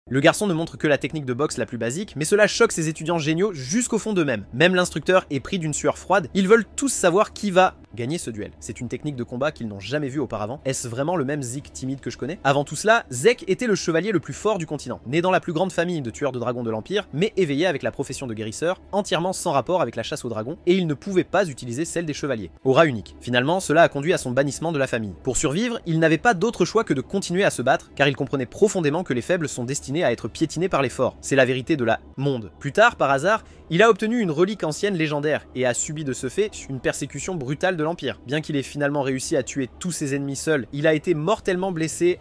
Le garçon ne montre que la technique de boxe la plus basique, mais cela choque ses étudiants géniaux jusqu'au fond d'eux-mêmes. Même l'instructeur est pris d'une sueur froide, ils veulent tous savoir qui va gagner ce duel. C'est une technique de combat qu'ils n'ont jamais vue auparavant. Est-ce vraiment le même Zeke timide que je connais? Avant tout cela, Zeke était le chevalier le plus fort du continent, né dans la plus grande famille de tueurs de dragons de l'Empire, mais éveillé avec la profession de guérisseur, entièrement sans rapport avec la chasse aux dragons, et il ne pouvait pas utiliser celle des chevaliers. Aura unique. Finalement, cela a conduit à son bannissement de la famille. Pour survivre, il n'avait pas d'autre choix que de continuer à se battre, car il comprenait profondément que les faibles sont destinés à être piétinés par les forts. C'est la vérité de la monde. Plus tard, par hasard, il a obtenu une relique ancienne légendaire et a subi de ce fait une persécution brutale de l'Empire. Bien qu'il ait finalement réussi à tuer tous ses ennemis seul, il a été mortellement blessé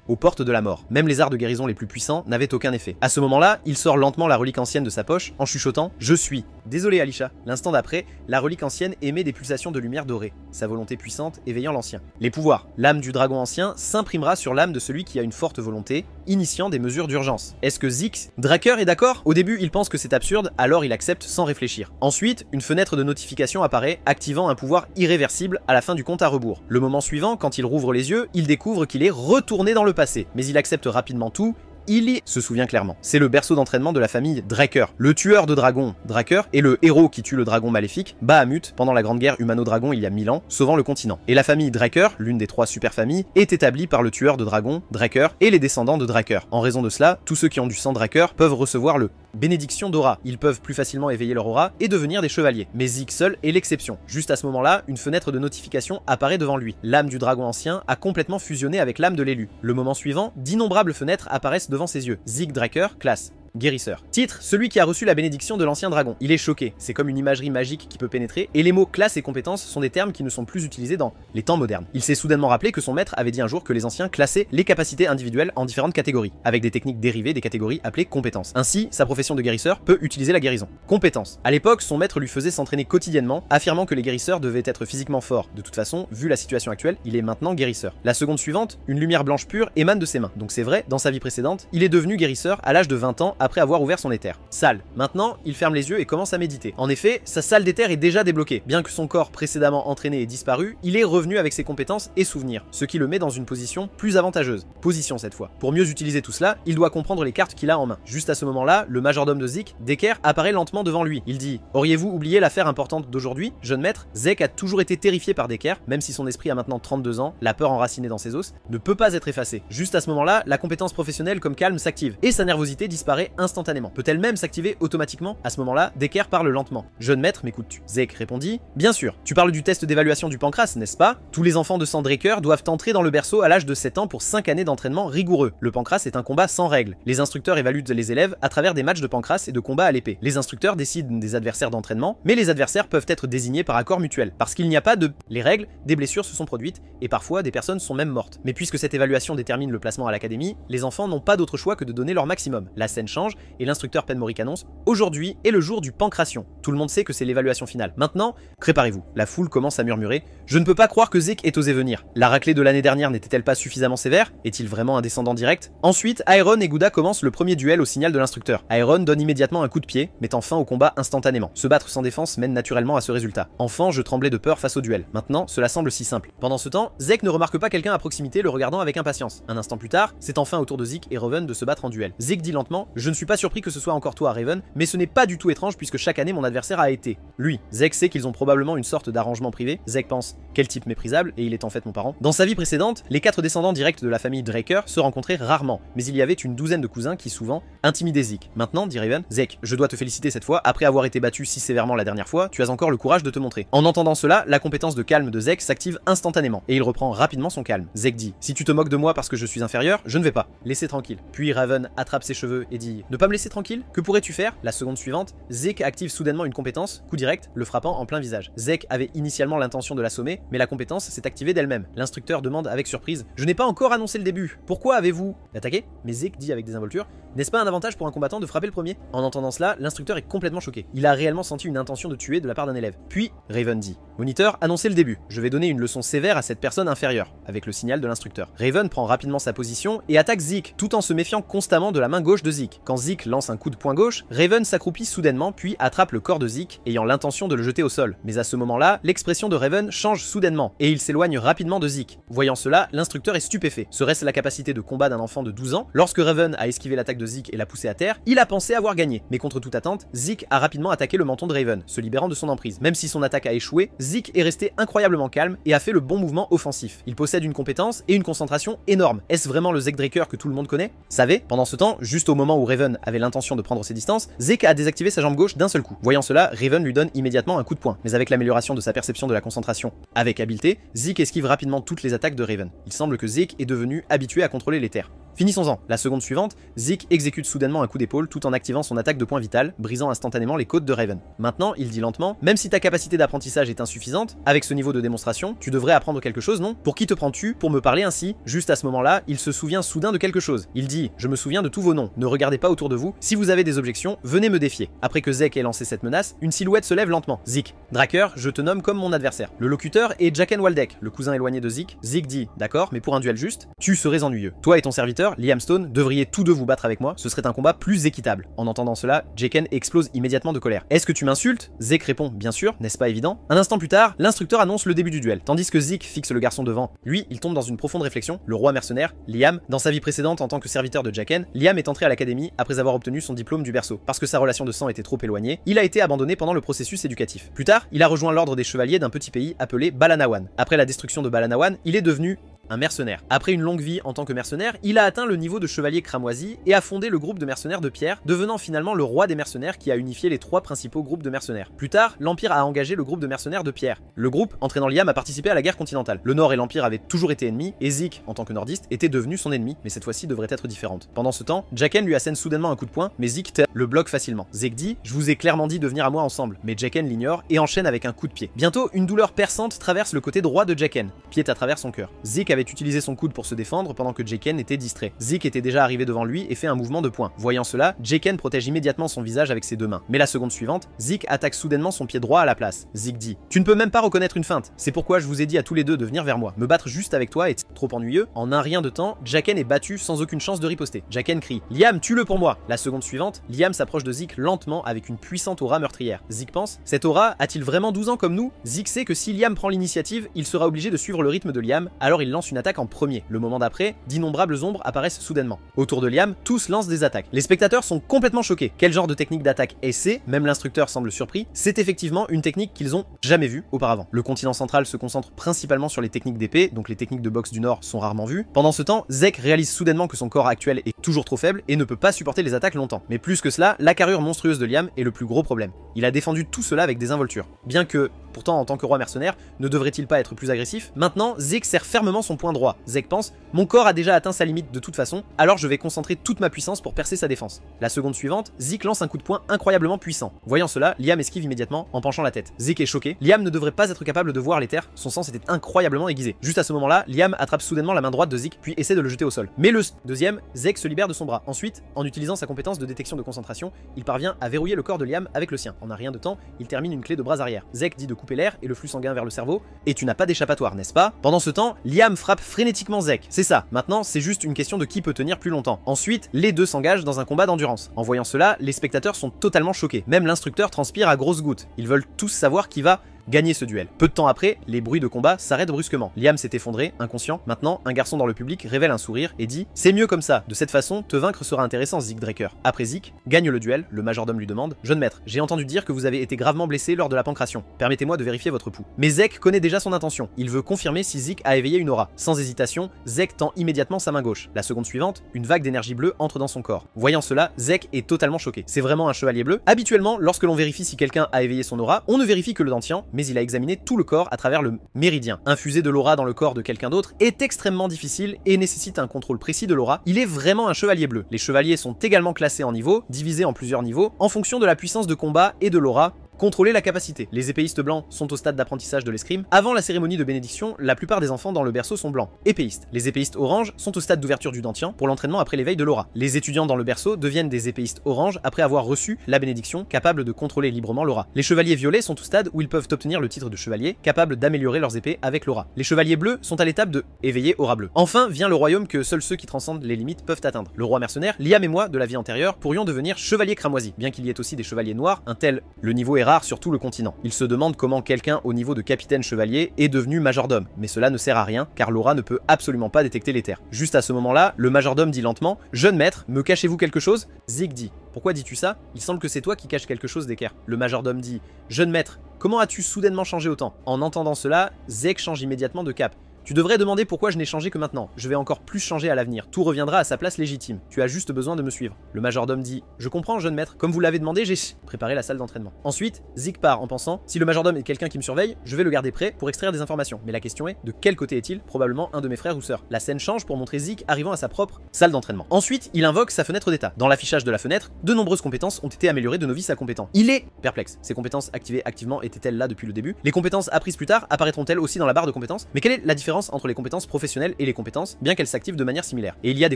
aux portes de la mort. Même les arts de guérison les plus puissants n'avaient aucun effet. À ce moment-là, il sort lentement la relique ancienne de sa poche en chuchotant « Je suis ». Désolé Alisha. L'instant d'après, la relique ancienne émet des pulsations de lumière dorée, sa volonté puissante éveillant l'ancien. Les pouvoirs. L'âme du dragon ancien s'imprimera sur l'âme de celui qui a une forte volonté, initiant des mesures d'urgence. Est-ce que Zeke, Draker est d'accord? Au début, il pense que c'est absurde, alors il accepte sans réfléchir. Ensuite, une fenêtre de notification apparaît, activant un pouvoir irréversible à la fin du compte à rebours. Le moment suivant, quand il rouvre les yeux, il découvre qu'il est retourné dans le passé. Mais il accepte rapidement tout. Il se souvient clairement. C'est le berceau d'entraînement de la famille Draker. Le tueur de dragons, Draker, et le héros qui tue le dragon maléfique, Bahamut, pendant la grande guerre humano-dragon il y a 1000 ans, sauvant le continent. Et la famille Draker, l'une des 3 super familles, est établie par le tueur de dragons, Draker, et les descendants de Draker. En raison de cela, tous ceux qui ont du sang Draker peuvent recevoir le bénédiction d'aura. Ils peuvent plus facilement éveiller leur aura et devenir des chevaliers. Mais Zeke seul est l'exception. Juste à ce moment-là, une fenêtre de notification apparaît devant lui. L'âme du dragon ancien a complètement fusionné avec l'âme de l'élu. Le moment suivant, d'innombrables fenêtres apparaissent devant ses yeux. Zeke Draker, classe. Guérisseur. Titre, celui qui a reçu la bénédiction de l'ancien dragon. Il est choqué, c'est comme une imagerie magique qui peut pénétrer, et les mots classe et compétence sont des termes qui ne sont plus utilisés dans les temps modernes. Il s'est soudainement rappelé que son maître avait dit un jour que les anciens classaient les capacités individuelles en différentes catégories, avec des techniques dérivées des catégories appelées compétences. Ainsi, sa profession de guérisseur peut utiliser la guérison. Compétence. À l'époque, son maître lui faisait s'entraîner quotidiennement, affirmant que les guérisseurs devaient être physiquement forts. De toute façon, vu la situation actuelle, il est maintenant guérisseur. La seconde suivante, une lumière blanche pure émane de ses mains. Donc c'est vrai, dans sa vie précédente, il est devenu guérisseur à l'âge de 20 ans après avoir ouvert son éther. Salle. Maintenant, il ferme les yeux et commence à méditer. En effet, sa salle d'éther est déjà débloquée. Bien que son corps précédemment entraîné ait disparu, il est revenu avec ses compétences et souvenirs, ce qui le met dans une position plus avantageuse. Position cette fois. Pour mieux utiliser tout cela, il doit comprendre les cartes qu'il a en main. Juste à ce moment-là, le majordome de Zeke, Decker, apparaît lentement devant lui. Il dit « Auriez-vous oublié l'affaire importante d'aujourd'hui, jeune maître ?» Zeke a toujours été terrifié par Decker, même si son esprit a maintenant 32 ans, la peur enracinée dans ses os, ne peut pas être effacée. Juste à ce moment-là, la compétence professionnelle comme calme s'active, et sa nervosité disparaît instantanément. Peut-elle même s'activer automatiquement? À ce moment-là, Decker parle lentement. « Jeune maître, m'écoutes-tu » Zeke répondit « Bien sûr, tu parles du test d'évaluation du pancras, n'est-ce pas? Tous les enfants de sang Draker doivent entrer dans le berceau à l'âge de 7 ans pour 5 années d'entraînement rigoureux. Le pancras est un combat sans règles. Les instructeurs évaluent les élèves à travers des matchs de pancras et de combats à l'épée. Les instructeurs décident des adversaires d'entraînement, mais les adversaires peuvent être désignés par accord mutuel. Parce qu'il n'y a pas de les règles, des blessures se sont produites, et parfois des personnes sont même mortes. Mais puisque cette évaluation détermine le placement à l'académie, les enfants n'ont pas d'autre choix que de donner leur maximum. La scène change, et l'instructeur Penmoric annonce « Aujourd'hui est le jour du pancration ». Tout le monde sait que c'est l'évaluation finale. Maintenant, préparez-vous. La foule commence à murmurer « Je ne peux pas croire que Zeke ait osé venir. La raclée de l'année dernière n'était-elle pas suffisamment sévère? Est-il vraiment un descendant direct ?» Ensuite, Aeron et Gouda commencent le premier duel au signal de l'instructeur. Aeron donne immédiatement un coup de pied, mettant fin au combat instantanément. Se battre sans défense mène naturellement à ce résultat. Enfant, je tremblais de peur face au duel. Maintenant, cela semble si simple. Pendant ce temps, Zeke ne remarque pas quelqu'un à proximité le regardant avec impatience. Un instant plus tard, c'est enfin au tour de Zeke et Raven de se battre en duel. Zeke dit lentement « Je ne suis pas surpris que ce soit encore toi, Raven, mais ce n'est pas du tout étrange puisque chaque année mon adversaire a été lui. » Zeke sait qu'ils ont probablement une sorte d'arrangement privé. Zeke pense « Quel type méprisable, et il est en fait mon parent. » Dans sa vie précédente, les 4 descendants directs de la famille Draker se rencontraient rarement, mais il y avait une douzaine de cousins qui souvent intimidaient Zeke. Maintenant, dit Raven, Zeke, je dois te féliciter cette fois, après avoir été battu si sévèrement la dernière fois, tu as encore le courage de te montrer. En entendant cela, la compétence de calme de Zeke s'active instantanément, et il reprend rapidement son calme. Zeke dit, si tu te moques de moi parce que je suis inférieur, je ne vais pas. Laissez tranquille. Puis Raven attrape ses cheveux et dit, ne pas me laisser tranquille? Que pourrais-tu faire? La seconde suivante, Zeke active soudainement une compétence, coup direct, le frappant en plein visage. Zeke avait initialement l'intention de l'assommer, mais la compétence s'est activée d'elle-même. L'instructeur demande avec surprise, je n'ai pas encore annoncé le début. Pourquoi avez-vous attaqué? Mais Zeke dit avec désinvolture, n'est-ce pas un avantage pour un combattant de frapper le premier? En entendant cela, l'instructeur est complètement choqué. Il a réellement senti une intention de tuer de la part d'un élève. Puis, Raven dit, moniteur, annoncez le début. Je vais donner une leçon sévère à cette personne inférieure, avec le signal de l'instructeur. Raven prend rapidement sa position et attaque Zeke, tout en se méfiant constamment de la main gauche de Zeke. Quand Zeke lance un coup de poing gauche, Raven s'accroupit soudainement puis attrape le corps de Zeke, ayant l'intention de le jeter au sol. Mais à ce moment-là, l'expression de Raven change soudainement, et il s'éloigne rapidement de Zeke. Voyant cela, l'instructeur est stupéfait. Serait-ce la capacité de combat d'un enfant de 12 ans? Lorsque Raven a esquivé l'attaque de Zeke et l'a poussé à terre, il a pensé avoir gagné. Mais contre toute attente, Zeke a rapidement attaqué le menton de Raven, se libérant de son emprise. Même si son attaque a échoué, Zeke est resté incroyablement calme et a fait le bon mouvement offensif. Il possède une compétence et une concentration énorme. Est-ce vraiment le Zeke Draker que tout le monde connaît? Savez, pendant ce temps, juste au moment où Raven avait l'intention de prendre ses distances, Zeke a désactivé sa jambe gauche d'un seul coup. Voyant cela, Raven lui donne immédiatement un coup de poing. Mais avec l'amélioration de sa perception de la concentration avec habileté, Zeke esquive rapidement toutes les attaques de Raven. Il semble que Zeke est devenu habitué à contrôler les terres. Finissons-en. La seconde suivante, Zeke exécute soudainement un coup d'épaule tout en activant son attaque de poing vital, brisant instantanément les côtes de Raven. Maintenant, il dit lentement, même si ta capacité d'apprentissage est insuffisante, avec ce niveau de démonstration, tu devrais apprendre quelque chose, non? Pour qui te prends-tu pour me parler ainsi? Juste à ce moment-là, il se souvient soudain de quelque chose. Il dit, je me souviens de tous vos noms, ne regardez pas autour de vous, si vous avez des objections, venez me défier. Après que Zeke ait lancé cette menace, une silhouette se lève lentement. Zeke. Draker, je te nomme comme mon adversaire. Le locuteur est Jaqen Waldeck, le cousin éloigné de Zeke. Zeke dit, d'accord, mais pour un duel juste, tu serais ennuyeux. Toi et ton serviteur, Liam Stone, devriez tous deux vous battre avec moi, ce serait un combat plus équitable. En entendant cela, Jaqen explose immédiatement de colère. Est-ce que tu m'insultes? Zeke répond, bien sûr, n'est-ce pas évident? Un instant plus tard, l'instructeur annonce le début du duel, tandis que Zeke fixe le garçon devant. Lui, il tombe dans une profonde réflexion. Le roi mercenaire, Liam, dans sa vie précédente en tant que serviteur de Jaqen, Liam est entré à l'académie après avoir obtenu son diplôme du berceau. Parce que sa relation de sang était trop éloignée, il a été abandonné pendant le processus éducatif. Plus tard, il a rejoint l'ordre des chevaliers d'un petit pays appelé Balanawan. Après la destruction de Balanawan, il est devenu un mercenaire. Après une longue vie en tant que mercenaire, il a atteint le niveau de chevalier cramoisi et a fondé le groupe de mercenaires de Pierre, devenant finalement le roi des mercenaires qui a unifié les trois principaux groupes de mercenaires. Plus tard, l'Empire a engagé le groupe de mercenaires de Pierre. Le groupe, entraînant Liam, a participé à la guerre continentale. Le Nord et l'Empire avaient toujours été ennemis, et Zeke, en tant que nordiste, était devenu son ennemi, mais cette fois-ci devrait être différente. Pendant ce temps, Jaqen lui assène soudainement un coup de poing, mais Zeke le bloque facilement. Zeke dit, je vous ai clairement dit de venir à moi ensemble, mais Jaqen l'ignore et enchaîne avec un coup de pied. Bientôt, une douleur perçante traverse le côté droit de Jaqen, pied à travers son cœur. Zeke avait utilisé son coude pour se défendre pendant que Jaqen était distrait. Zeke était déjà arrivé devant lui et fait un mouvement de poing. Voyant cela, Jaqen protège immédiatement son visage avec ses deux mains. Mais la seconde suivante, Zeke attaque soudainement son pied droit à la place. Zeke dit, tu ne peux même pas reconnaître une feinte, c'est pourquoi je vous ai dit à tous les deux de venir vers moi. Me battre juste avec toi est trop ennuyeux. En un rien de temps, Jaqen est battu sans aucune chance de riposter. Jaqen crie, Liam, tue-le pour moi. La seconde suivante, Liam s'approche de Zeke lentement avec une puissante aura meurtrière. Zeke pense, cette aura a-t-il vraiment 12 ans comme nous? Zeke sait que si Liam prend l'initiative, il sera obligé de suivre le rythme de Liam, alors il lance une attaque en premier. Le moment d'après, d'innombrables ombres apparaissent soudainement. Autour de Liam, tous lancent des attaques. Les spectateurs sont complètement choqués. Quel genre de technique d'attaque est-ce? Même l'instructeur semble surpris. C'est effectivement une technique qu'ils ont jamais vue auparavant. Le continent central se concentre principalement sur les techniques d'épée, donc les techniques de boxe du Nord sont rarement vues. Pendant ce temps, Zeke réalise soudainement que son corps actuel est toujours trop faible et ne peut pas supporter les attaques longtemps. Mais plus que cela, la carrure monstrueuse de Liam est le plus gros problème. Il a défendu tout cela avec des involtures. Bien que, pourtant en tant que roi mercenaire, ne devrait-il pas être plus agressif? Maintenant, Zeke serre fermement son poing droit. Zeke pense, mon corps a déjà atteint sa limite de toute façon, alors je vais concentrer toute ma puissance pour percer sa défense. La seconde suivante, Zeke lance un coup de poing incroyablement puissant. Voyant cela, Liam esquive immédiatement en penchant la tête. Zeke est choqué. Liam ne devrait pas être capable de voir les terres, son sens était incroyablement aiguisé. Juste à ce moment-là, Liam attrape soudainement la main droite de Zeke puis essaie de le jeter au sol. Mais le deuxième, Zeke se libère de son bras. Ensuite, en utilisant sa compétence de détection de concentration, il parvient à verrouiller le corps de Liam avec le sien. En un rien de temps, il termine une clé de bras arrière. Zeke dit de couper l'air et le flux sanguin vers le cerveau, et tu n'as pas d'échappatoire, n'est-ce pas? Pendant ce temps, Liam frappe frénétiquement Zeke. C'est ça, maintenant c'est juste une question de qui peut tenir plus longtemps. Ensuite, les deux s'engagent dans un combat d'endurance. En voyant cela, les spectateurs sont totalement choqués. Même l'instructeur transpire à grosses gouttes. Ils veulent tous savoir qui va gagner ce duel. Peu de temps après, les bruits de combat s'arrêtent brusquement. Liam s'est effondré, inconscient. Maintenant, un garçon dans le public révèle un sourire et dit « C'est mieux comme ça. De cette façon, te vaincre sera intéressant, Zeke Draker. » Après Zeke gagne le duel, le majordome lui demande « Jeune maître, j'ai entendu dire que vous avez été gravement blessé lors de la pancration. Permettez-moi de vérifier votre pouls. » Mais Zeke connaît déjà son intention. Il veut confirmer si Zeke a éveillé une aura. Sans hésitation, Zeke tend immédiatement sa main gauche. La seconde suivante, une vague d'énergie bleue entre dans son corps. Voyant cela, Zeke est totalement choqué. C'est vraiment un chevalier bleu. Habituellement, lorsque l'on vérifie si quelqu'un a éveillé son aura, on ne vérifie que le dentian, mais il a examiné tout le corps à travers le méridien. Infuser de l'aura dans le corps de quelqu'un d'autre est extrêmement difficile et nécessite un contrôle précis de l'aura. Il est vraiment un chevalier bleu. Les chevaliers sont également classés en niveaux, divisés en plusieurs niveaux, en fonction de la puissance de combat et de l'aura contrôler la capacité. Les épéistes blancs sont au stade d'apprentissage de l'escrime. Avant la cérémonie de bénédiction, la plupart des enfants dans le berceau sont blancs. Épéistes. Les épéistes orange sont au stade d'ouverture du dantian pour l'entraînement après l'éveil de l'aura. Les étudiants dans le berceau deviennent des épéistes orange après avoir reçu la bénédiction, capables de contrôler librement l'aura. Les chevaliers violets sont au stade où ils peuvent obtenir le titre de chevalier, capables d'améliorer leurs épées avec l'aura. Les chevaliers bleus sont à l'étape de éveiller aura bleue. Enfin vient le royaume que seuls ceux qui transcendent les limites peuvent atteindre. Le roi mercenaire, Liam et moi de la vie antérieure pourrions devenir chevaliers cramoisis, bien qu'il y ait aussi des chevaliers noirs, un tel le niveau est rare sur tout le continent. Il se demande comment quelqu'un au niveau de capitaine chevalier est devenu majordome, mais cela ne sert à rien car l'aura ne peut absolument pas détecter l'éther. Juste à ce moment-là, le majordome dit lentement « Jeune maître, me cachez-vous quelque chose ?» Zeke dit « Pourquoi dis-tu ça? Il semble que c'est toi qui caches quelque chose d'Eker. » Le majordome dit « Jeune maître, comment as-tu soudainement changé autant ?» En entendant cela, Zeke change immédiatement de cap. Tu devrais demander pourquoi je n'ai changé que maintenant. Je vais encore plus changer à l'avenir. Tout reviendra à sa place légitime. Tu as juste besoin de me suivre. Le majordome dit « Je comprends, jeune maître. Comme vous l'avez demandé, j'ai préparé la salle d'entraînement. » Ensuite, Zeke part en pensant « Si le majordome est quelqu'un qui me surveille, je vais le garder prêt pour extraire des informations. » Mais la question est, de quel côté est-il? Probablement un de mes frères ou sœurs. La scène change pour montrer Zeke arrivant à sa propre salle d'entraînement. Ensuite, il invoque sa fenêtre d'état. Dans l'affichage de la fenêtre, de nombreuses compétences ont été améliorées de novice à compétent. Il est perplexe. Ces compétences activées activement étaient-elles là depuis le début? Les compétences apprises plus tard apparaîtront-elles aussi dans la barre de compétences? Mais quelle est la différence entre les compétences professionnelles et les compétences, bien qu'elles s'activent de manière similaire? Et il y a des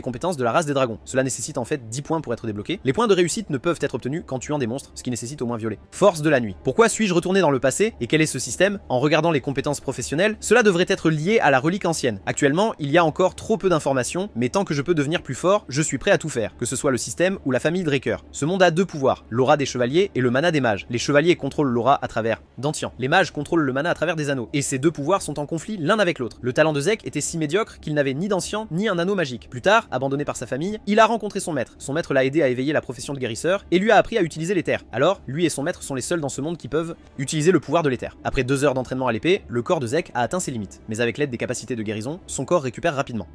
compétences de la race des dragons. Cela nécessite en fait 10 points pour être débloqués. Les points de réussite ne peuvent être obtenus qu'en tuant des monstres, ce qui nécessite au moins violer. Force de la nuit. Pourquoi suis-je retourné dans le passé et quel est ce système? En regardant les compétences professionnelles, cela devrait être lié à la relique ancienne. Actuellement, il y a encore trop peu d'informations, mais tant que je peux devenir plus fort, je suis prêt à tout faire, que ce soit le système ou la famille Draker. Ce monde a deux pouvoirs, l'aura des chevaliers et le mana des mages. Les chevaliers contrôlent l'aura à travers d'Antian. Les mages contrôlent le mana à travers des anneaux. Et ces deux pouvoirs sont en conflit l'un avec l'autre. Le talent de Zeke était si médiocre qu'il n'avait ni d'ancien ni un anneau magique. Plus tard, abandonné par sa famille, il a rencontré son maître. Son maître l'a aidé à éveiller la profession de guérisseur et lui a appris à utiliser l'éther. Alors, lui et son maître sont les seuls dans ce monde qui peuvent utiliser le pouvoir de l'éther. Après 2 heures d'entraînement à l'épée, le corps de Zeke a atteint ses limites. Mais avec l'aide des capacités de guérison, son corps récupère rapidement.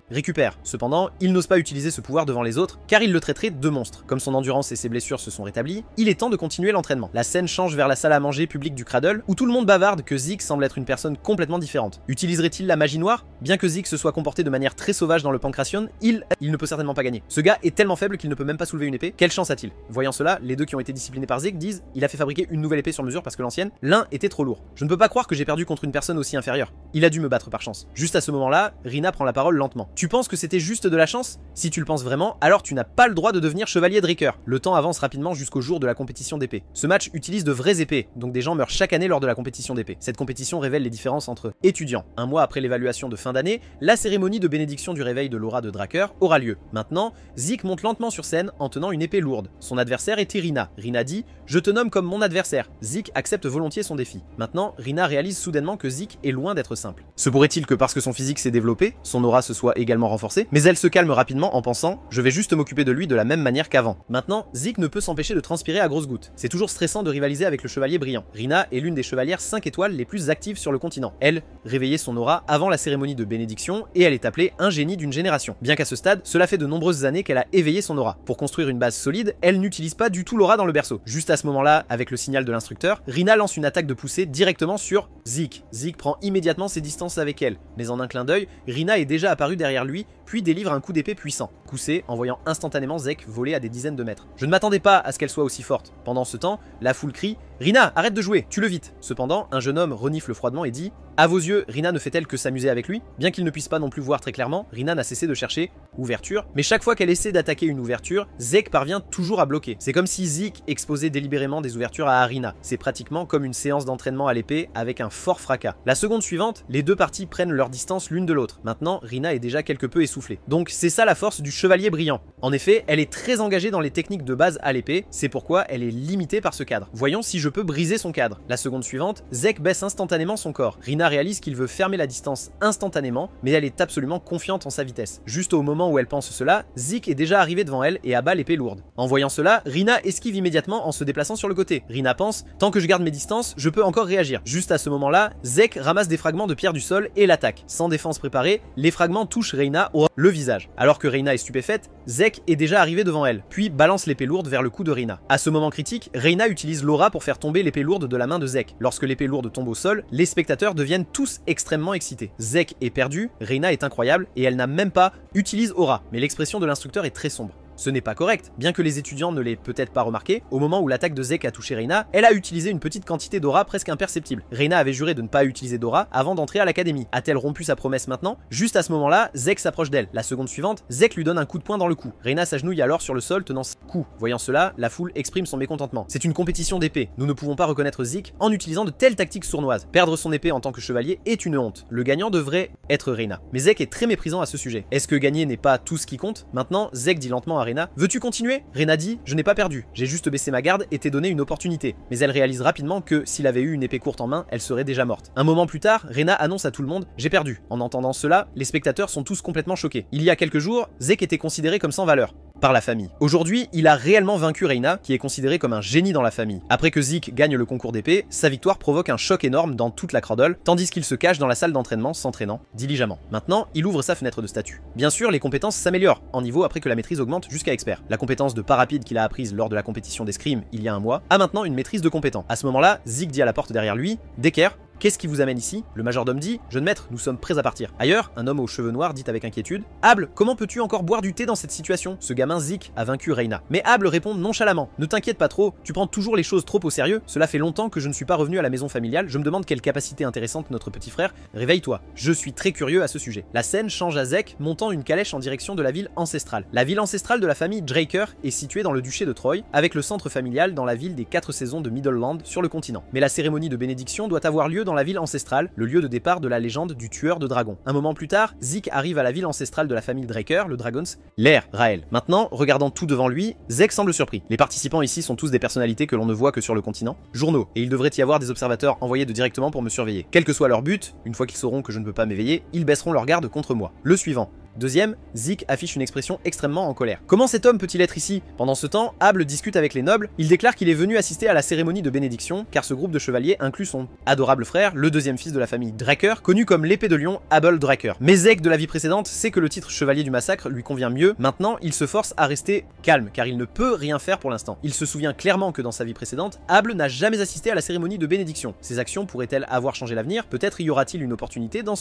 Cependant, il n'ose pas utiliser ce pouvoir devant les autres car il le traiterait de monstre. Comme son endurance et ses blessures se sont rétablies, il est temps de continuer l'entraînement. La scène change vers la salle à manger publique du Cradle où tout le monde bavarde que Zeke semble être une personne complètement différente. Utiliserait-il la magie noire? Bien que Zeke se soit comporté de manière très sauvage dans le Pancration, il ne peut certainement pas gagner. Ce gars est tellement faible qu'il ne peut même pas soulever une épée. Quelle chance a-t-il? Voyant cela, les deux qui ont été disciplinés par Zeke disent il a fait fabriquer une nouvelle épée sur mesure parce que l'ancienne, l'un était trop lourd. Je ne peux pas croire que j'ai perdu contre une personne aussi inférieure. Il a dû me battre par chance. Juste à ce moment-là, Rina prend la parole lentement. Tu penses que c'était juste de la chance? Si tu le penses vraiment, alors tu n'as pas le droit de devenir chevalier Draker. Le temps avance rapidement jusqu'au jour de la compétition d'épée. Ce match utilise de vraies épées, donc des gens meurent chaque année lors de la compétition d'épée. Cette compétition révèle les différences entre étudiants. Un mois après l'évaluation de fin d'année, la cérémonie de bénédiction du réveil de l'aura de Draker aura lieu. Maintenant, Zeke monte lentement sur scène en tenant une épée lourde. Son adversaire était Rina. Rina dit « Je te nomme comme mon adversaire ». Zeke accepte volontiers son défi. Maintenant, Rina réalise soudainement que Zeke est loin d'être simple. Se pourrait-il que parce que son physique s'est développé, son aura se soit également renforcée? Mais elle se calme rapidement en pensant « Je vais juste m'occuper de lui de la même manière qu'avant ». Maintenant, Zeke ne peut s'empêcher de transpirer à grosses gouttes. C'est toujours stressant de rivaliser avec le chevalier brillant. Rina est l'une des chevalières 5 étoiles les plus actives sur le continent. Elle réveillait son aura avant la cérémonie de bénédiction et elle est appelée un génie d'une génération. Bien qu'à ce stade, cela fait de nombreuses années qu'elle a éveillé son aura. Pour construire une base solide, elle n'utilise pas du tout l'aura dans le berceau. Juste à ce moment-là, avec le signal de l'instructeur, Rina lance une attaque de poussée directement sur Zeke. Zeke prend immédiatement ses distances avec elle, mais en un clin d'œil, Rina est déjà apparue derrière lui, puis délivre un coup d'épée puissant. Poussé, envoyant instantanément Zeke voler à des dizaines de mètres. Je ne m'attendais pas à ce qu'elle soit aussi forte. Pendant ce temps, la foule crie « Rina, arrête de jouer, tue-le vite !» Cependant, un jeune homme renifle froidement et dit « À vos yeux, Rina ne fait-elle que s'amuser avec lui ?» Bien qu'il ne puisse pas non plus voir très clairement, Rina n'a cessé de chercher ouverture, mais chaque fois qu'elle essaie d'attaquer une ouverture, Zeke parvient toujours à bloquer. C'est comme si Zeke exposait délibérément des ouvertures à Rina. C'est pratiquement comme une séance d'entraînement à l'épée avec un fort fracas. La seconde suivante, les deux parties prennent leur distance l'une de l'autre. Maintenant, Rina est déjà quelque peu essoufflée. Donc c'est ça la force du chevalier brillant. En effet, elle est très engagée dans les techniques de base à l'épée, c'est pourquoi elle est limitée par ce cadre. Voyons si je peux briser son cadre. La seconde suivante, Zeke baisse instantanément son corps. Rina réalise qu'il veut fermer la distance instantanément, mais elle est absolument confiante en sa vitesse. Juste au moment où elle pense cela, Zeke est déjà arrivé devant elle et abat l'épée lourde. En voyant cela, Rina esquive immédiatement en se déplaçant sur le côté. Rina pense, tant que je garde mes distances, je peux encore réagir. Juste à ce moment-là, Zeke ramasse des fragments de pierre du sol et l'attaque. Sans défense préparée, les fragments touchent Rina au le visage. Alors que Rina est stupéfaite, Zeke est déjà arrivé devant elle, puis balance l'épée lourde vers le cou de Rina. À ce moment critique, Rina utilise l'aura pour faire tomber l'épée lourde de la main de Zeke. Lorsque l'épée lourde tombe au sol, les spectateurs deviennent tous extrêmement excités. Zeke est perdu, Rina est incroyable et elle n'a même pas utilise aura. Mais l'expression de l'instructeur est très sombre. Ce n'est pas correct. Bien que les étudiants ne l'aient peut-être pas remarqué, au moment où l'attaque de Zek a touché Reina, elle a utilisé une petite quantité d'aura presque imperceptible. Reina avait juré de ne pas utiliser d'aura avant d'entrer à l'académie. A-t-elle rompu sa promesse maintenant? Juste à ce moment-là, Zek s'approche d'elle. La seconde suivante, Zek lui donne un coup de poing dans le cou. Reina s'agenouille alors sur le sol tenant ce coup. Voyant cela, la foule exprime son mécontentement. C'est une compétition d'épée. Nous ne pouvons pas reconnaître Zeke en utilisant de telles tactiques sournoises. Perdre son épée en tant que chevalier est une honte. Le gagnant devrait être Reina. Mais Zek est très méprisant à ce sujet. Est-ce que gagner n'est pas tout ce qui compte? Maintenant, Zek dit lentement à Reina: veux-tu continuer? Reina dit: je n'ai pas perdu. J'ai juste baissé ma garde et t'ai donné une opportunité. Mais elle réalise rapidement que s'il avait eu une épée courte en main, elle serait déjà morte. Un moment plus tard, Reina annonce à tout le monde: j'ai perdu. En entendant cela, les spectateurs sont tous complètement choqués. Il y a quelques jours, Zek était considéré comme sans valeur par la famille. Aujourd'hui, il a réellement vaincu Reina, qui est considérée comme un génie dans la famille. Après que Zeke gagne le concours d'épée, sa victoire provoque un choc énorme dans toute la Cradle, tandis qu'il se cache dans la salle d'entraînement s'entraînant diligemment. Maintenant, il ouvre sa fenêtre de statut. Bien sûr, les compétences s'améliorent en niveau après que la maîtrise augmente jusqu'à expert. La compétence de pas rapide qu'il a apprise lors de la compétition d'escrime il y a un mois a maintenant une maîtrise de compétent. À ce moment-là, Zeke dit à la porte derrière lui: Decker, qu'est-ce qui vous amène ici? Le majordome dit: jeune maître, nous sommes prêts à partir. Ailleurs, un homme aux cheveux noirs dit avec inquiétude: Able, comment peux-tu encore boire du thé dans cette situation? Ce gamin Zeke a vaincu Reina. Mais Able répond nonchalamment: ne t'inquiète pas trop, tu prends toujours les choses trop au sérieux, cela fait longtemps que je ne suis pas revenu à la maison familiale, je me demande quelle capacité intéressante notre petit frère, réveille-toi, je suis très curieux à ce sujet. La scène change à Zeke montant une calèche en direction de la ville ancestrale. La ville ancestrale de la famille Draker est située dans le duché de Troy, avec le centre familial dans la ville des 4 saisons de Middleland sur le continent. Mais la cérémonie de bénédiction doit avoir lieu dans la ville ancestrale, le lieu de départ de la légende du tueur de dragons. Un moment plus tard, Zeke arrive à la ville ancestrale de la famille Draker, le Dragons, l'Air Rael. Maintenant, regardant tout devant lui, Zeke semble surpris. Les participants ici sont tous des personnalités que l'on ne voit que sur le continent. Journaux, et il devrait y avoir des observateurs envoyés directement pour me surveiller. Quel que soit leur but, une fois qu'ils sauront que je ne peux pas m'éveiller, ils baisseront leur garde contre moi. Le suivant. Deuxième, Zeke affiche une expression extrêmement en colère. Comment cet homme peut-il être ici? Pendant ce temps, Able discute avec les nobles, il déclare qu'il est venu assister à la cérémonie de bénédiction, car ce groupe de chevaliers inclut son adorable frère, le deuxième fils de la famille Draker, connu comme l'épée de lion Able Draker. Mais Zeke de la vie précédente sait que le titre chevalier du massacre lui convient mieux, maintenant il se force à rester calme, car il ne peut rien faire pour l'instant. Il se souvient clairement que dans sa vie précédente, Able n'a jamais assisté à la cérémonie de bénédiction. Ses actions pourraient-elles avoir changé l'avenir? Peut-être y aura-t-il une opportunité dans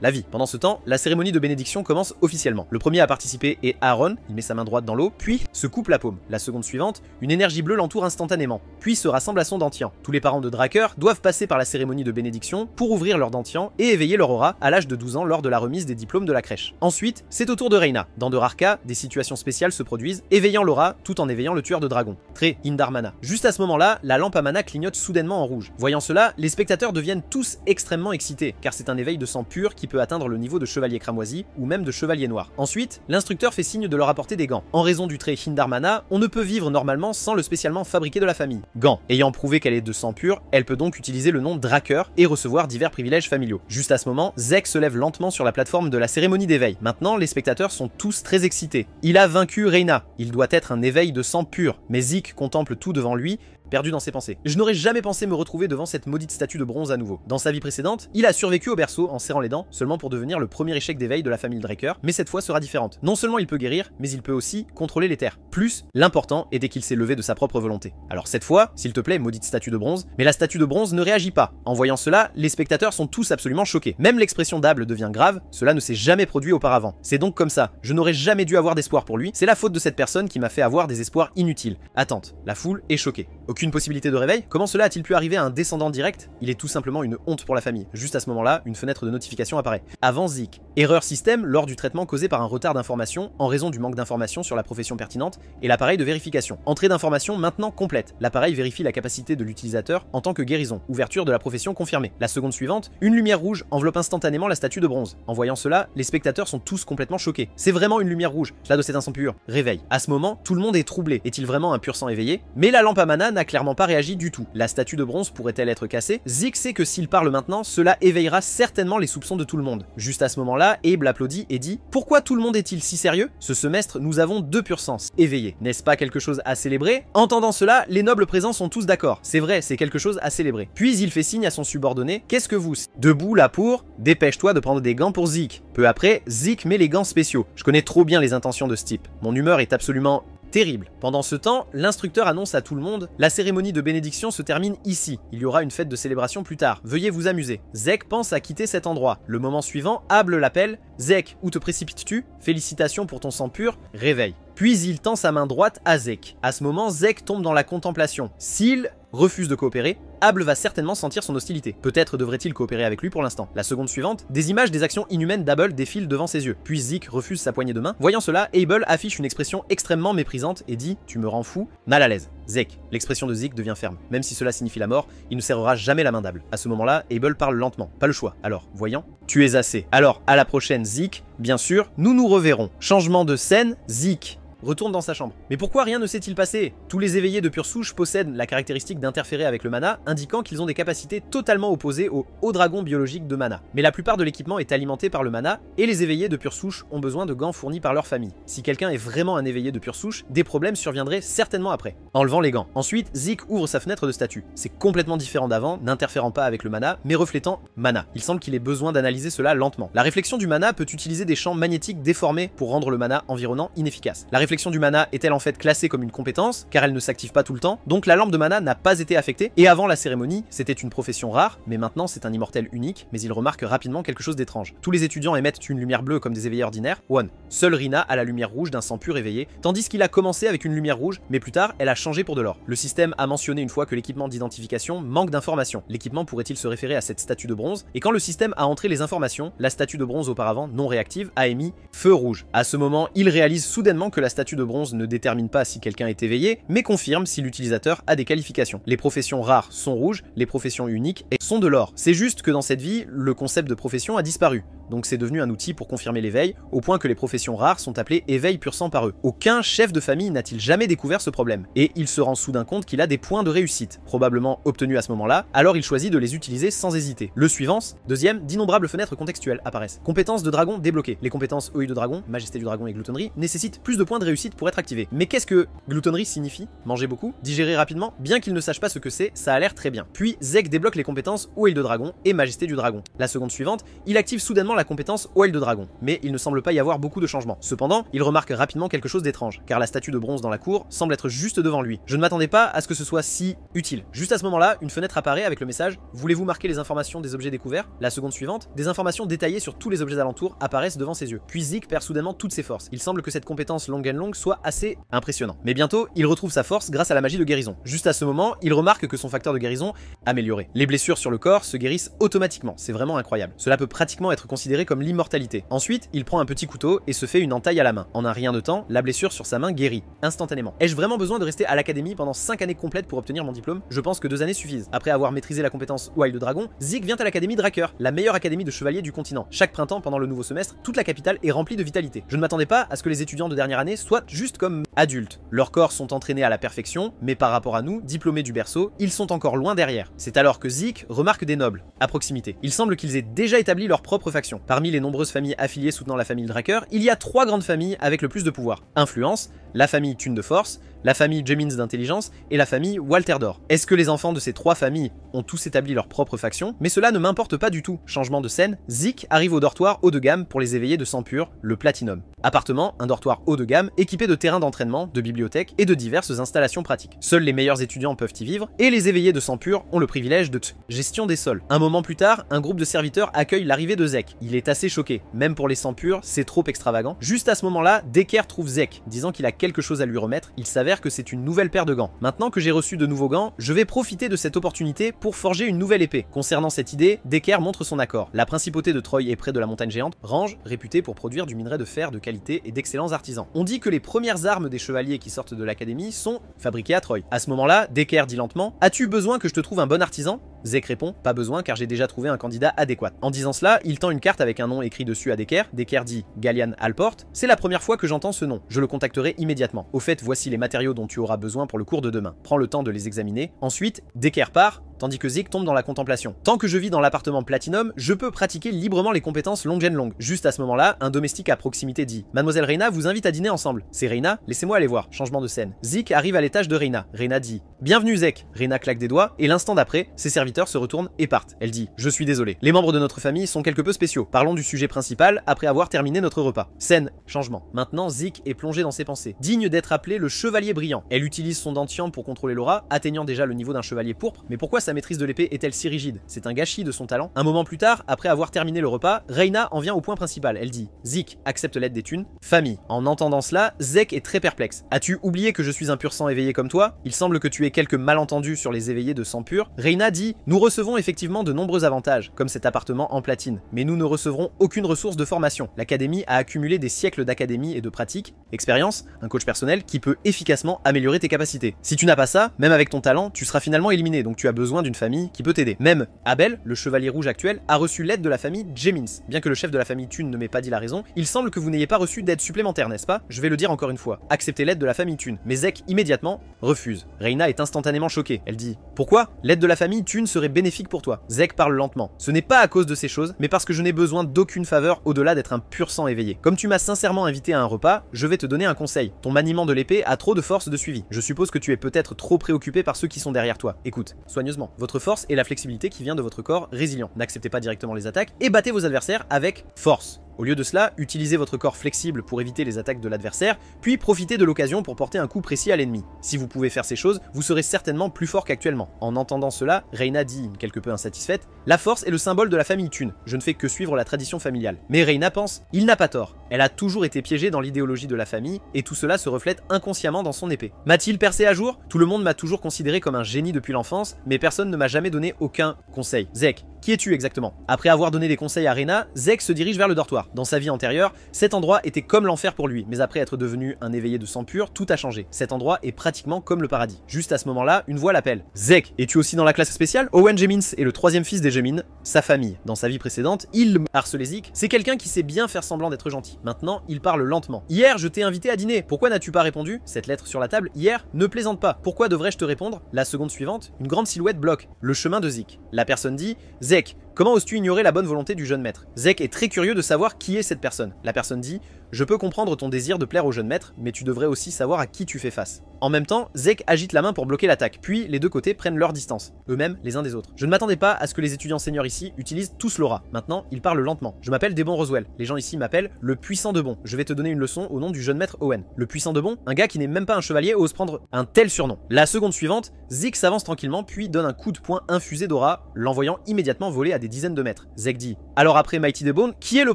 la vie. Pendant ce temps, la cérémonie de bénédiction commence officiellement. Le premier à participer est Aaron, il met sa main droite dans l'eau, puis se coupe la paume. La seconde suivante, une énergie bleue l'entoure instantanément, puis se rassemble à son dentian. Tous les parents de Draker doivent passer par la cérémonie de bénédiction pour ouvrir leur dentian et éveiller leur aura à l'âge de 12 ans lors de la remise des diplômes de la crèche. Ensuite, c'est au tour de Reina. Dans Dorarka, des situations spéciales se produisent, éveillant l'aura tout en éveillant le tueur de dragons. Très Hindarmana. Juste à ce moment-là, la lampe à mana clignote soudainement en rouge. Voyant cela, les spectateurs deviennent tous extrêmement excités, car c'est un éveil de sang pur qui peut atteindre le niveau de chevalier cramoisi ou même de chevalier noir. Ensuite, l'instructeur fait signe de leur apporter des gants. En raison du trait Hindarmana, on ne peut vivre normalement sans le spécialement fabriqué de la famille. Gants. Ayant prouvé qu'elle est de sang pur, elle peut donc utiliser le nom Draker et recevoir divers privilèges familiaux. Juste à ce moment, Zeke se lève lentement sur la plateforme de la cérémonie d'éveil. Maintenant, les spectateurs sont tous très excités. Il a vaincu Reina. Il doit être un éveil de sang pur. Mais Zeke contemple tout devant lui, perdu dans ses pensées. Je n'aurais jamais pensé me retrouver devant cette maudite statue de bronze à nouveau. Dans sa vie précédente, il a survécu au berceau en serrant les dents, seulement pour devenir le premier échec d'éveil de la famille Draker, mais cette fois sera différente. Non seulement il peut guérir, mais il peut aussi contrôler les terres. Plus, l'important était qu'il s'est levé de sa propre volonté. Alors cette fois, s'il te plaît, maudite statue de bronze, mais la statue de bronze ne réagit pas. En voyant cela, les spectateurs sont tous absolument choqués. Même l'expression d'Able devient grave, cela ne s'est jamais produit auparavant. C'est donc comme ça, je n'aurais jamais dû avoir d'espoir pour lui, c'est la faute de cette personne qui m'a fait avoir des espoirs inutiles. Attente, la foule est choquée. Aucune possibilité de réveil? Comment cela a-t-il pu arriver à un descendant direct? Il est tout simplement une honte pour la famille. Juste à ce moment-là, une fenêtre de notification apparaît. Avant Zeke. Erreur système lors du traitement causé par un retard d'information en raison du manque d'informations sur la profession pertinente et l'appareil de vérification. Entrée d'informations maintenant complète. L'appareil vérifie la capacité de l'utilisateur en tant que guérison. Ouverture de la profession confirmée. La seconde suivante, une lumière rouge enveloppe instantanément la statue de bronze. En voyant cela, les spectateurs sont tous complètement choqués. C'est vraiment une lumière rouge. Cela doit être un sang pur. Réveil. À ce moment, tout le monde est troublé. Est-il vraiment un pur sang éveillé? Mais la lampe à mana n'a clairement pas réagi du tout. La statue de bronze pourrait-elle être cassée? Zeke sait que s'il parle maintenant, cela éveillera certainement les soupçons de tout le monde. Juste à ce moment-là, Abe applaudit et dit: pourquoi tout le monde est-il si sérieux? Ce semestre, nous avons 2 purs sens éveillés. N'est-ce pas quelque chose à célébrer? Entendant cela, les nobles présents sont tous d'accord. C'est vrai, c'est quelque chose à célébrer. Puis il fait signe à son subordonné: qu'est-ce que vous? Debout là pour? Dépêche-toi de prendre des gants pour Zeke. Peu après, Zeke met les gants spéciaux. Je connais trop bien les intentions de ce type. Mon humeur est absolument terrible. Pendant ce temps, l'instructeur annonce à tout le monde « La cérémonie de bénédiction se termine ici. Il y aura une fête de célébration plus tard. Veuillez vous amuser. » Zek pense à quitter cet endroit. Le moment suivant, Able l'appelle « Zek, où te précipites-tu? Félicitations pour ton sang pur. Réveille. » Puis il tend sa main droite à Zek. À ce moment, Zek tombe dans la contemplation. S'il refuse de coopérer, Able va certainement sentir son hostilité. Peut-être devrait-il coopérer avec lui pour l'instant. La seconde suivante, des images des actions inhumaines d'Able défilent devant ses yeux. Puis Zeke refuse sa poignée de main. Voyant cela, Able affiche une expression extrêmement méprisante et dit « Tu me rends fou, mal à l'aise. » Zeke. L'expression de Zeke devient ferme. Même si cela signifie la mort, il ne serrera jamais la main d'Able. À ce moment-là, Able parle lentement. Pas le choix. Alors, voyant, tu es assez. Alors, à la prochaine, Zeke. Bien sûr, nous nous reverrons. Changement de scène, Zeke retourne dans sa chambre. Mais pourquoi rien ne s'est-il passé? Tous les éveillés de pure souche possèdent la caractéristique d'interférer avec le mana, indiquant qu'ils ont des capacités totalement opposées aux hauts dragons biologiques de mana. Mais la plupart de l'équipement est alimenté par le mana, et les éveillés de pure souche ont besoin de gants fournis par leur famille. Si quelqu'un est vraiment un éveillé de pure souche, des problèmes surviendraient certainement après. Enlevant les gants. Ensuite, Zeke ouvre sa fenêtre de statue. C'est complètement différent d'avant, n'interférant pas avec le mana, mais reflétant mana. Il semble qu'il ait besoin d'analyser cela lentement. La réflexion du mana peut utiliser des champs magnétiques déformés pour rendre le mana environnant inefficace. La réflexion du mana est-elle en fait classée comme une compétence, car elle ne s'active pas tout le temps, donc la lampe de mana n'a pas été affectée, et avant la cérémonie, c'était une profession rare, mais maintenant c'est un immortel unique, mais il remarque rapidement quelque chose d'étrange. Tous les étudiants émettent une lumière bleue comme des éveillés ordinaires, one. Seule Rina a la lumière rouge d'un sang pur éveillé, tandis qu'il a commencé avec une lumière rouge, mais plus tard, elle a changé pour de l'or. Le système a mentionné une fois que l'équipement d'identification manque d'informations. L'équipement pourrait-il se référer à cette statue de bronze, et quand le système a entré les informations, la statue de bronze auparavant non réactive a émis feu rouge. À ce moment, il réalise soudainement que la statue de bronze ne détermine pas si quelqu'un est éveillé, mais confirme si l'utilisateur a des qualifications. Les professions rares sont rouges, les professions uniques sont de l'or. C'est juste que dans cette vie, le concept de profession a disparu. Donc c'est devenu un outil pour confirmer l'éveil, au point que les professions rares sont appelées éveil pur sang par eux. Aucun chef de famille n'a-t-il jamais découvert ce problème, et il se rend soudain compte qu'il a des points de réussite, probablement obtenus à ce moment-là, alors il choisit de les utiliser sans hésiter. Le suivant, deuxième, d'innombrables fenêtres contextuelles apparaissent. Compétences de dragon débloquées. Les compétences œil de dragon, majesté du dragon et gloutonnerie nécessitent plus de points de réussite pour être activées. Mais qu'est-ce que gloutonnerie signifie? Manger beaucoup? Digérer rapidement? Bien qu'il ne sache pas ce que c'est, ça a l'air très bien. Puis Zek débloque les compétences œil de dragon et majesté du dragon. La seconde suivante, il active soudainement la compétence Oil de dragon, mais il ne semble pas y avoir beaucoup de changements. Cependant, il remarque rapidement quelque chose d'étrange, car la statue de bronze dans la cour semble être juste devant lui. Je ne m'attendais pas à ce que ce soit si utile. Juste à ce moment-là, une fenêtre apparaît avec le message « Voulez-vous marquer les informations des objets découverts ?» La seconde suivante, des informations détaillées sur tous les objets alentours apparaissent devant ses yeux. Puis Zeke perd soudainement toutes ses forces. Il semble que cette compétence long and long soit assez impressionnant. Mais bientôt, il retrouve sa force grâce à la magie de guérison. Juste à ce moment, il remarque que son facteur de guérison amélioré. Les blessures sur le corps se guérissent automatiquement, c'est vraiment incroyable. Cela peut pratiquement être considéré comme l'immortalité. Ensuite, il prend un petit couteau et se fait une entaille à la main. En un rien de temps, la blessure sur sa main guérit, instantanément. Ai-je vraiment besoin de rester à l'académie pendant 5 années complètes pour obtenir mon diplôme? Je pense que 2 années suffisent. Après avoir maîtrisé la compétence Wild Dragon, Zeke vient à l'académie Drakkar, la meilleure académie de chevaliers du continent. Chaque printemps, pendant le nouveau semestre, toute la capitale est remplie de vitalité. Je ne m'attendais pas à ce que les étudiants de dernière année soient juste comme adultes. Leurs corps sont entraînés à la perfection, mais par rapport à nous, diplômés du berceau, ils sont encore loin derrière. C'est alors que Zeke remarque des nobles, à proximité. Il semble qu'ils aient déjà établi leur propre faction. Parmi les nombreuses familles affiliées soutenant la famille Drakkar, il y a 3 grandes familles avec le plus de pouvoir. Influence, la famille Thune de Force, la famille Jemins d'intelligence et la famille Walter d'Or. Est-ce que les enfants de ces 3 familles ont tous établi leur propre faction? Mais cela ne m'importe pas du tout. Changement de scène, Zeke arrive au dortoir haut de gamme pour les éveillés de sang pur, le Platinum. Appartement, un dortoir haut de gamme équipé de terrains d'entraînement, de bibliothèques et de diverses installations pratiques. Seuls les meilleurs étudiants peuvent y vivre et les éveillés de sang pur ont le privilège de gestion des sols. Un moment plus tard, un groupe de serviteurs accueille l'arrivée de Zeke. Il est assez choqué. Même pour les sang purs, c'est trop extravagant. Juste à ce moment-là, Decker trouve Zeke, disant qu'il a quelque chose à lui remettre. Il s'avère que c'est une nouvelle paire de gants. Maintenant que j'ai reçu de nouveaux gants, je vais profiter de cette opportunité pour forger une nouvelle épée. Concernant cette idée, Decker montre son accord. La principauté de Troy est près de la montagne géante, range réputée pour produire du minerai de fer de qualité et d'excellents artisans. On dit que les premières armes des chevaliers qui sortent de l'académie sont fabriquées à Troy. À ce moment-là, Decker dit lentement « As-tu besoin que je te trouve un bon artisan ?» Zeke répond « Pas besoin car j'ai déjà trouvé un candidat adéquat. » En disant cela, il tend une carte avec un nom écrit dessus à Decker. Decker dit « Gallian Alport. C'est la première fois que j'entends ce nom. Je le contacterai immédiatement. Au fait, voici les matériaux dont tu auras besoin pour le cours de demain. Prends le temps de les examiner. » Ensuite, Decker part, tandis que Zeke tombe dans la contemplation. Tant que je vis dans l'appartement Platinum, je peux pratiquer librement les compétences Long Gen Long. Juste à ce moment-là, un domestique à proximité dit: Mademoiselle Reina vous invite à dîner ensemble. C'est Reina, laissez-moi aller voir. Changement de scène. Zeke arrive à l'étage de Reina. Reina dit: Bienvenue Zeke. Reina claque des doigts et l'instant d'après, ses serviteurs se retournent et partent. Elle dit: Je suis désolé. Les membres de notre famille sont quelque peu spéciaux. Parlons du sujet principal après avoir terminé notre repas. Scène. Changement. Maintenant, Zeke est plongé dans ses pensées. Digne d'être appelé le chevalier brillant. Elle utilise son dentian pour contrôler l'aura, atteignant déjà le niveau d'un chevalier pourpre. Mais pourquoi sa maîtrise de l'épée est-elle si rigide? C'est un gâchis de son talent. Un moment plus tard, après avoir terminé le repas, Reina en vient au point principal. Elle dit: Zeke accepte l'aide des thunes. Famille. En entendant cela, Zeke est très perplexe. As-tu oublié que je suis un pur sang éveillé comme toi? Il semble que tu aies quelques malentendus sur les éveillés de sang pur. Reina dit: Nous recevons effectivement de nombreux avantages, comme cet appartement en platine, mais nous ne recevrons aucune ressource de formation. L'académie a accumulé des siècles d'académie et de pratique, expérience, un coach personnel qui peut efficacement améliorer tes capacités. Si tu n'as pas ça, même avec ton talent, tu seras finalement éliminé, donc tu as besoin d'une famille qui peut t'aider. Même Abel, le chevalier rouge actuel, a reçu l'aide de la famille Jemins. Bien que le chef de la famille Thune ne m'ait pas dit la raison, il semble que vous n'ayez pas reçu d'aide supplémentaire, n'est-ce pas? Je vais le dire encore une fois. Acceptez l'aide de la famille Thune. Mais Zeke immédiatement refuse. Reina est instantanément choquée. Elle dit: Pourquoi? L'aide de la famille Thune serait bénéfique pour toi. Zeke parle lentement. Ce n'est pas à cause de ces choses, mais parce que je n'ai besoin d'aucune faveur au-delà d'être un pur sang éveillé. Comme tu m'as sincèrement invité à un repas, je vais te donner un conseil. Ton maniement de l'épée a trop de force de suivi. Je suppose que tu es peut-être trop préoccupé par ceux qui sont derrière toi. Écoute, soigneusement. Votre force est la flexibilité qui vient de votre corps résilient. N'acceptez pas directement les attaques et battez vos adversaires avec force. Au lieu de cela, utilisez votre corps flexible pour éviter les attaques de l'adversaire, puis profitez de l'occasion pour porter un coup précis à l'ennemi. Si vous pouvez faire ces choses, vous serez certainement plus fort qu'actuellement. En entendant cela, Reina dit, quelque peu insatisfaite: La force est le symbole de la famille Thune. Je ne fais que suivre la tradition familiale. Mais Reina pense: Il n'a pas tort. Elle a toujours été piégée dans l'idéologie de la famille, et tout cela se reflète inconsciemment dans son épée. M'a-t-il percé à jour? Tout le monde m'a toujours considéré comme un génie depuis l'enfance, mais personne ne m'a jamais donné aucun conseil. Zeke, qui es-tu exactement? Après avoir donné des conseils à Reina, Zeke se dirige vers le dortoir. Dans sa vie antérieure, cet endroit était comme l'enfer pour lui, mais après être devenu un éveillé de sang pur, tout a changé. Cet endroit est pratiquement comme le paradis. Juste à ce moment-là, une voix l'appelle. Zeke, es-tu aussi dans la classe spéciale? Owen Jemins est le troisième fils des Jemins, sa famille. Dans sa vie précédente, il harcelait Zeke. C'est quelqu'un qui sait bien faire semblant d'être gentil. Maintenant, il parle lentement. Hier, je t'ai invité à dîner. Pourquoi n'as-tu pas répondu? Cette lettre sur la table, hier, ne plaisante pas. Pourquoi devrais-je te répondre? La seconde suivante, une grande silhouette bloque le chemin de Zeke. La personne dit: Zeke, comment oses-tu ignorer la bonne volonté du jeune maître? Zeke est très curieux de savoir qui est cette personne. La personne dit: Je peux comprendre ton désir de plaire au jeune maître, mais tu devrais aussi savoir à qui tu fais face. En même temps, Zeke agite la main pour bloquer l'attaque, puis les deux côtés prennent leur distance, eux-mêmes les uns des autres. Je ne m'attendais pas à ce que les étudiants seniors ici utilisent tous l'aura. Maintenant, ils parlent lentement. Je m'appelle Debon Roswell. Les gens ici m'appellent le puissant Debon. Je vais te donner une leçon au nom du jeune maître Owen. Le puissant Debon, un gars qui n'est même pas un chevalier, ose prendre un tel surnom. La seconde suivante, Zeke s'avance tranquillement, puis donne un coup de poing infusé d'aura, l'envoyant immédiatement voler à des dizaines de mètres. Zeke dit: Alors après Mighty Debon, qui est le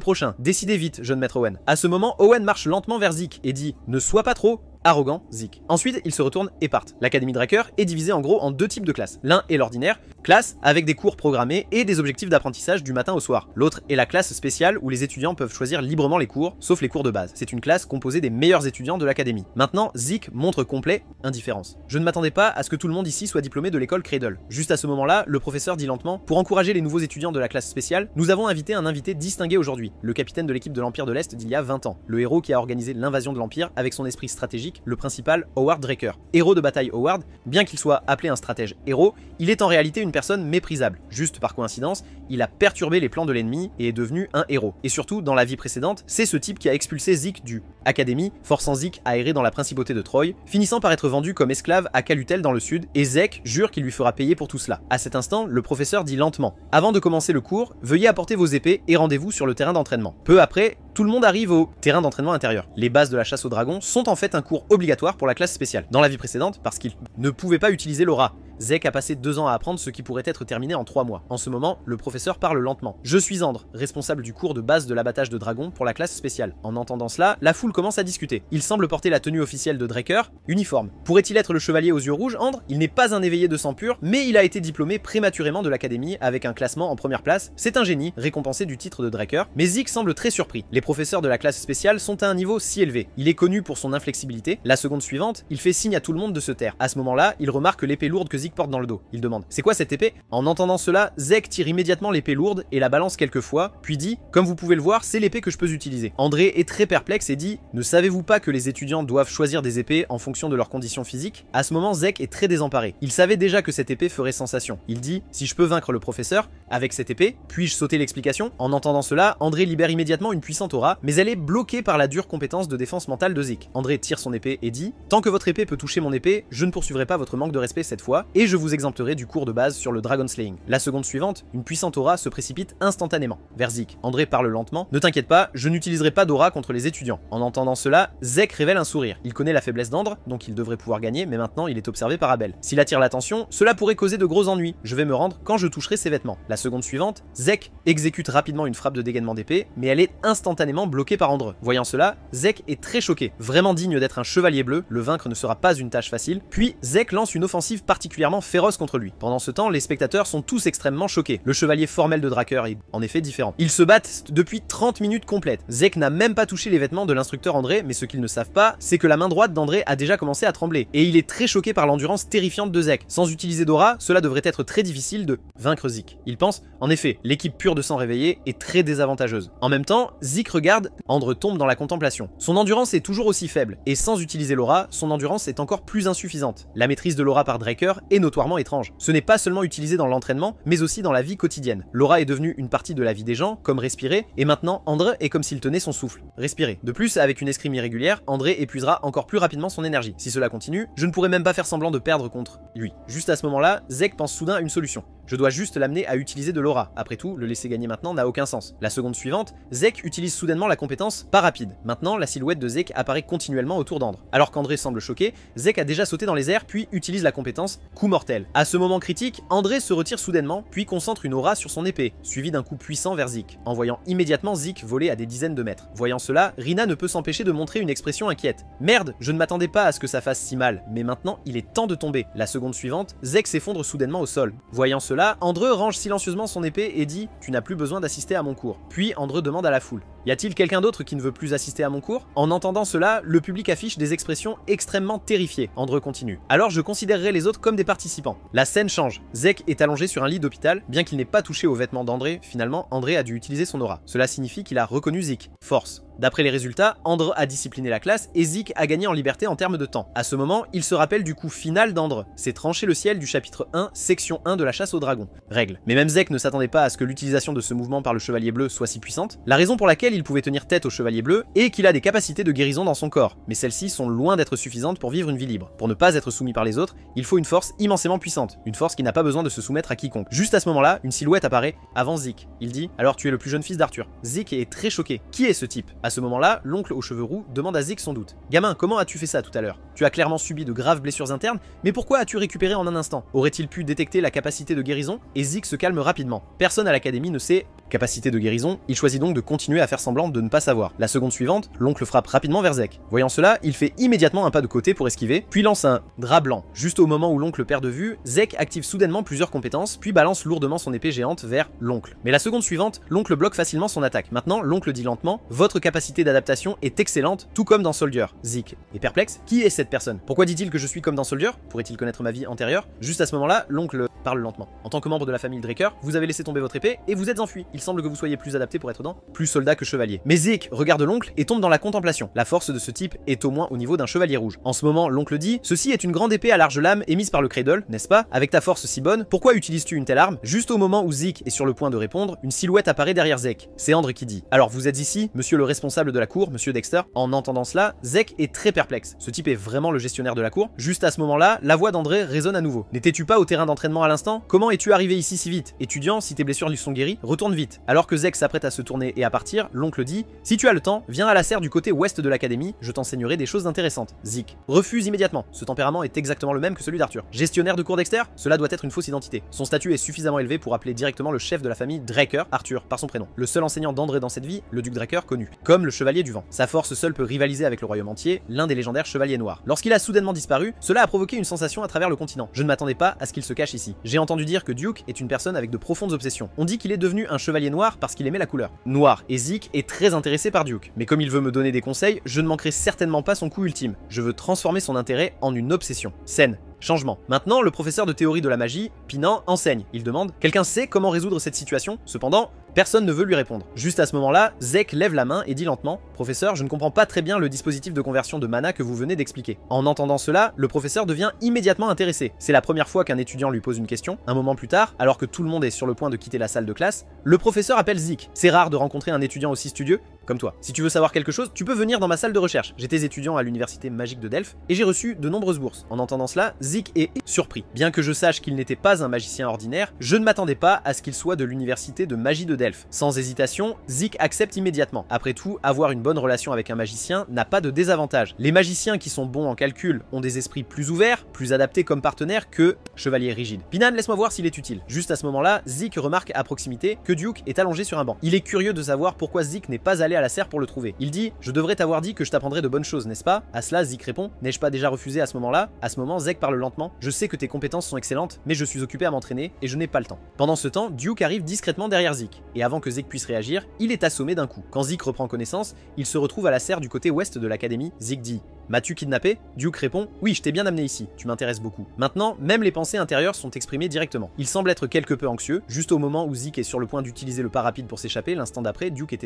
prochain? Décidez vite, jeune maître Owen. À ce moment, Owen marche lentement vers Zeke et dit: Ne sois pas trop arrogant, Zeke. Ensuite, ils se retournent et partent. L'académie Draker est divisée en gros en deux types de classes. L'un est l'ordinaire, classe avec des cours programmés et des objectifs d'apprentissage du matin au soir. L'autre est la classe spéciale où les étudiants peuvent choisir librement les cours, sauf les cours de base. C'est une classe composée des meilleurs étudiants de l'académie. Maintenant, Zeke montre complet indifférence. Je ne m'attendais pas à ce que tout le monde ici soit diplômé de l'école Cradle. Juste à ce moment-là, le professeur dit lentement: Pour encourager les nouveaux étudiants de la classe spéciale, nous avons invité un invité distingué aujourd'hui, le capitaine de l'équipe de l'Empire de l'Est d'il y a 20 ans, le héros qui a organisé l'invasion de l'Empire avec son esprit stratégique, le principal Howard Draker. Héros de bataille Howard, bien qu'il soit appelé un stratège héros, il est en réalité une personne méprisable. Juste par coïncidence, il a perturbé les plans de l'ennemi et est devenu un héros. Et surtout, dans la vie précédente, c'est ce type qui a expulsé Zeke du Académie, forçant Zeke à errer dans la principauté de Troy, finissant par être vendu comme esclave à Calutel dans le sud, et Zeke jure qu'il lui fera payer pour tout cela. À cet instant, le professeur dit lentement: Avant de commencer le cours, veuillez apporter vos épées et rendez-vous sur le terrain d'entraînement. Peu après, tout le monde arrive au terrain d'entraînement intérieur. Les bases de la chasse au dragon sont en fait un cours obligatoire pour la classe spéciale. Dans la vie précédente, parce qu'il ne pouvait pas utiliser l'aura, Zeke a passé 2 ans à apprendre ce qui pourrait être terminé en 3 mois. En ce moment, le professeur parle lentement. Je suis Andre, responsable du cours de base de l'abattage de dragons pour la classe spéciale. En entendant cela, la foule commence à discuter. Il semble porter la tenue officielle de Draker, uniforme. Pourrait-il être le chevalier aux yeux rouges, Andre? Il n'est pas un éveillé de sang pur, mais il a été diplômé prématurément de l'académie avec un classement en première place. C'est un génie, récompensé du titre de Draker, mais Zeke semble très surpris. Les professeurs de la classe spéciale sont à un niveau si élevé. Il est connu pour son inflexibilité arrêter. La seconde suivante, il fait signe à tout le monde de se taire. À ce moment-là, il remarque l'épée lourde que Zeke porte dans le dos. Il demande: c'est quoi cette épée? En entendant cela, Zeke tire immédiatement l'épée lourde et la balance quelques fois, puis dit: comme vous pouvez le voir, c'est l'épée que je peux utiliser. André est très perplexe et dit: ne savez-vous pas que les étudiants doivent choisir des épées en fonction de leurs conditions physiques? À ce moment, Zeke est très désemparé. Il savait déjà que cette épée ferait sensation. Il dit: si je peux vaincre le professeur avec cette épée, puis-je sauter l'explication? En entendant cela, André libère immédiatement une puissante aura, mais elle est bloquée par la dure compétence de défense mentale de Zeke. André tire son épée et dit: tant que votre épée peut toucher mon épée, je ne poursuivrai pas votre manque de respect cette fois, et je vous exempterai du cours de base sur le Dragon Slaying. La seconde suivante, une puissante aura se précipite instantanément vers Zeke. André parle lentement: ne t'inquiète pas, je n'utiliserai pas d'aura contre les étudiants. En entendant cela, Zeke révèle un sourire. Il connaît la faiblesse d'Andre, donc il devrait pouvoir gagner, mais maintenant il est observé par Abel. S'il attire l'attention, cela pourrait causer de gros ennuis. Je vais me rendre quand je toucherai ses vêtements. La seconde suivante, Zeke exécute rapidement une frappe de dégainement d'épée, mais elle est instantanément bloquée par Andre. Voyant cela, Zeke est très choqué. Vraiment digne d'être un chevalier bleu, le vaincre ne sera pas une tâche facile. Puis Zeke lance une offensive particulièrement féroce contre lui. Pendant ce temps, les spectateurs sont tous extrêmement choqués. Le chevalier formel de Drakkar est en effet différent. Ils se battent depuis 30 minutes complètes. Zeke n'a même pas touché les vêtements de l'instructeur André, mais ce qu'ils ne savent pas, c'est que la main droite d'André a déjà commencé à trembler. Et il est très choqué par l'endurance terrifiante de Zeke. Sans utiliser d'aura, cela devrait être très difficile de vaincre Zeke. Il pense: en effet, l'équipe pure de sang réveillé est très désavantageuse. En même temps, Zeke regarde, André tombe dans la contemplation. Son endurance est toujours aussi faible, et sans utiliser l'aura, son endurance est encore plus insuffisante. La maîtrise de l'aura par Drakkar est notoirement étrange. Ce n'est pas seulement utilisé dans l'entraînement, mais aussi dans la vie quotidienne. L'aura est devenue une partie de la vie des gens, comme respirer, et maintenant André est comme s'il tenait son souffle. Respirer. De plus, avec une escrime irrégulière, André épuisera encore plus rapidement son énergie. Si cela continue, je ne pourrais même pas faire semblant de perdre contre lui. Juste à ce moment-là, Zeke pense soudain à une solution. Je dois juste l'amener à utiliser de l'aura. Après tout, le laisser gagner maintenant n'a aucun sens. La seconde suivante, Zeke utilise soudainement la compétence pas rapide. Maintenant, la silhouette de Zeke apparaît continuellement autour d'Andre. Alors qu'André semble choqué, Zeke a déjà sauté dans les airs puis utilise la compétence coup mortel. À ce moment critique, André se retire soudainement puis concentre une aura sur son épée, suivi d'un coup puissant vers Zeke, envoyant immédiatement Zeke voler à des dizaines de mètres. Voyant cela, Rina ne peut s'empêcher de montrer une expression inquiète. Merde, je ne m'attendais pas à ce que ça fasse si mal, mais maintenant il est temps de tomber. La seconde suivante, Zeke s'effondre soudainement au sol. Voyant cela, André range silencieusement son épée et dit: tu n'as plus besoin d'assister à mon cours. Puis André demande à la foule: y a-t-il quelqu'un d'autre qui ne veut plus assister à mon cours? En entendant cela, le public affiche des expressions extrêmement terrifiées. André continue: alors je considérerai les autres comme des participants. La scène change. Zeke est allongé sur un lit d'hôpital. Bien qu'il n'ait pas touché aux vêtements d'André, finalement André a dû utiliser son aura. Cela signifie qu'il a reconnu Zeke. Force. D'après les résultats, André a discipliné la classe et Zeke a gagné en liberté en termes de temps. À ce moment, il se rappelle du coup final d'André. C'est trancher le ciel du chapitre 1, section 1 de la chasse au dragon. Règle. Mais même Zeke ne s'attendait pas à ce que l'utilisation de ce mouvement par le chevalier bleu soit si puissante. La raison pour laquelle il pouvait tenir tête au chevalier bleu est qu'il a des capacités de guérison dans son corps. Mais celles-ci sont loin d'être suffisantes pour vivre une vie libre. Pour ne pas être soumis par les autres, il faut une force immensément puissante. Une force qui n'a pas besoin de se soumettre à quiconque. Juste à ce moment-là, une silhouette apparaît avant Zeke. Il dit: alors tu es le plus jeune fils d'Arthur. Zeke est très choqué. Qui est ce type? À ce moment-là, l'oncle aux cheveux roux demande à Zeke son doute. Gamin, comment as-tu fait ça tout à l'heure? Tu as clairement subi de graves blessures internes, mais pourquoi as-tu récupéré en un instant? Aurait-il pu détecter la capacité de guérison? Et Zeke se calme rapidement. Personne à l'académie ne sait capacité de guérison, il choisit donc de continuer à faire semblant de ne pas savoir. La seconde suivante, l'oncle frappe rapidement vers Zeke. Voyant cela, il fait immédiatement un pas de côté pour esquiver, puis lance un drap blanc. Juste au moment où l'oncle perd de vue, Zeke active soudainement plusieurs compétences, puis balance lourdement son épée géante vers l'oncle. Mais la seconde suivante, l'oncle bloque facilement son attaque. Maintenant, l'oncle dit lentement: votre capacité d'adaptation est excellente, tout comme dans Soldier. Zeke est perplexe. Qui est cette personne? Pourquoi dit-il que je suis comme dans Soldier? Pourrait-il connaître ma vie antérieure? Juste à ce moment-là, l'oncle parle lentement. En tant que membre de la famille Drakkar, vous avez laissé tomber votre épée et vous êtes enfui. Il semble que vous soyez plus adapté pour être plus soldat que chevalier. Mais Zeke regarde l'oncle et tombe dans la contemplation. La force de ce type est au moins au niveau d'un chevalier rouge. En ce moment, l'oncle dit: ceci est une grande épée à large lame émise par le Cradle, n'est-ce pas? Avec ta force si bonne, pourquoi utilises-tu une telle arme? Juste au moment où Zeke est sur le point de répondre, une silhouette apparaît derrière Zeke. C'est André qui dit: alors vous êtes ici, monsieur le responsable de la cour, monsieur Dexter? En entendant cela, Zeke est très perplexe. Ce type est vraiment le gestionnaire de la cour. Juste à ce moment-là, la voix d'André résonne à nouveau. N'étais-tu pas au terrain d'entraînement à l'instant? Comment es-tu arrivé ici si vite? Étudiant, si tes blessures lui sont guéries, retourne vite. Alors que Zeke s'apprête à se tourner et à partir, l'oncle dit: si tu as le temps, viens à la serre du côté ouest de l'académie, je t'enseignerai des choses intéressantes. Zeke refuse immédiatement. Ce tempérament est exactement le même que celui d'Arthur. Gestionnaire de cour Dexter? Cela doit être une fausse identité. Son statut est suffisamment élevé pour appeler directement le chef de la famille Drakkar, Arthur, par son prénom. Le seul enseignant d'André dans cette vie, le duc Drakkar connu. comme le chevalier du vent. Sa force seule peut rivaliser avec le royaume entier, l'un des légendaires chevaliers noirs. Lorsqu'il a soudainement disparu, cela a provoqué une sensation à travers le continent. Je ne m'attendais pas à ce qu'il se cache ici. J'ai entendu dire que Duke est une personne avec de profondes obsessions. On dit qu'il est devenu un chevalier noir parce qu'il aimait la couleur noire, et Zeke est très intéressé par Duke. Mais comme il veut me donner des conseils, je ne manquerai certainement pas son coup ultime. Je veux transformer son intérêt en une obsession. Scène. Changement. Maintenant, le professeur de théorie de la magie, Pinan, enseigne. Il demande « Quelqu'un sait comment résoudre cette situation ?» Cependant, personne ne veut lui répondre. Juste à ce moment-là, Zeke lève la main et dit lentement « Professeur, je ne comprends pas très bien le dispositif de conversion de mana que vous venez d'expliquer. » En entendant cela, le professeur devient immédiatement intéressé. C'est la première fois qu'un étudiant lui pose une question. Un moment plus tard, alors que tout le monde est sur le point de quitter la salle de classe, le professeur appelle Zeke. C'est rare de rencontrer un étudiant aussi studieux comme toi. Si tu veux savoir quelque chose, tu peux venir dans ma salle de recherche. J'étais étudiant à l'université magique de Delphes et j'ai reçu de nombreuses bourses. En entendant cela, Zeke est surpris. Bien que je sache qu'il n'était pas un magicien ordinaire, je ne m'attendais pas à ce qu'il soit de l'université de magie de Delphes. Sans hésitation, Zeke accepte immédiatement. Après tout, avoir une bonne relation avec un magicien n'a pas de désavantage. Les magiciens qui sont bons en calcul ont des esprits plus ouverts, plus adaptés comme partenaires que chevaliers rigides. Pinan, laisse-moi voir s'il est utile. Juste à ce moment-là, Zeke remarque à proximité que Duke est allongé sur un banc. Il est curieux de savoir pourquoi Zeke n'est pas allé à la serre pour le trouver. Il dit « Je devrais t'avoir dit que je t'apprendrais de bonnes choses, n'est-ce pas ?» À cela, Zeke répond « N'ai-je pas déjà refusé à ce moment-là ?» À ce moment, Zeke parle lentement « Je sais que tes compétences sont excellentes, mais je suis occupé à m'entraîner et je n'ai pas le temps. » Pendant ce temps, Duke arrive discrètement derrière Zeke, et avant que Zeke puisse réagir, il est assommé d'un coup. Quand Zeke reprend connaissance, il se retrouve à la serre du côté ouest de l'académie. Zeke dit « M'as-tu kidnappé ?» Duke répond « Oui, je t'ai bien amené ici, tu m'intéresses beaucoup. » Maintenant, même les pensées intérieures sont exprimées directement. Il semble être quelque peu anxieux, juste au moment où Zeke est sur le point d'utiliser le pas rapide pour s'échapper, l'instant d'après, Duke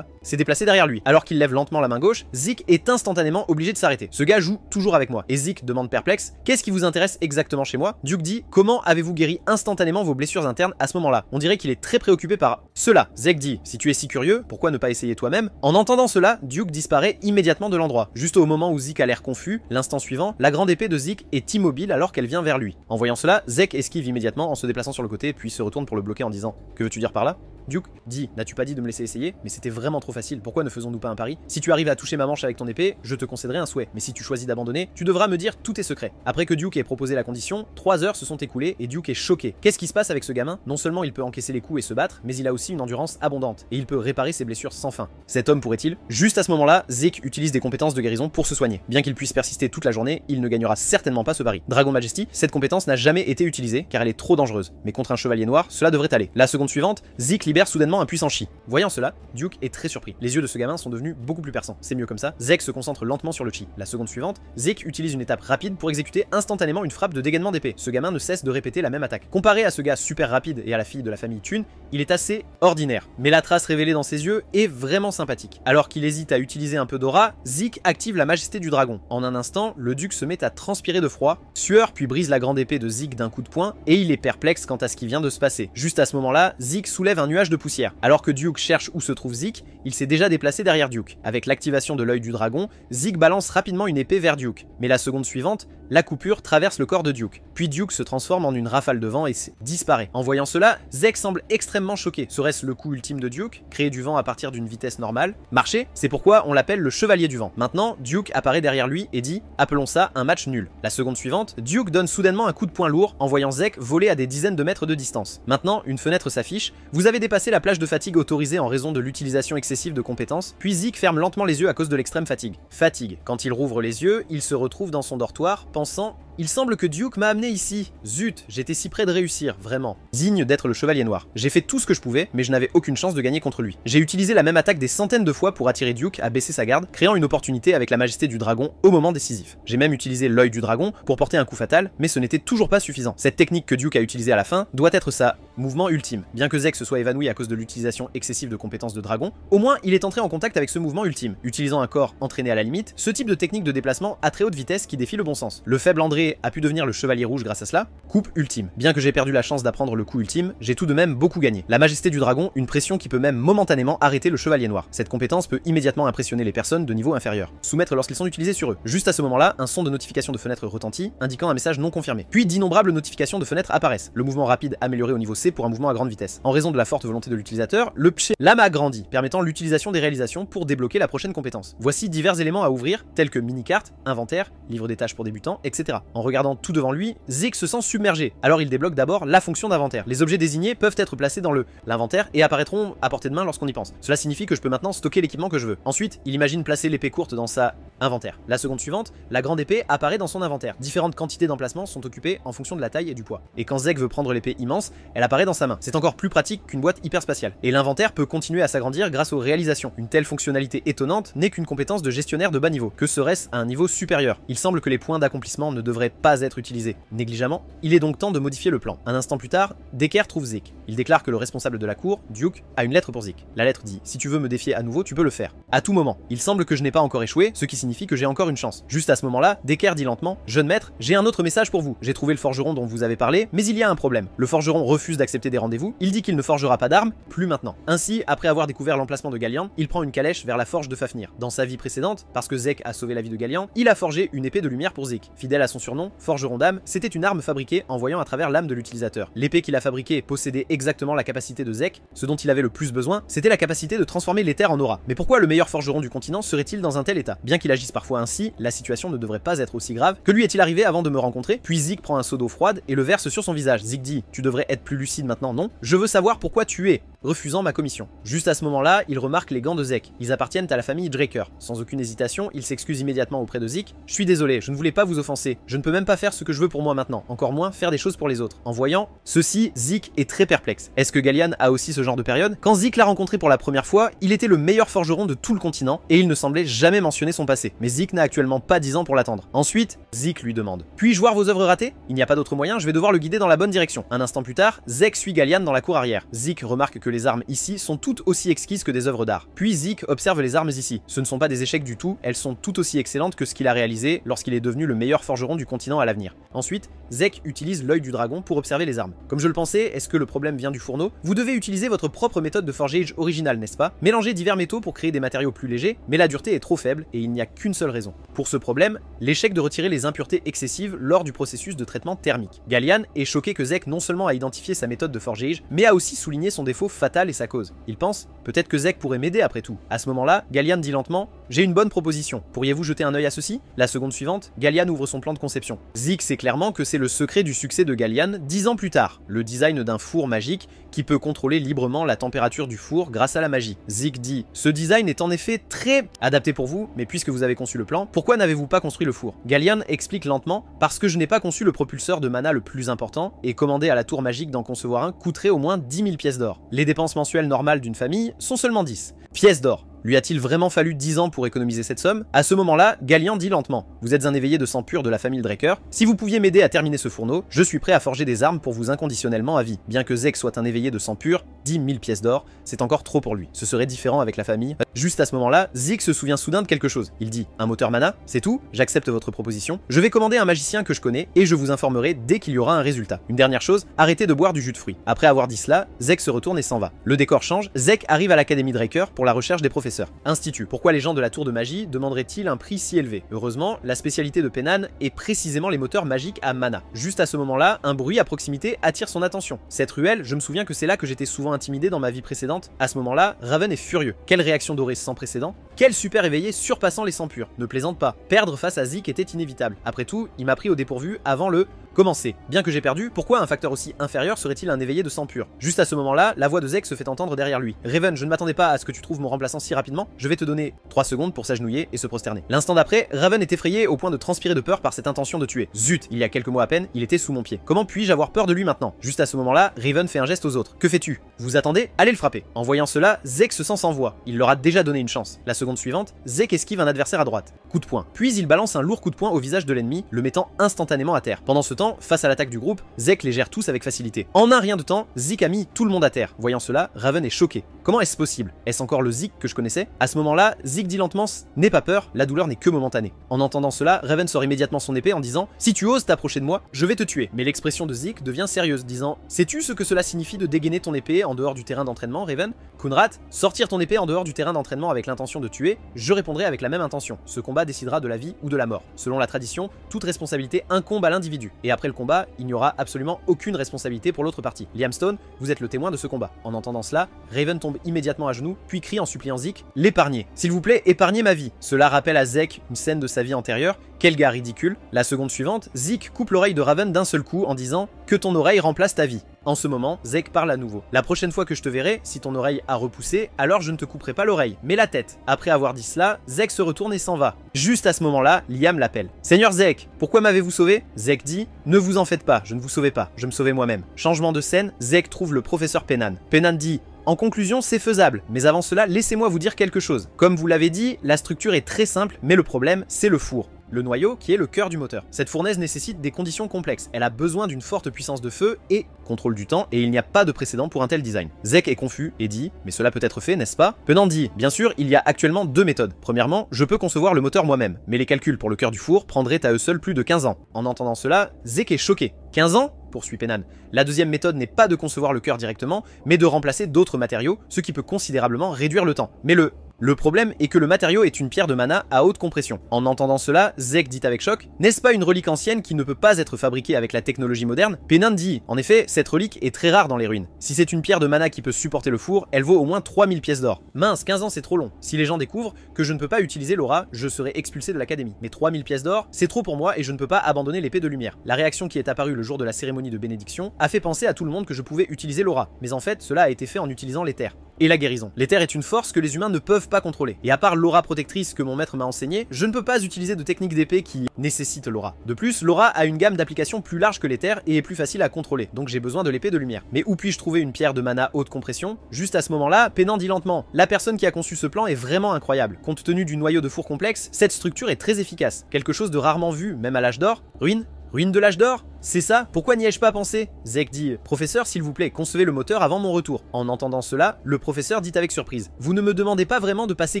s'est déplacé derrière lui. Alors qu'il lève lentement la main gauche, Zeke est instantanément obligé de s'arrêter. Ce gars joue toujours avec moi. Et Zeke demande perplexe « Qu'est-ce qui vous intéresse exactement chez moi ?» Duke dit « Comment avez-vous guéri instantanément vos blessures internes à ce moment-là ?» On dirait qu'il est très préoccupé par cela. Zeke dit « Si tu es si curieux, pourquoi ne pas essayer toi-même ?» En entendant cela, Duke disparaît immédiatement de l'endroit. Juste au moment où Zeke a l'air confus, l'instant suivant, la grande épée de Zeke est immobile alors qu'elle vient vers lui. En voyant cela, Zeke esquive immédiatement en se déplaçant sur le côté puis se retourne pour le bloquer en disant « Que veux-tu dire par là ?» Duke dit « N'as-tu pas dit de me laisser essayer? Mais c'était vraiment trop facile, pourquoi ne faisons-nous pas un pari? Si tu arrives à toucher ma manche avec ton épée, je te concéderai un souhait, mais si tu choisis d'abandonner, tu devras me dire tous tes secrets. » Après que Duke ait proposé la condition, 3 heures se sont écoulées et Duke est choqué. Qu'est-ce qui se passe avec ce gamin? Non seulement il peut encaisser les coups et se battre, mais il a aussi une endurance abondante, et il peut réparer ses blessures sans fin. Cet homme pourrait-il? Juste à ce moment-là, Zeke utilise des compétences de guérison pour se soigner. Bien qu'il puisse persister toute la journée, il ne gagnera certainement pas ce pari. Dragon Majesty, cette compétence n'a jamais été utilisée, car elle est trop dangereuse. Mais contre un chevalier noir, cela devrait aller. La seconde suivante, Zeke libère soudainement un puissant chi. Voyant cela, Duke est très surpris. Les yeux de ce gamin sont devenus beaucoup plus perçants. C'est mieux comme ça. Zeke se concentre lentement sur le chi. La seconde suivante, Zeke utilise une étape rapide pour exécuter instantanément une frappe de dégainement d'épée. Ce gamin ne cesse de répéter la même attaque. Comparé à ce gars super rapide et à la fille de la famille Thune, il est assez ordinaire. Mais la trace révélée dans ses yeux est vraiment sympathique. Alors qu'il hésite à utiliser un peu d'aura, Zeke active la majesté du dragon. En un instant, le duc se met à transpirer de froid, sueur puis brise la grande épée de Zeke d'un coup de poing et il est perplexe quant à ce qui vient de se passer. Juste à ce moment-là, Zeke soulève un nuage de poussière. Alors que Duke cherche où se trouve Zeke, il s'est déjà déplacé derrière Duke. Avec l'activation de l'œil du dragon, Zeke balance rapidement une épée vers Duke. Mais la seconde suivante, la coupure traverse le corps de Duke. Puis Duke se transforme en une rafale de vent et disparaît. En voyant cela, Zeke semble extrêmement choqué. Serait-ce le coup ultime de Duke? Créer du vent à partir d'une vitesse normale? Marcher? C'est pourquoi on l'appelle le chevalier du vent. Maintenant, Duke apparaît derrière lui et dit « Appelons ça un match nul ». La seconde suivante, Duke donne soudainement un coup de poing lourd en voyant Zeke voler à des dizaines de mètres de distance. Maintenant, une fenêtre s'affiche. Vous avez dépassé la plage de fatigue autorisée en raison de l'utilisation excessive de compétences. Puis Zeke ferme lentement les yeux à cause de l'extrême fatigue. Fatigue. Quand il rouvre les yeux, il se retrouve dans son dortoir, pensant « Il semble que Duke m'a amené ici. Zut, j'étais si près de réussir, vraiment. Digne d'être le chevalier noir. J'ai fait tout ce que je pouvais, mais je n'avais aucune chance de gagner contre lui. J'ai utilisé la même attaque des centaines de fois pour attirer Duke à baisser sa garde, créant une opportunité avec la majesté du dragon au moment décisif. J'ai même utilisé l'œil du dragon pour porter un coup fatal, mais ce n'était toujours pas suffisant. Cette technique que Duke a utilisée à la fin doit être sa mouvement ultime. Bien que Zeke se soit évanoui à cause de l'utilisation excessive de compétences de dragon, au moins il est entré en contact avec ce mouvement ultime. Utilisant un corps entraîné à la limite, ce type de technique de déplacement à très haute vitesse qui défie le bon sens. Le faible André a pu devenir le chevalier rouge grâce à cela. Coupe ultime. Bien que j'ai perdu la chance d'apprendre le coup ultime, j'ai tout de même beaucoup gagné. La majesté du dragon, une pression qui peut même momentanément arrêter le chevalier noir. Cette compétence peut immédiatement impressionner les personnes de niveau inférieur. Soumettre lorsqu'ils sont utilisés sur eux. Juste à ce moment-là, un son de notification de fenêtre retentit, indiquant un message non confirmé. Puis d'innombrables notifications de fenêtres apparaissent. Le mouvement rapide amélioré au niveau C pour un mouvement à grande vitesse. En raison de la forte volonté de l'utilisateur, le pché lama grandit, permettant l'utilisation des réalisations pour débloquer la prochaine compétence. Voici divers éléments à ouvrir, tels que mini-carte, inventaire, livre des tâches pour débutants, etc. En regardant tout devant lui, Zeke se sent submergé. Alors il débloque d'abord la fonction d'inventaire. Les objets désignés peuvent être placés dans l'inventaire et apparaîtront à portée de main lorsqu'on y pense. Cela signifie que je peux maintenant stocker l'équipement que je veux. Ensuite, il imagine placer l'épée courte dans sa inventaire. La seconde suivante, la grande épée apparaît dans son inventaire. Différentes quantités d'emplacements sont occupées en fonction de la taille et du poids. Et quand Zeke veut prendre l'épée immense, elle apparaît dans sa main. C'est encore plus pratique qu'une boîte hyper spatiale. Et l'inventaire peut continuer à s'agrandir grâce aux réalisations. Une telle fonctionnalité étonnante n'est qu'une compétence de gestionnaire de bas niveau. Que serait-ce à un niveau supérieur? Il semble que les points d'accomplissement ne devraient pas être utilisés négligemment. Il est donc temps de modifier le plan. Un instant plus tard, Decker trouve Zeke. Il déclare que le responsable de la cour, Duke, a une lettre pour Zeke. La lettre dit: si tu veux me défier à nouveau, tu peux le faire. À tout moment. Il semble que je n'ai pas encore échoué, ce qui signifie que j'ai encore une chance. Juste à ce moment-là, Decker dit lentement: jeune maître, j'ai un autre message pour vous. J'ai trouvé le forgeron dont vous avez parlé, mais il y a un problème. Le forgeron refuse d'accepter des rendez-vous, il dit qu'il ne forgera pas d'armes, plus maintenant. Ainsi, après avoir découvert l'emplacement de Gallian, il prend une calèche vers la forge de Fafnir. Dans sa vie précédente, parce que Zeke a sauvé la vie de Gallian, il a forgé une épée de lumière pour Zeke. Fidèle à son surnom, forgeron d'âme, c'était une arme fabriquée en voyant à travers l'âme de l'utilisateur. L'épée qu'il a fabriquée possédait exactement la capacité de Zeke. Ce dont il avait le plus besoin, c'était la capacité de transformer l'éther en aura. Mais pourquoi le meilleur forgeron du continent serait-il dans un tel état? Bien qu'il agisse parfois ainsi, la situation ne devrait pas être aussi grave. Que lui est-il arrivé avant de me rencontrer? Puis Zeke prend un seau d'eau froide et le verse sur son visage. Zeke dit: tu devrais être plus lucide maintenant, non? Je veux savoir pourquoi tu es, refusant ma commission. Juste à ce moment-là, il remarque les gants de Zeke. Ils appartiennent à la famille Draker. Sans aucune hésitation, il s'excuse immédiatement auprès de Zeke. Je suis désolé, je ne voulais pas vous offenser. Je ne peux même pas faire ce que je veux pour moi maintenant, encore moins faire des choses pour les autres. En voyant ceci, Zeke est très perplexe. Est-ce que Gallian a aussi ce genre de période? Quand Zeke l'a rencontré pour la première fois, il était le meilleur forgeron de tout le continent et il ne semblait jamais mentionner son passé. Mais Zeke n'a actuellement pas 10 ans pour l'attendre. Ensuite, Zeke lui demande: puis-je voir vos œuvres ratées? Il n'y a pas d'autre moyen, je vais devoir le guider dans la bonne direction. Un instant plus tard, Zeke suit Gallian dans la cour arrière. Zeke remarque que les armes ici sont toutes aussi exquises que des œuvres d'art. Puis Zeke observe les armes ici. Ce ne sont pas des échecs du tout, elles sont tout aussi excellentes que ce qu'il a réalisé lorsqu'il est devenu le meilleur forgeron du continent à l'avenir. Ensuite, Zeke utilise l'œil du dragon pour observer les armes. Comme je le pensais, est-ce que le problème vient du fourneau? Vous devez utiliser votre propre méthode de forgeage originale, n'est-ce pas? Mélanger divers métaux pour créer des matériaux plus légers, mais la dureté est trop faible et il n'y a qu'une seule raison. Pour ce problème, l'échec de retirer les impuretés excessives lors du processus de traitement thermique. Gallian est choqué que Zeke non seulement a identifié sa méthode de forgeage, mais a aussi souligné son défaut fatal et sa cause. Il pense: peut-être que Zeke pourrait m'aider après tout. À ce moment-là, Gallian dit lentement: j'ai une bonne proposition. Pourriez-vous jeter un œil à ceci? La seconde suivante, Gallian ouvre son plan de conception. Zeke sait clairement que c'est le secret du succès de Gallian 10 ans plus tard, le design d'un four magique qui peut contrôler librement la température du four grâce à la magie. Zeke dit: ce design est en effet très adapté pour vous, mais puisque vous avez conçu le plan, pourquoi n'avez-vous pas construit le four? Gallian explique lentement: parce que je n'ai pas conçu le propulseur de mana le plus important, et commander à la tour magique d'en concevoir un coûterait au moins 10 000 pièces d'or. Les dépenses mensuelles normales d'une famille sont seulement 10 pièces d'or. Lui a-t-il vraiment fallu 10 ans pour économiser cette somme? À ce moment-là, Gallian dit lentement: vous êtes un éveillé de sang pur de la famille Draker. Si vous pouviez m'aider à terminer ce fourneau, je suis prêt à forger des armes pour vous inconditionnellement à vie. Bien que Zeke soit un éveillé de sang pur, 10 000 pièces d'or, c'est encore trop pour lui. Ce serait différent avec la famille. Juste à ce moment-là, Zeke se souvient soudain de quelque chose. Il dit: un moteur mana? C'est tout? J'accepte votre proposition. Je vais commander un magicien que je connais et je vous informerai dès qu'il y aura un résultat. Une dernière chose, arrêtez de boire du jus de fruits. Après avoir dit cela, Zeke se retourne et s'en va. Le décor change, Zeke arrive à l'académie Draker pour la recherche des professeurs. Institut. Pourquoi les gens de la tour de magie demanderaient-ils un prix si élevé? Heureusement, la spécialité de Pennan est précisément les moteurs magiques à mana. Juste à ce moment-là, un bruit à proximité attire son attention. Cette ruelle, je me souviens que c'est là que j'étais souvent intimidé dans ma vie précédente. À ce moment-là, Raven est furieux. Quelle réaction dorée sans précédent? Quel super éveillé surpassant les sangs purs. Ne plaisante pas. Perdre face à Zeke était inévitable. Après tout, il m'a pris au dépourvu avant le commencer. Bien que j'ai perdu, pourquoi un facteur aussi inférieur serait-il un éveillé de sang pur? Juste à ce moment-là, la voix de Zeke se fait entendre derrière lui. Raven, je ne m'attendais pas à ce que tu trouves mon remplaçant si rapidement. Je vais te donner 3 secondes pour s'agenouiller et se prosterner. L'instant d'après, Raven est effrayé au point de transpirer de peur par cette intention de tuer. Zut, il y a quelques mois à peine, il était sous mon pied. Comment puis-je avoir peur de lui maintenant? Juste à ce moment-là, Raven fait un geste aux autres. Que fais-tu? Vous attendez? Allez le frapper. En voyant cela, Zeke se sent sans voix. Il leur a déjà donné une chance. La seconde suivante, Zeke esquive un adversaire à droite. Coup de poing. Puis il balance un lourd coup de poing au visage de l'ennemi, le mettant instantanément à terre. Pendant ce temps, face à l'attaque du groupe, Zeke les gère tous avec facilité. En un rien de temps, Zeke a mis tout le monde à terre. Voyant cela, Raven est choqué. Comment est-ce possible? Est-ce encore le Zeke que je connaissais? À ce moment-là, Zeke dit lentement: n'aie pas peur, la douleur n'est que momentanée. En entendant cela, Raven sort immédiatement son épée en disant: si tu oses t'approcher de moi, je vais te tuer. Mais l'expression de Zeke devient sérieuse, disant: sais-tu ce que cela signifie de dégainer ton épée en dehors du terrain d'entraînement, Raven? Kunrat, sortir ton épée en dehors du terrain d'entraînement avec l'intention de tuer, je répondrai avec la même intention. Ce combat décidera de la vie ou de la mort. Selon la tradition, toute responsabilité incombe à l'individu. Et qu'après le combat, il n'y aura absolument aucune responsabilité pour l'autre partie. Liam Stone, vous êtes le témoin de ce combat. En entendant cela, Raven tombe immédiatement à genoux, puis crie en suppliant Zeke « L'épargner. S'il vous plaît, épargnez ma vie ». Cela rappelle à Zeke une scène de sa vie antérieure. Quel gars ridicule. La seconde suivante, Zeke coupe l'oreille de Raven d'un seul coup en disant « Que ton oreille remplace ta vie ». En ce moment, Zeke parle à nouveau. La prochaine fois que je te verrai, si ton oreille a repoussé, alors je ne te couperai pas l'oreille, mais la tête. Après avoir dit cela, Zeke se retourne et s'en va. Juste à ce moment-là, Liam l'appelle. Seigneur Zeke, pourquoi m'avez-vous sauvé? Zeke dit, ne vous en faites pas, je ne vous sauvais pas, je me sauvais moi-même. Changement de scène, Zeke trouve le professeur Pennan. Pennan dit, en conclusion, c'est faisable, mais avant cela, laissez-moi vous dire quelque chose. Comme vous l'avez dit, la structure est très simple, mais le problème, c'est le four. Le noyau qui est le cœur du moteur. Cette fournaise nécessite des conditions complexes, elle a besoin d'une forte puissance de feu et contrôle du temps, et il n'y a pas de précédent pour un tel design. Zeke est confus et dit « Mais cela peut être fait, n'est-ce pas ?» Pennan dit « Bien sûr, il y a actuellement deux méthodes. Premièrement, je peux concevoir le moteur moi-même, mais les calculs pour le cœur du four prendraient à eux seuls plus de 15 ans. » En entendant cela, Zeke est choqué. 15 ans ? Poursuit Pennan. La deuxième méthode n'est pas de concevoir le cœur directement, mais de remplacer d'autres matériaux, ce qui peut considérablement réduire le temps. Mais le problème est que le matériau est une pierre de mana à haute compression. En entendant cela, Zeke dit avec choc « N'est-ce pas une relique ancienne qui ne peut pas être fabriquée avec la technologie moderne ?» Pennan dit « En effet, cette relique est très rare dans les ruines. Si c'est une pierre de mana qui peut supporter le four, elle vaut au moins 3000 pièces d'or. Mince, 15 ans c'est trop long. Si les gens découvrent que je ne peux pas utiliser l'aura, je serai expulsé de l'académie. Mais 3000 pièces d'or, c'est trop pour moi et je ne peux pas abandonner l'épée de lumière. La réaction qui est apparue le jour de la cérémonie de bénédiction a fait penser à tout le monde que je pouvais utiliser l'aura. Mais en fait, cela a été fait en utilisant l'éther. Et la guérison. L'éther est une force que les humains ne peuvent pas contrôler. Et à part l'aura protectrice que mon maître m'a enseigné, je ne peux pas utiliser de technique d'épée qui nécessite l'aura. De plus, l'aura a une gamme d'applications plus large que l'éther et est plus facile à contrôler, donc j'ai besoin de l'épée de lumière. Mais où puis-je trouver une pierre de mana haute compression? Juste à ce moment-là, Pennan dit lentement, la personne qui a conçu ce plan est vraiment incroyable. Compte tenu du noyau de four complexe, cette structure est très efficace. Quelque chose de rarement vu, même à l'âge d'or. Ruine? Ruine de l'âge d'or? C'est ça? Pourquoi n'y ai-je pas pensé? Zeke dit « Professeur, s'il vous plaît, concevez le moteur avant mon retour. » En entendant cela, le professeur dit avec surprise « Vous ne me demandez pas vraiment de passer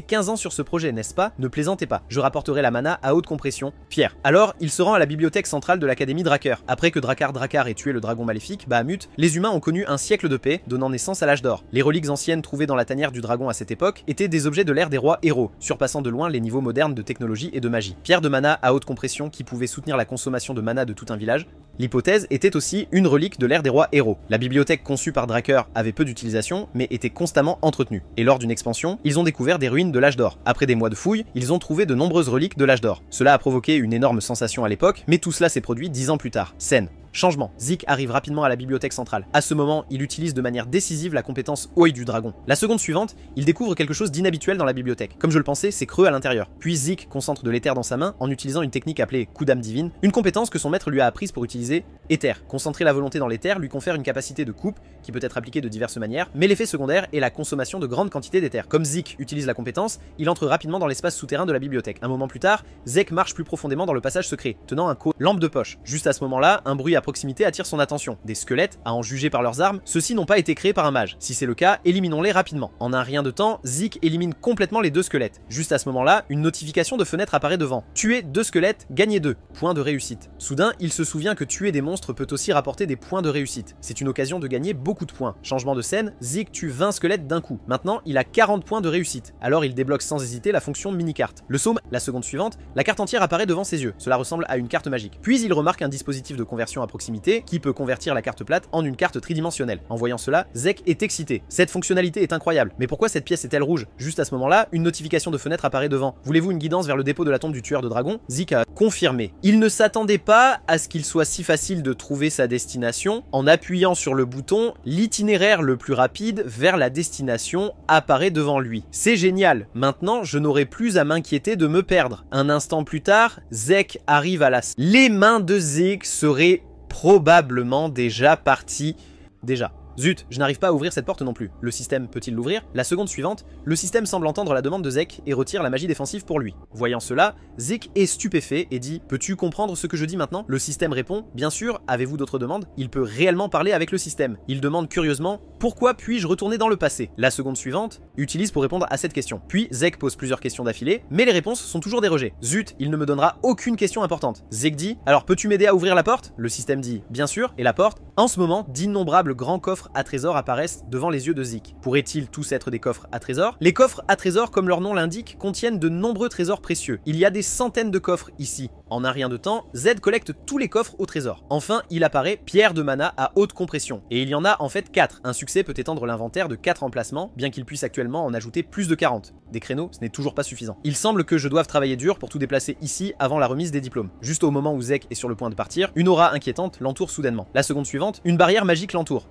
15 ans sur ce projet, n'est-ce pas? Ne plaisantez pas. Je rapporterai la mana à haute compression. Pierre. » Alors, il se rend à la bibliothèque centrale de l'académie Drakkar. Après que Drakkar ait tué le dragon maléfique, Bahamut, les humains ont connu un siècle de paix, donnant naissance à l'âge d'or. Les reliques anciennes trouvées dans la tanière du dragon à cette époque étaient des objets de l'ère des rois héros, surpassant de loin les niveaux modernes de technologie et de magie. Pierre de mana à haute compression qui pouvait soutenir la consommation de mana de tout un village. L'hypothèse était aussi une relique de l'ère des rois héros. La bibliothèque conçue par Drakkar avait peu d'utilisation, mais était constamment entretenue. Et lors d'une expansion, ils ont découvert des ruines de l'âge d'or. Après des mois de fouilles, ils ont trouvé de nombreuses reliques de l'âge d'or. Cela a provoqué une énorme sensation à l'époque, mais tout cela s'est produit 10 ans plus tard. Scène. Changement. Zeke arrive rapidement à la bibliothèque centrale. À ce moment, il utilise de manière décisive la compétence Œil du dragon. La seconde suivante, il découvre quelque chose d'inhabituel dans la bibliothèque. Comme je le pensais, c'est creux à l'intérieur. Puis Zeke concentre de l'éther dans sa main en utilisant une technique appelée coup d'âme divine, une compétence que son maître lui a apprise pour utiliser éther. Concentrer la volonté dans l'éther lui confère une capacité de coupe qui peut être appliquée de diverses manières, mais l'effet secondaire est la consommation de grandes quantités d'éther. Comme Zeke utilise la compétence, il entre rapidement dans l'espace souterrain de la bibliothèque. Un moment plus tard, Zeke marche plus profondément dans le passage secret, tenant un lampe de poche. Juste à ce moment-là, un bruit à proximité attire son attention. Des squelettes, à en juger par leurs armes, ceux-ci n'ont pas été créés par un mage. Si c'est le cas, éliminons-les rapidement. En un rien de temps, Zeke élimine complètement les deux squelettes. Juste à ce moment-là, une notification de fenêtre apparaît devant. Tuer 2 squelettes, gagner 2. Point de réussite. Soudain, il se souvient que tuer des monstres peut aussi rapporter des points de réussite. C'est une occasion de gagner beaucoup de points. Changement de scène, Zeke tue 20 squelettes d'un coup. Maintenant, il a 40 points de réussite. Alors il débloque sans hésiter la fonction mini-carte. Le saume, la seconde suivante, la carte entière apparaît devant ses yeux. Cela ressemble à une carte magique. Puis il remarque un dispositif de conversion à proximité qui peut convertir la carte plate en une carte tridimensionnelle. En voyant cela, Zeke est excité. Cette fonctionnalité est incroyable. Mais pourquoi cette pièce est-elle rouge? Juste à ce moment-là, une notification de fenêtre apparaît devant. Voulez-vous une guidance vers le dépôt de la tombe du tueur de dragon? Zeke a confirmé. Il ne s'attendait pas à ce qu'il soit si facile de trouver sa destination. En appuyant sur le bouton, l'itinéraire le plus rapide vers la destination apparaît devant lui. C'est génial. Maintenant, je n'aurai plus à m'inquiéter de me perdre. Un instant plus tard, Zeke arrive à la... Les mains de Zeke seraient probablement déjà parties. Déjà. Zut, je n'arrive pas à ouvrir cette porte non plus. Le système peut-il l'ouvrir? La seconde suivante, le système semble entendre la demande de Zeke et retire la magie défensive pour lui. Voyant cela, Zeke est stupéfait et dit « Peux-tu comprendre ce que je dis maintenant ?» Le système répond « Bien sûr, avez-vous d'autres demandes ?» Il peut réellement parler avec le système. Il demande curieusement « Pourquoi puis-je retourner dans le passé ?» La seconde suivante utilise pour répondre à cette question. Puis Zeke pose plusieurs questions d'affilée, mais les réponses sont toujours des rejets. Zut, il ne me donnera aucune question importante. Zeke dit « Alors peux-tu m'aider à ouvrir la porte ?» Le système dit « Bien sûr » et la porte. En ce moment, d'innombrables grands coffres coffres à trésors apparaissent devant les yeux de Zeke. Pourraient-ils tous être des coffres à trésors? Les coffres à trésors, comme leur nom l'indique, contiennent de nombreux trésors précieux. Il y a des centaines de coffres ici. En un rien de temps, Z collecte tous les coffres au trésor. Enfin, il apparaît pierre de mana à haute compression. Et il y en a en fait 4. Un succès peut étendre l'inventaire de 4 emplacements, bien qu'il puisse actuellement en ajouter plus de 40. Des créneaux, ce n'est toujours pas suffisant. Il semble que je doive travailler dur pour tout déplacer ici avant la remise des diplômes. Juste au moment où Zeke est sur le point de partir, une aura inquiétante l'entoure soudainement. La seconde suivante, une barrière magique l'entoure.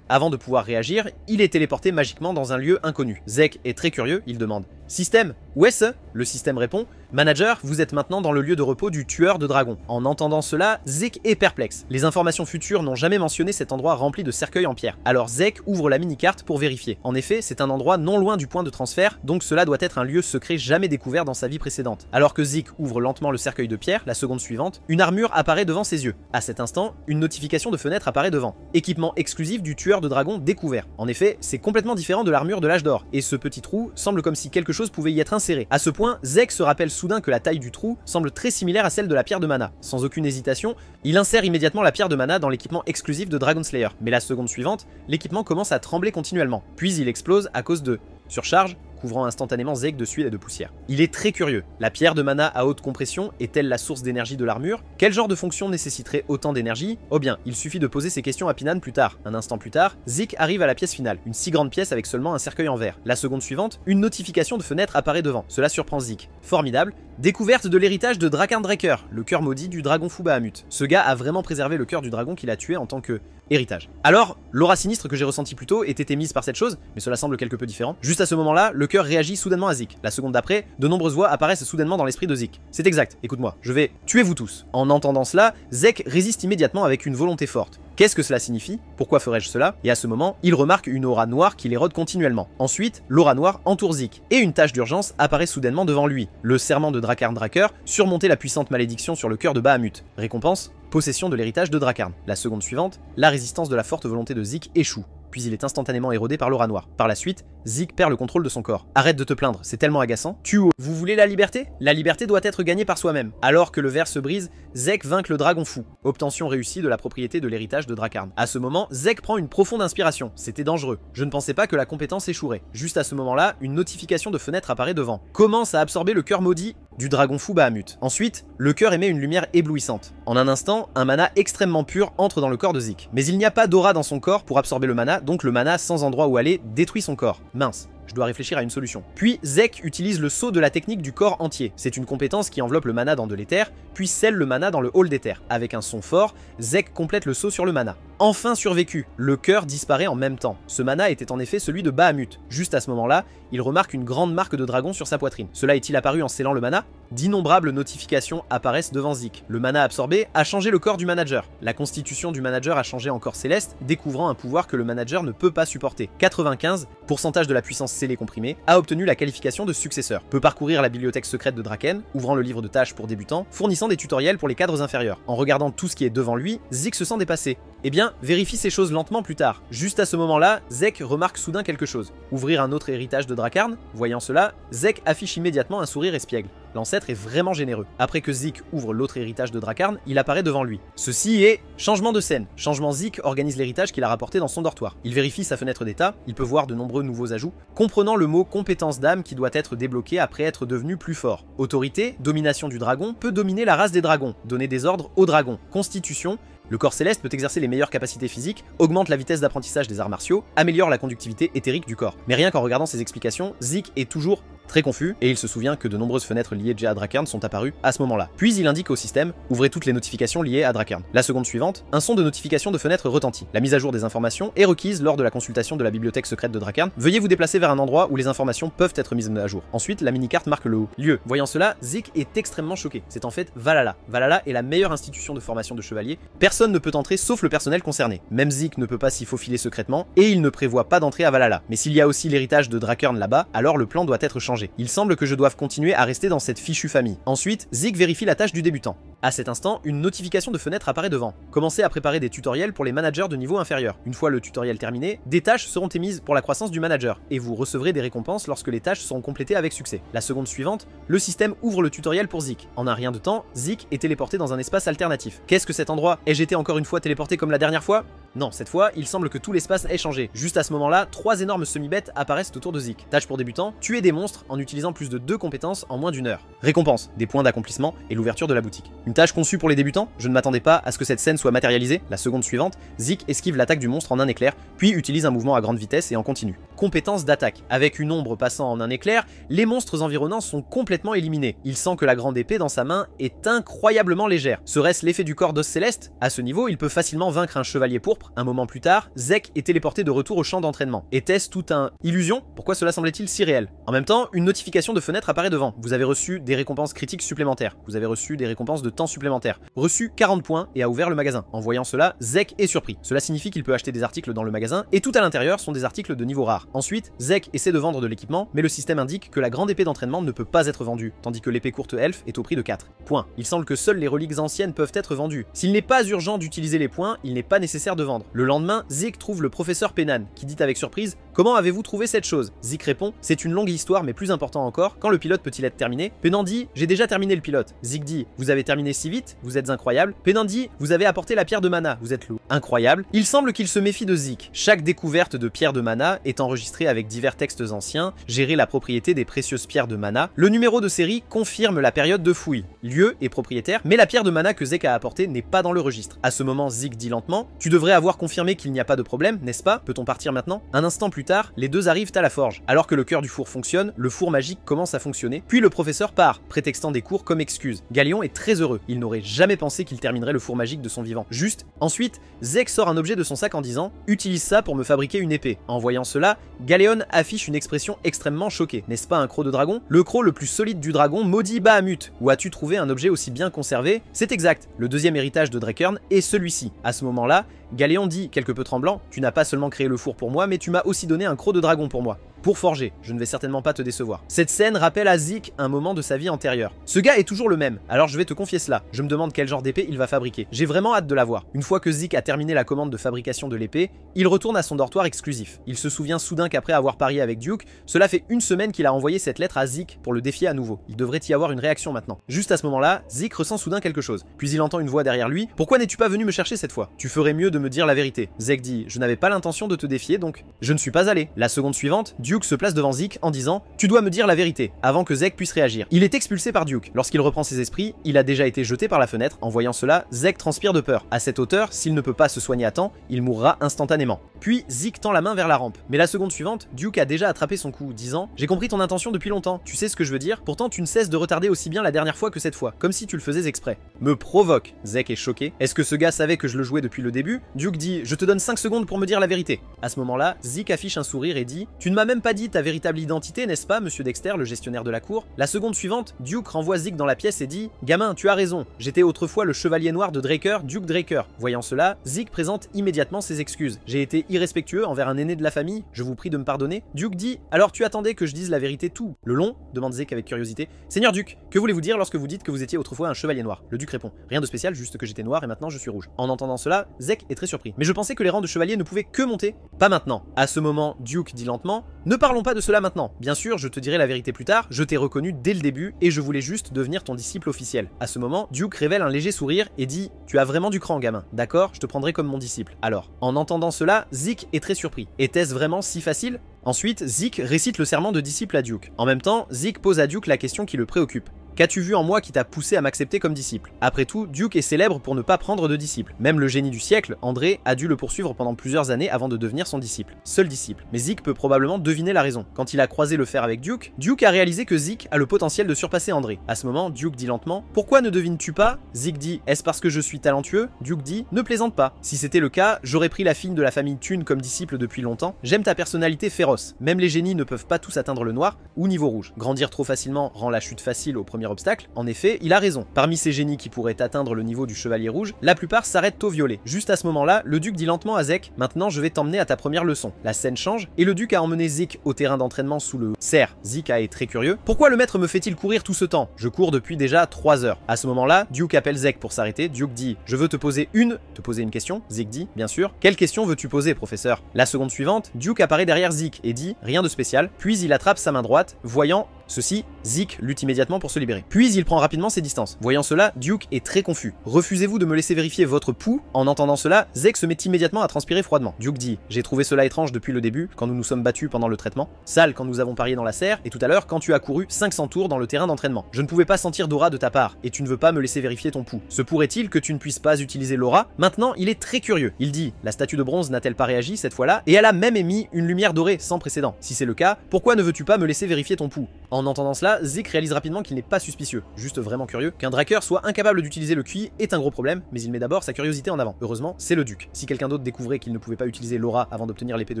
Avant de pouvoir réagir, il est téléporté magiquement dans un lieu inconnu. Zeke est très curieux, il demande: Système, où est-ce? Le système répond: Manager, vous êtes maintenant dans le lieu de repos du tueur de dragons. En entendant cela, Zeke est perplexe. Les informations futures n'ont jamais mentionné cet endroit rempli de cercueils en pierre. Alors Zeke ouvre la mini-carte pour vérifier. En effet, c'est un endroit non loin du point de transfert, donc cela doit être un lieu secret jamais découvert dans sa vie précédente. Alors que Zeke ouvre lentement le cercueil de pierre, la seconde suivante, une armure apparaît devant ses yeux. À cet instant, une notification de fenêtre apparaît devant. Équipement exclusif du tueur de dragons découvert. En effet, c'est complètement différent de l'armure de l'âge d'or, et ce petit trou semble comme si quelque chose pouvait y être inséré. À ce point, Zeke se rappelle soudain que la taille du trou semble très similaire à celle de la pierre de mana. Sans aucune hésitation, il insère immédiatement la pierre de mana dans l'équipement exclusif de Dragon Slayer. Mais la seconde suivante, l'équipement commence à trembler continuellement. Puis il explose à cause de surcharge, couvrant instantanément Zeke de suie et de poussière. Il est très curieux. La pierre de mana à haute compression est-elle la source d'énergie de l'armure? Quel genre de fonction nécessiterait autant d'énergie? Oh bien, il suffit de poser ces questions à Pinan plus tard. Un instant plus tard, Zeke arrive à la pièce finale, une si grande pièce avec seulement un cercueil en verre. La seconde suivante, une notification de fenêtre apparaît devant. Cela surprend Zeke. Formidable. Découverte de l'héritage de Drakar Draker, le cœur maudit du dragon fou Bahamut. Ce gars a vraiment préservé le cœur du dragon qu'il a tué en tant que héritage. Alors, l'aura sinistre que j'ai ressenti plus tôt était émise par cette chose, mais cela semble quelque peu différent. Juste à ce moment-là, le cœur réagit soudainement à Zeke. La seconde d'après, de nombreuses voix apparaissent soudainement dans l'esprit de Zeke. C'est exact, écoute-moi, je vais tuer vous tous. En entendant cela, Zeke résiste immédiatement avec une volonté forte. Qu'est-ce que cela signifie? Pourquoi ferais-je cela? Et à ce moment, il remarque une aura noire qui l'érode continuellement. Ensuite, l'aura noire entoure Zeke, et une tâche d'urgence apparaît soudainement devant lui. Le serment de Drakar Draker, surmonter la puissante malédiction sur le cœur de Bahamut. Récompense, possession de l'héritage de Drakarn. La seconde suivante, la résistance de la forte volonté de Zeke échoue. Puis il est instantanément érodé par l'aura noire. Par la suite, Zeke perd le contrôle de son corps. Arrête de te plaindre, c'est tellement agaçant. Vous voulez la liberté? La liberté doit être gagnée par soi-même. Alors que le verre se brise, Zeke vainque le dragon fou. Obtention réussie de la propriété de l'héritage de Drakarn. À ce moment, Zeke prend une profonde inspiration. C'était dangereux. Je ne pensais pas que la compétence échouerait. Juste à ce moment-là, une notification de fenêtre apparaît devant. Commence à absorber le cœur maudit du dragon fou Bahamut. Ensuite, le cœur émet une lumière éblouissante. En un instant, un mana extrêmement pur entre dans le corps de Zeke. Mais il n'y a pas d'aura dans son corps pour absorber le mana, donc le mana sans endroit où aller détruit son corps. Mince. Je dois réfléchir à une solution. Puis Zeke utilise le saut de la technique du corps entier. C'est une compétence qui enveloppe le mana dans de l'éther, puis scelle le mana dans le hall d'éther. Avec un son fort, Zeke complète le saut sur le mana. Enfin survécu, le cœur disparaît en même temps. Ce mana était en effet celui de Bahamut. Juste à ce moment-là, il remarque une grande marque de dragon sur sa poitrine. Cela est-il apparu en scellant le mana? D'innombrables notifications apparaissent devant Zeke. Le mana absorbé a changé le corps du manager. La constitution du manager a changé en corps céleste, découvrant un pouvoir que le manager ne peut pas supporter. 95, pourcentage de la puissance scellée comprimée, a obtenu la qualification de successeur. Peut parcourir la bibliothèque secrète de Draken, ouvrant le livre de tâches pour débutants, fournissant des tutoriels pour les cadres inférieurs. En regardant tout ce qui est devant lui, Zeke se sent dépassé. Eh bien, vérifie ces choses lentement plus tard. Juste à ce moment-là, Zeke remarque soudain quelque chose. Ouvrir un autre héritage de Drakarn? Voyant cela, Zeke affiche immédiatement un sourire espiègle. L'ancêtre est vraiment généreux. Après que Zeke ouvre l'autre héritage de Drakarn, il apparaît devant lui. Ceci est changement de scène. Changement, Zeke organise l'héritage qu'il a rapporté dans son dortoir. Il vérifie sa fenêtre d'état, il peut voir de nombreux nouveaux ajouts, comprenant le mot compétence d'âme qui doit être débloqué après être devenu plus fort. Autorité, domination du dragon, peut dominer la race des dragons, donner des ordres aux dragons. Constitution, le corps céleste peut exercer les meilleures capacités physiques, augmente la vitesse d'apprentissage des arts martiaux, améliore la conductivité éthérique du corps. Mais rien qu'en regardant ces explications, Zeke est toujours très confus, et il se souvient que de nombreuses fenêtres liées déjà à Drakarn sont apparues à ce moment-là. Puis il indique au système, ouvrez toutes les notifications liées à Drakarn. La seconde suivante, un son de notification de fenêtre retentit. La mise à jour des informations est requise lors de la consultation de la bibliothèque secrète de Drakarn. Veuillez vous déplacer vers un endroit où les informations peuvent être mises à jour. Ensuite, la mini-carte marque le lieu. Voyant cela, Zeke est extrêmement choqué. C'est en fait Valhalla. Valhalla est la meilleure institution de formation de chevalier. Personne ne peut entrer sauf le personnel concerné. Même Zeke ne peut pas s'y faufiler secrètement, et il ne prévoit pas d'entrer à Valhalla. Mais s'il y a aussi l'héritage de Drakarn là-bas, alors le plan doit être changé. Il semble que je doive continuer à rester dans cette fichue famille. Ensuite, Zeke vérifie la tâche du débutant. À cet instant, une notification de fenêtre apparaît devant. Commencez à préparer des tutoriels pour les managers de niveau inférieur. Une fois le tutoriel terminé, des tâches seront émises pour la croissance du manager, et vous recevrez des récompenses lorsque les tâches seront complétées avec succès. La seconde suivante, le système ouvre le tutoriel pour Zeke. En un rien de temps, Zeke est téléporté dans un espace alternatif. Qu'est-ce que cet endroit? Ai-je été encore une fois téléporté comme la dernière fois? Non, cette fois, il semble que tout l'espace ait changé. Juste à ce moment-là, 3 énormes semi-bêtes apparaissent autour de Zik. Tâche pour débutant, tuer des monstres en utilisant plus de 2 compétences en moins d'1 heure. Récompense, des points d'accomplissement et l'ouverture de la boutique. Une tâche conçue pour les débutants? Je ne m'attendais pas à ce que cette scène soit matérialisée. La seconde suivante, Zik esquive l'attaque du monstre en un éclair, puis utilise un mouvement à grande vitesse et en continu. Compétence d'attaque. Avec une ombre passant en un éclair, les monstres environnants sont complètement éliminés. Il sent que la grande épée dans sa main est incroyablement légère. Serait-ce l'effet du corps d'os céleste? À ce niveau, il peut facilement vaincre un chevalier pourpre. Un moment plus tard, Zek est téléporté de retour au champ d'entraînement. Était-ce tout un illusion? Pourquoi cela semblait-il si réel? En même temps, une notification de fenêtre apparaît devant. Vous avez reçu des récompenses critiques supplémentaires. Vous avez reçu des récompenses de temps supplémentaires. Reçu 40 points et a ouvert le magasin. En voyant cela, Zek est surpris. Cela signifie qu'il peut acheter des articles dans le magasin et tout à l'intérieur sont des articles de niveau rare. Ensuite, Zek essaie de vendre de l'équipement, mais le système indique que la grande épée d'entraînement ne peut pas être vendue, tandis que l'épée courte elfe est au prix de 4 points. Il semble que seules les reliques anciennes peuvent être vendues. S'il n'est pas urgent d'utiliser les points, il n'est pas nécessaire de vendre. Le lendemain, Zik trouve le professeur Penan, qui dit avec surprise « Comment avez-vous trouvé cette chose ?» Zik répond « C'est une longue histoire, mais plus important encore, quand le pilote peut-il être terminé ?» Penan dit « J'ai déjà terminé le pilote. » Zik dit « Vous avez terminé si vite? Vous êtes incroyable. » Penan dit « Vous avez apporté la pierre de mana, vous êtes loup. » Incroyable. Il semble qu'il se méfie de Zik. Chaque découverte de pierre de mana est enregistrée avec divers textes anciens, gérer la propriété des précieuses pierres de mana. Le numéro de série confirme la période de fouille. Lieu est propriétaire, mais la pierre de mana que Zek a apportée n'est pas dans le registre. À ce moment, Zik dit lentement « Tu devrais avoir confirmé qu'il n'y a pas de problème, n'est-ce pas? Peut-on partir maintenant ?» Un instant plus tard, les deux arrivent à la forge. Alors que le cœur du four fonctionne, le four magique commence à fonctionner, puis le professeur part, prétextant des cours comme excuse. Galéon est très heureux. Il n'aurait jamais pensé qu'il terminerait le four magique de son vivant. Juste, ensuite, Zek sort un objet de son sac en disant « Utilise ça pour me fabriquer une épée. » En voyant cela, Galéon affiche une expression extrêmement choquée. N'est-ce pas un croc de dragon? Le croc le plus solide du dragon maudit Bahamut. Où as-tu trouvé un objet aussi bien conservé? C'est exact. Le deuxième héritage de Drakern est celui-ci. À ce moment-là, Galéon dit, quelque peu tremblant, « Tu n'as pas seulement créé le four pour moi, mais tu m'as aussi donné un croc de dragon pour moi. Pour forger, je ne vais certainement pas te décevoir. » Cette scène rappelle à Zik un moment de sa vie antérieure. Ce gars est toujours le même, alors je vais te confier cela. Je me demande quel genre d'épée il va fabriquer. J'ai vraiment hâte de la voir. Une fois que Zik a terminé la commande de fabrication de l'épée, il retourne à son dortoir exclusif. Il se souvient soudain qu'après avoir parié avec Duke, cela fait une semaine qu'il a envoyé cette lettre à Zik pour le défier à nouveau. Il devrait y avoir une réaction maintenant. Juste à ce moment-là, Zik ressent soudain quelque chose. Puis il entend une voix derrière lui. « Pourquoi n'es-tu pas venu me chercher cette fois? Tu ferais mieux de me dire la vérité. » Zek dit « Je n'avais pas l'intention de te défier, donc je ne suis pas allé. » La seconde suivante, Duke se place devant Zik en disant « Tu dois me dire la vérité » avant que Zek puisse réagir. Il est expulsé par Duke. Lorsqu'il reprend ses esprits, il a déjà été jeté par la fenêtre. En voyant cela, Zek transpire de peur. À cette hauteur, s'il ne peut pas se soigner à temps, il mourra instantanément. Puis Zik tend la main vers la rampe. Mais la seconde suivante, Duke a déjà attrapé son coup, disant « J'ai compris ton intention depuis longtemps. Tu sais ce que je veux dire? Pourtant tu ne cesses de retarder aussi bien la dernière fois que cette fois, comme si tu le faisais exprès. » Me provoque. Zek est choqué. Est-ce que ce gars savait que je le jouais depuis le début? Duke dit « Je te donne 5 secondes pour me dire la vérité. » À ce moment-là, Zik affiche un sourire et dit « Tu ne m'as même pas dit ta véritable identité, n'est-ce pas, monsieur Dexter, le gestionnaire de la cour ?» La seconde suivante, Duke renvoie Zik dans la pièce et dit « Gamin, tu as raison. J'étais autrefois le chevalier noir de Draker, Duke Draker. » Voyant cela, Zik présente immédiatement ses excuses. « J'ai été irrespectueux envers un aîné de la famille, je vous prie de me pardonner. » Duke dit « Alors tu attendais que je dise la vérité tout le long ?» demande Zik avec curiosité. « Seigneur Duke, que voulez-vous dire lorsque vous dites que vous étiez autrefois un chevalier noir ?» Le Duc répond « Rien de spécial, juste que j'étais noir et maintenant je suis rouge. » En entendant cela, Zek est très surpris. « Mais je pensais que les rangs de chevaliers ne pouvaient que monter. » « Pas maintenant. » À ce moment, Duke dit lentement « Ne parlons pas de cela maintenant. Bien sûr, je te dirai la vérité plus tard, je t'ai reconnu dès le début et je voulais juste devenir ton disciple officiel. » À ce moment, Duke révèle un léger sourire et dit « Tu as vraiment du cran, gamin. D'accord, je te prendrai comme mon disciple. » Alors, en entendant cela, Zik est très surpris. Était-ce vraiment si facile? Ensuite, Zik récite le serment de disciple à Duke. En même temps, Zik pose à Duke la question qui le préoccupe. Qu'as-tu vu en moi qui t'a poussé à m'accepter comme disciple? Après tout, Duke est célèbre pour ne pas prendre de disciple. Même le génie du siècle, André, a dû le poursuivre pendant plusieurs années avant de devenir son disciple. Seul disciple. Mais Zik peut probablement deviner la raison. Quand il a croisé le fer avec Duke, Duke a réalisé que Zik a le potentiel de surpasser André. À ce moment, Duke dit lentement « Pourquoi ne devines-tu pas ?» Zik dit « Est-ce parce que je suis talentueux ?» Duke dit « Ne plaisante pas. Si c'était le cas, j'aurais pris la fille de la famille Thune comme disciple depuis longtemps. J'aime ta personnalité féroce. Même les génies ne peuvent pas tous atteindre le noir ou niveau rouge. Grandir trop facilement rend la chute facile au premier obstacle. En effet, il a raison. Parmi ces génies qui pourraient atteindre le niveau du chevalier rouge, la plupart s'arrêtent au violet. Juste à ce moment-là, le duc dit lentement à Zek « Maintenant, je vais t'emmener à ta première leçon. » La scène change et le duc a emmené Zik au terrain d'entraînement sous le cerf. Zik est très curieux. « Pourquoi le maître me fait-il courir tout ce temps? Je cours depuis déjà 3 heures. » À ce moment-là, Duke appelle Zek pour s'arrêter. Duke dit « Je veux te poser une question. » Zik dit « Bien sûr. » « Quelle question veux-tu poser, professeur ?» La seconde suivante, Duke apparaît derrière Zik et dit « Rien de spécial. » Puis il attrape sa main droite, voyant Ceci, Zeke lutte immédiatement pour se libérer. Puis il prend rapidement ses distances. Voyant cela, Duke est très confus. Refusez-vous de me laisser vérifier votre pouls? En entendant cela, Zeke se met immédiatement à transpirer froidement. Duke dit: j'ai trouvé cela étrange depuis le début, quand nous nous sommes battus pendant le traitement, sale quand nous avons parié dans la serre, et tout à l'heure quand tu as couru 500 tours dans le terrain d'entraînement. Je ne pouvais pas sentir d'aura de ta part, et tu ne veux pas me laisser vérifier ton pouls. Se pourrait-il que tu ne puisses pas utiliser l'aura? Maintenant, il est très curieux. Il dit: la statue de bronze n'a-t-elle pas réagi cette fois-là? Et elle a même émis une lumière dorée sans précédent. Si c'est le cas, pourquoi ne veux-tu pas me laisser vérifier ton pouls? En entendant cela, Zeke réalise rapidement qu'il n'est pas suspicieux, juste vraiment curieux. Qu'un Drakkar soit incapable d'utiliser le QI est un gros problème, mais il met d'abord sa curiosité en avant. Heureusement, c'est le duc. Si quelqu'un d'autre découvrait qu'il ne pouvait pas utiliser l'aura avant d'obtenir l'épée de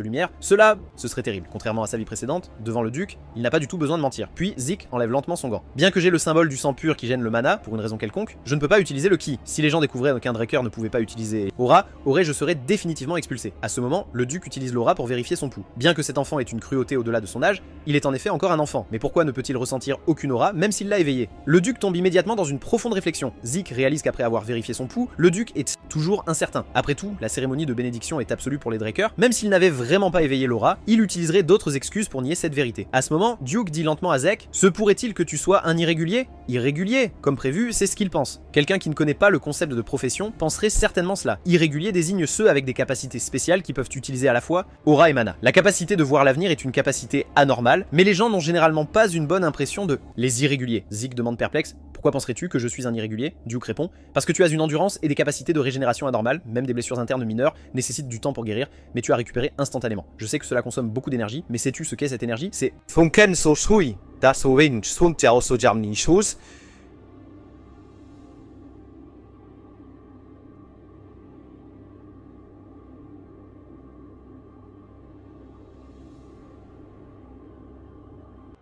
lumière, cela, ce serait terrible. Contrairement à sa vie précédente, devant le duc, il n'a pas du tout besoin de mentir. Puis Zeke enlève lentement son gant. Bien que j'ai le symbole du sang pur qui gêne le mana, pour une raison quelconque, je ne peux pas utiliser le ki. Si les gens découvraient qu'un Drakkar ne pouvait pas utiliser aura, je serais définitivement expulsé. À ce moment, le duc utilise l'aura pour vérifier son pouls. Bien que cet enfant ait une cruauté au-delà de son âge, il est en effet encore un enfant. Mais pourquoi ne peut-il ressentir aucune aura, même s'il l'a éveillé? Le duc tombe immédiatement dans une profonde réflexion. Zeke réalise qu'après avoir vérifié son pouls, le duc est toujours incertain. Après tout, la cérémonie de bénédiction est absolue pour les Drakkar. Même s'il n'avait vraiment pas éveillé l'aura, il utiliserait d'autres excuses pour nier cette vérité. À ce moment, Duke dit lentement à Zeke: se pourrait-il que tu sois un irrégulier? Irrégulier, comme prévu, c'est ce qu'il pense. Quelqu'un qui ne connaît pas le concept de profession penserait certainement cela. Irrégulier désigne ceux avec des capacités spéciales qui peuvent utiliser à la fois aura et mana. La capacité de voir l'avenir est une capacité anormale, mais les gens n'ont généralement pas une bonne impression de les irréguliers. Zeke demande perplexe: pourquoi penserais-tu que je suis un irrégulier? Duke répond: parce que tu as une endurance et des capacités de régénération anormales, même des blessures internes mineures nécessitent du temps pour guérir, mais tu as récupéré instantanément. Je sais que cela consomme beaucoup d'énergie, mais sais-tu ce qu'est cette énergie? C'est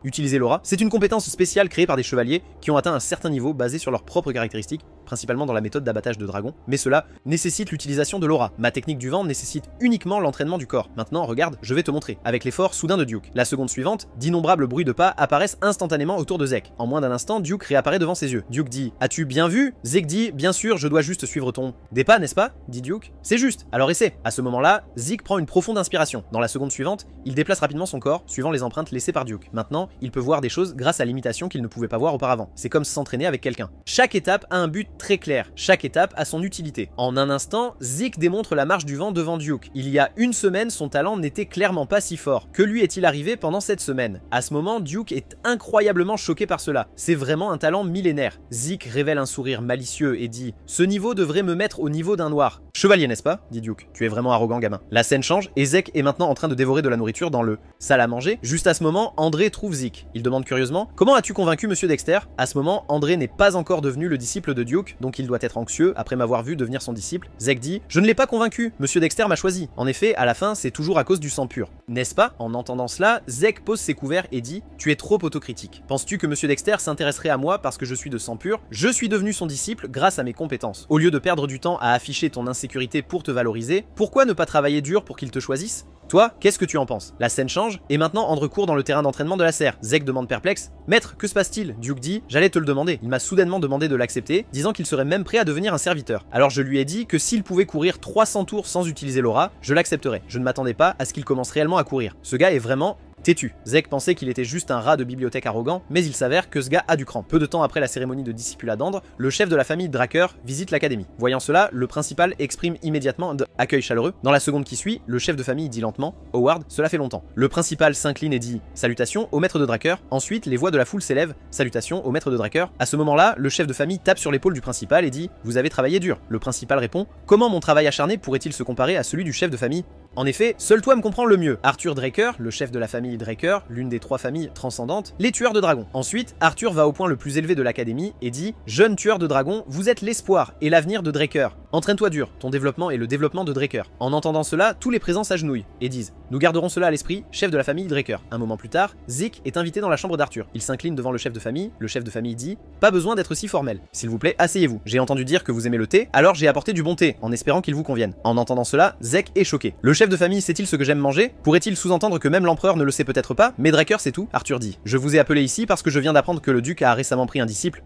utiliser l'aura. C'est une compétence spéciale créée par des chevaliers qui ont atteint un certain niveau basé sur leurs propres caractéristiques, principalement dans la méthode d'abattage de dragons, mais cela nécessite l'utilisation de l'aura. Ma technique du vent nécessite uniquement l'entraînement du corps. Maintenant, regarde, je vais te montrer. Avec l'effort soudain de Duke. La seconde suivante, d'innombrables bruits de pas apparaissent instantanément autour de Zeke. En moins d'un instant, Duke réapparaît devant ses yeux. Duke dit: as-tu bien vu? Zeke dit: bien sûr, je dois juste suivre ton des pas, n'est-ce pas? Dit Duke. C'est juste, alors essaie. À ce moment-là, Zeke prend une profonde inspiration. Dans la seconde suivante, il déplace rapidement son corps, suivant les empreintes laissées par Duke. Maintenant, il peut voir des choses grâce à l'imitation qu'il ne pouvait pas voir auparavant. C'est comme s'entraîner avec quelqu'un. Chaque étape a un but très clair. Chaque étape a son utilité. En un instant, Zeke démontre la marche du vent devant Duke. Il y a une semaine, son talent n'était clairement pas si fort. Que lui est-il arrivé pendant cette semaine? À ce moment, Duke est incroyablement choqué par cela. C'est vraiment un talent millénaire. Zeke révèle un sourire malicieux et dit: ce niveau devrait me mettre au niveau d'un noir. Chevalier, n'est-ce pas? Dit Duke. Tu es vraiment arrogant, gamin. La scène change et Zeke est maintenant en train de dévorer de la nourriture dans le salle à manger. Juste à ce moment, André trouve Zeke. Il demande curieusement: comment as-tu convaincu Monsieur Dexter? À ce moment, André n'est pas encore devenu le disciple de Duke, donc il doit être anxieux après m'avoir vu devenir son disciple. Zeke dit: je ne l'ai pas convaincu, Monsieur Dexter m'a choisi. En effet, à la fin, c'est toujours à cause du sang pur. N'est-ce pas? En entendant cela, Zeke pose ses couverts et dit: tu es trop autocritique. Penses-tu que Monsieur Dexter s'intéresserait à moi parce que je suis de sang pur? Je suis devenu son disciple grâce à mes compétences. Au lieu de perdre du temps à afficher ton insécurité pour te valoriser, pourquoi ne pas travailler dur pour qu'il te choisisse? Toi, qu'est-ce que tu en penses? La scène change, et maintenant André court dans le terrain d'entraînement de la serre. Zeke demande perplexe: maître, que se passe-t-il? Duke dit: j'allais te le demander. Il m'a soudainement demandé de l'accepter, disant qu'il serait même prêt à devenir un serviteur. Alors je lui ai dit que s'il pouvait courir 300 tours sans utiliser l'aura, je l'accepterais. Je ne m'attendais pas à ce qu'il commence réellement à courir. Ce gars est vraiment têtu. Zeke pensait qu'il était juste un rat de bibliothèque arrogant, mais il s'avère que ce gars a du cran. Peu de temps après la cérémonie de discipulat d'Andre, le chef de la famille Drakkar visite l'académie. Voyant cela, le principal exprime immédiatement accueil chaleureux. Dans la seconde qui suit, le chef de famille dit lentement: Howard, cela fait longtemps. Le principal s'incline et dit: salutations au maître de Drakkar. Ensuite, les voix de la foule s'élèvent: salutations au maître de Drakkar. À ce moment-là, le chef de famille tape sur l'épaule du principal et dit: vous avez travaillé dur. Le principal répond: comment mon travail acharné pourrait-il se comparer à celui du chef de famille? En effet, seul toi me comprends le mieux. Arthur Drakkar, le chef de la famille Drakkar, l'une des 3 familles transcendantes, les tueurs de dragons. Ensuite, Arthur va au point le plus élevé de l'académie et dit: jeune tueur de dragons, vous êtes l'espoir et l'avenir de Drakkar. Entraîne-toi dur, ton développement est le développement de Drakkar. En entendant cela, tous les présents s'agenouillent et disent: nous garderons cela à l'esprit, chef de la famille Drakkar. Un moment plus tard, Zeke est invité dans la chambre d'Arthur. Il s'incline devant le chef de famille dit: pas besoin d'être si formel. S'il vous plaît, asseyez-vous. J'ai entendu dire que vous aimez le thé, alors j'ai apporté du bon thé, en espérant qu'il vous convienne. En entendant cela, Zeke est choqué. Le chef chef de famille sait-il ce que j'aime manger? Pourrait-il sous-entendre que même l'empereur ne le sait peut-être pas? Mais Draker c'est tout, Arthur dit. Je vous ai appelé ici parce que je viens d'apprendre que le duc a récemment pris un disciple,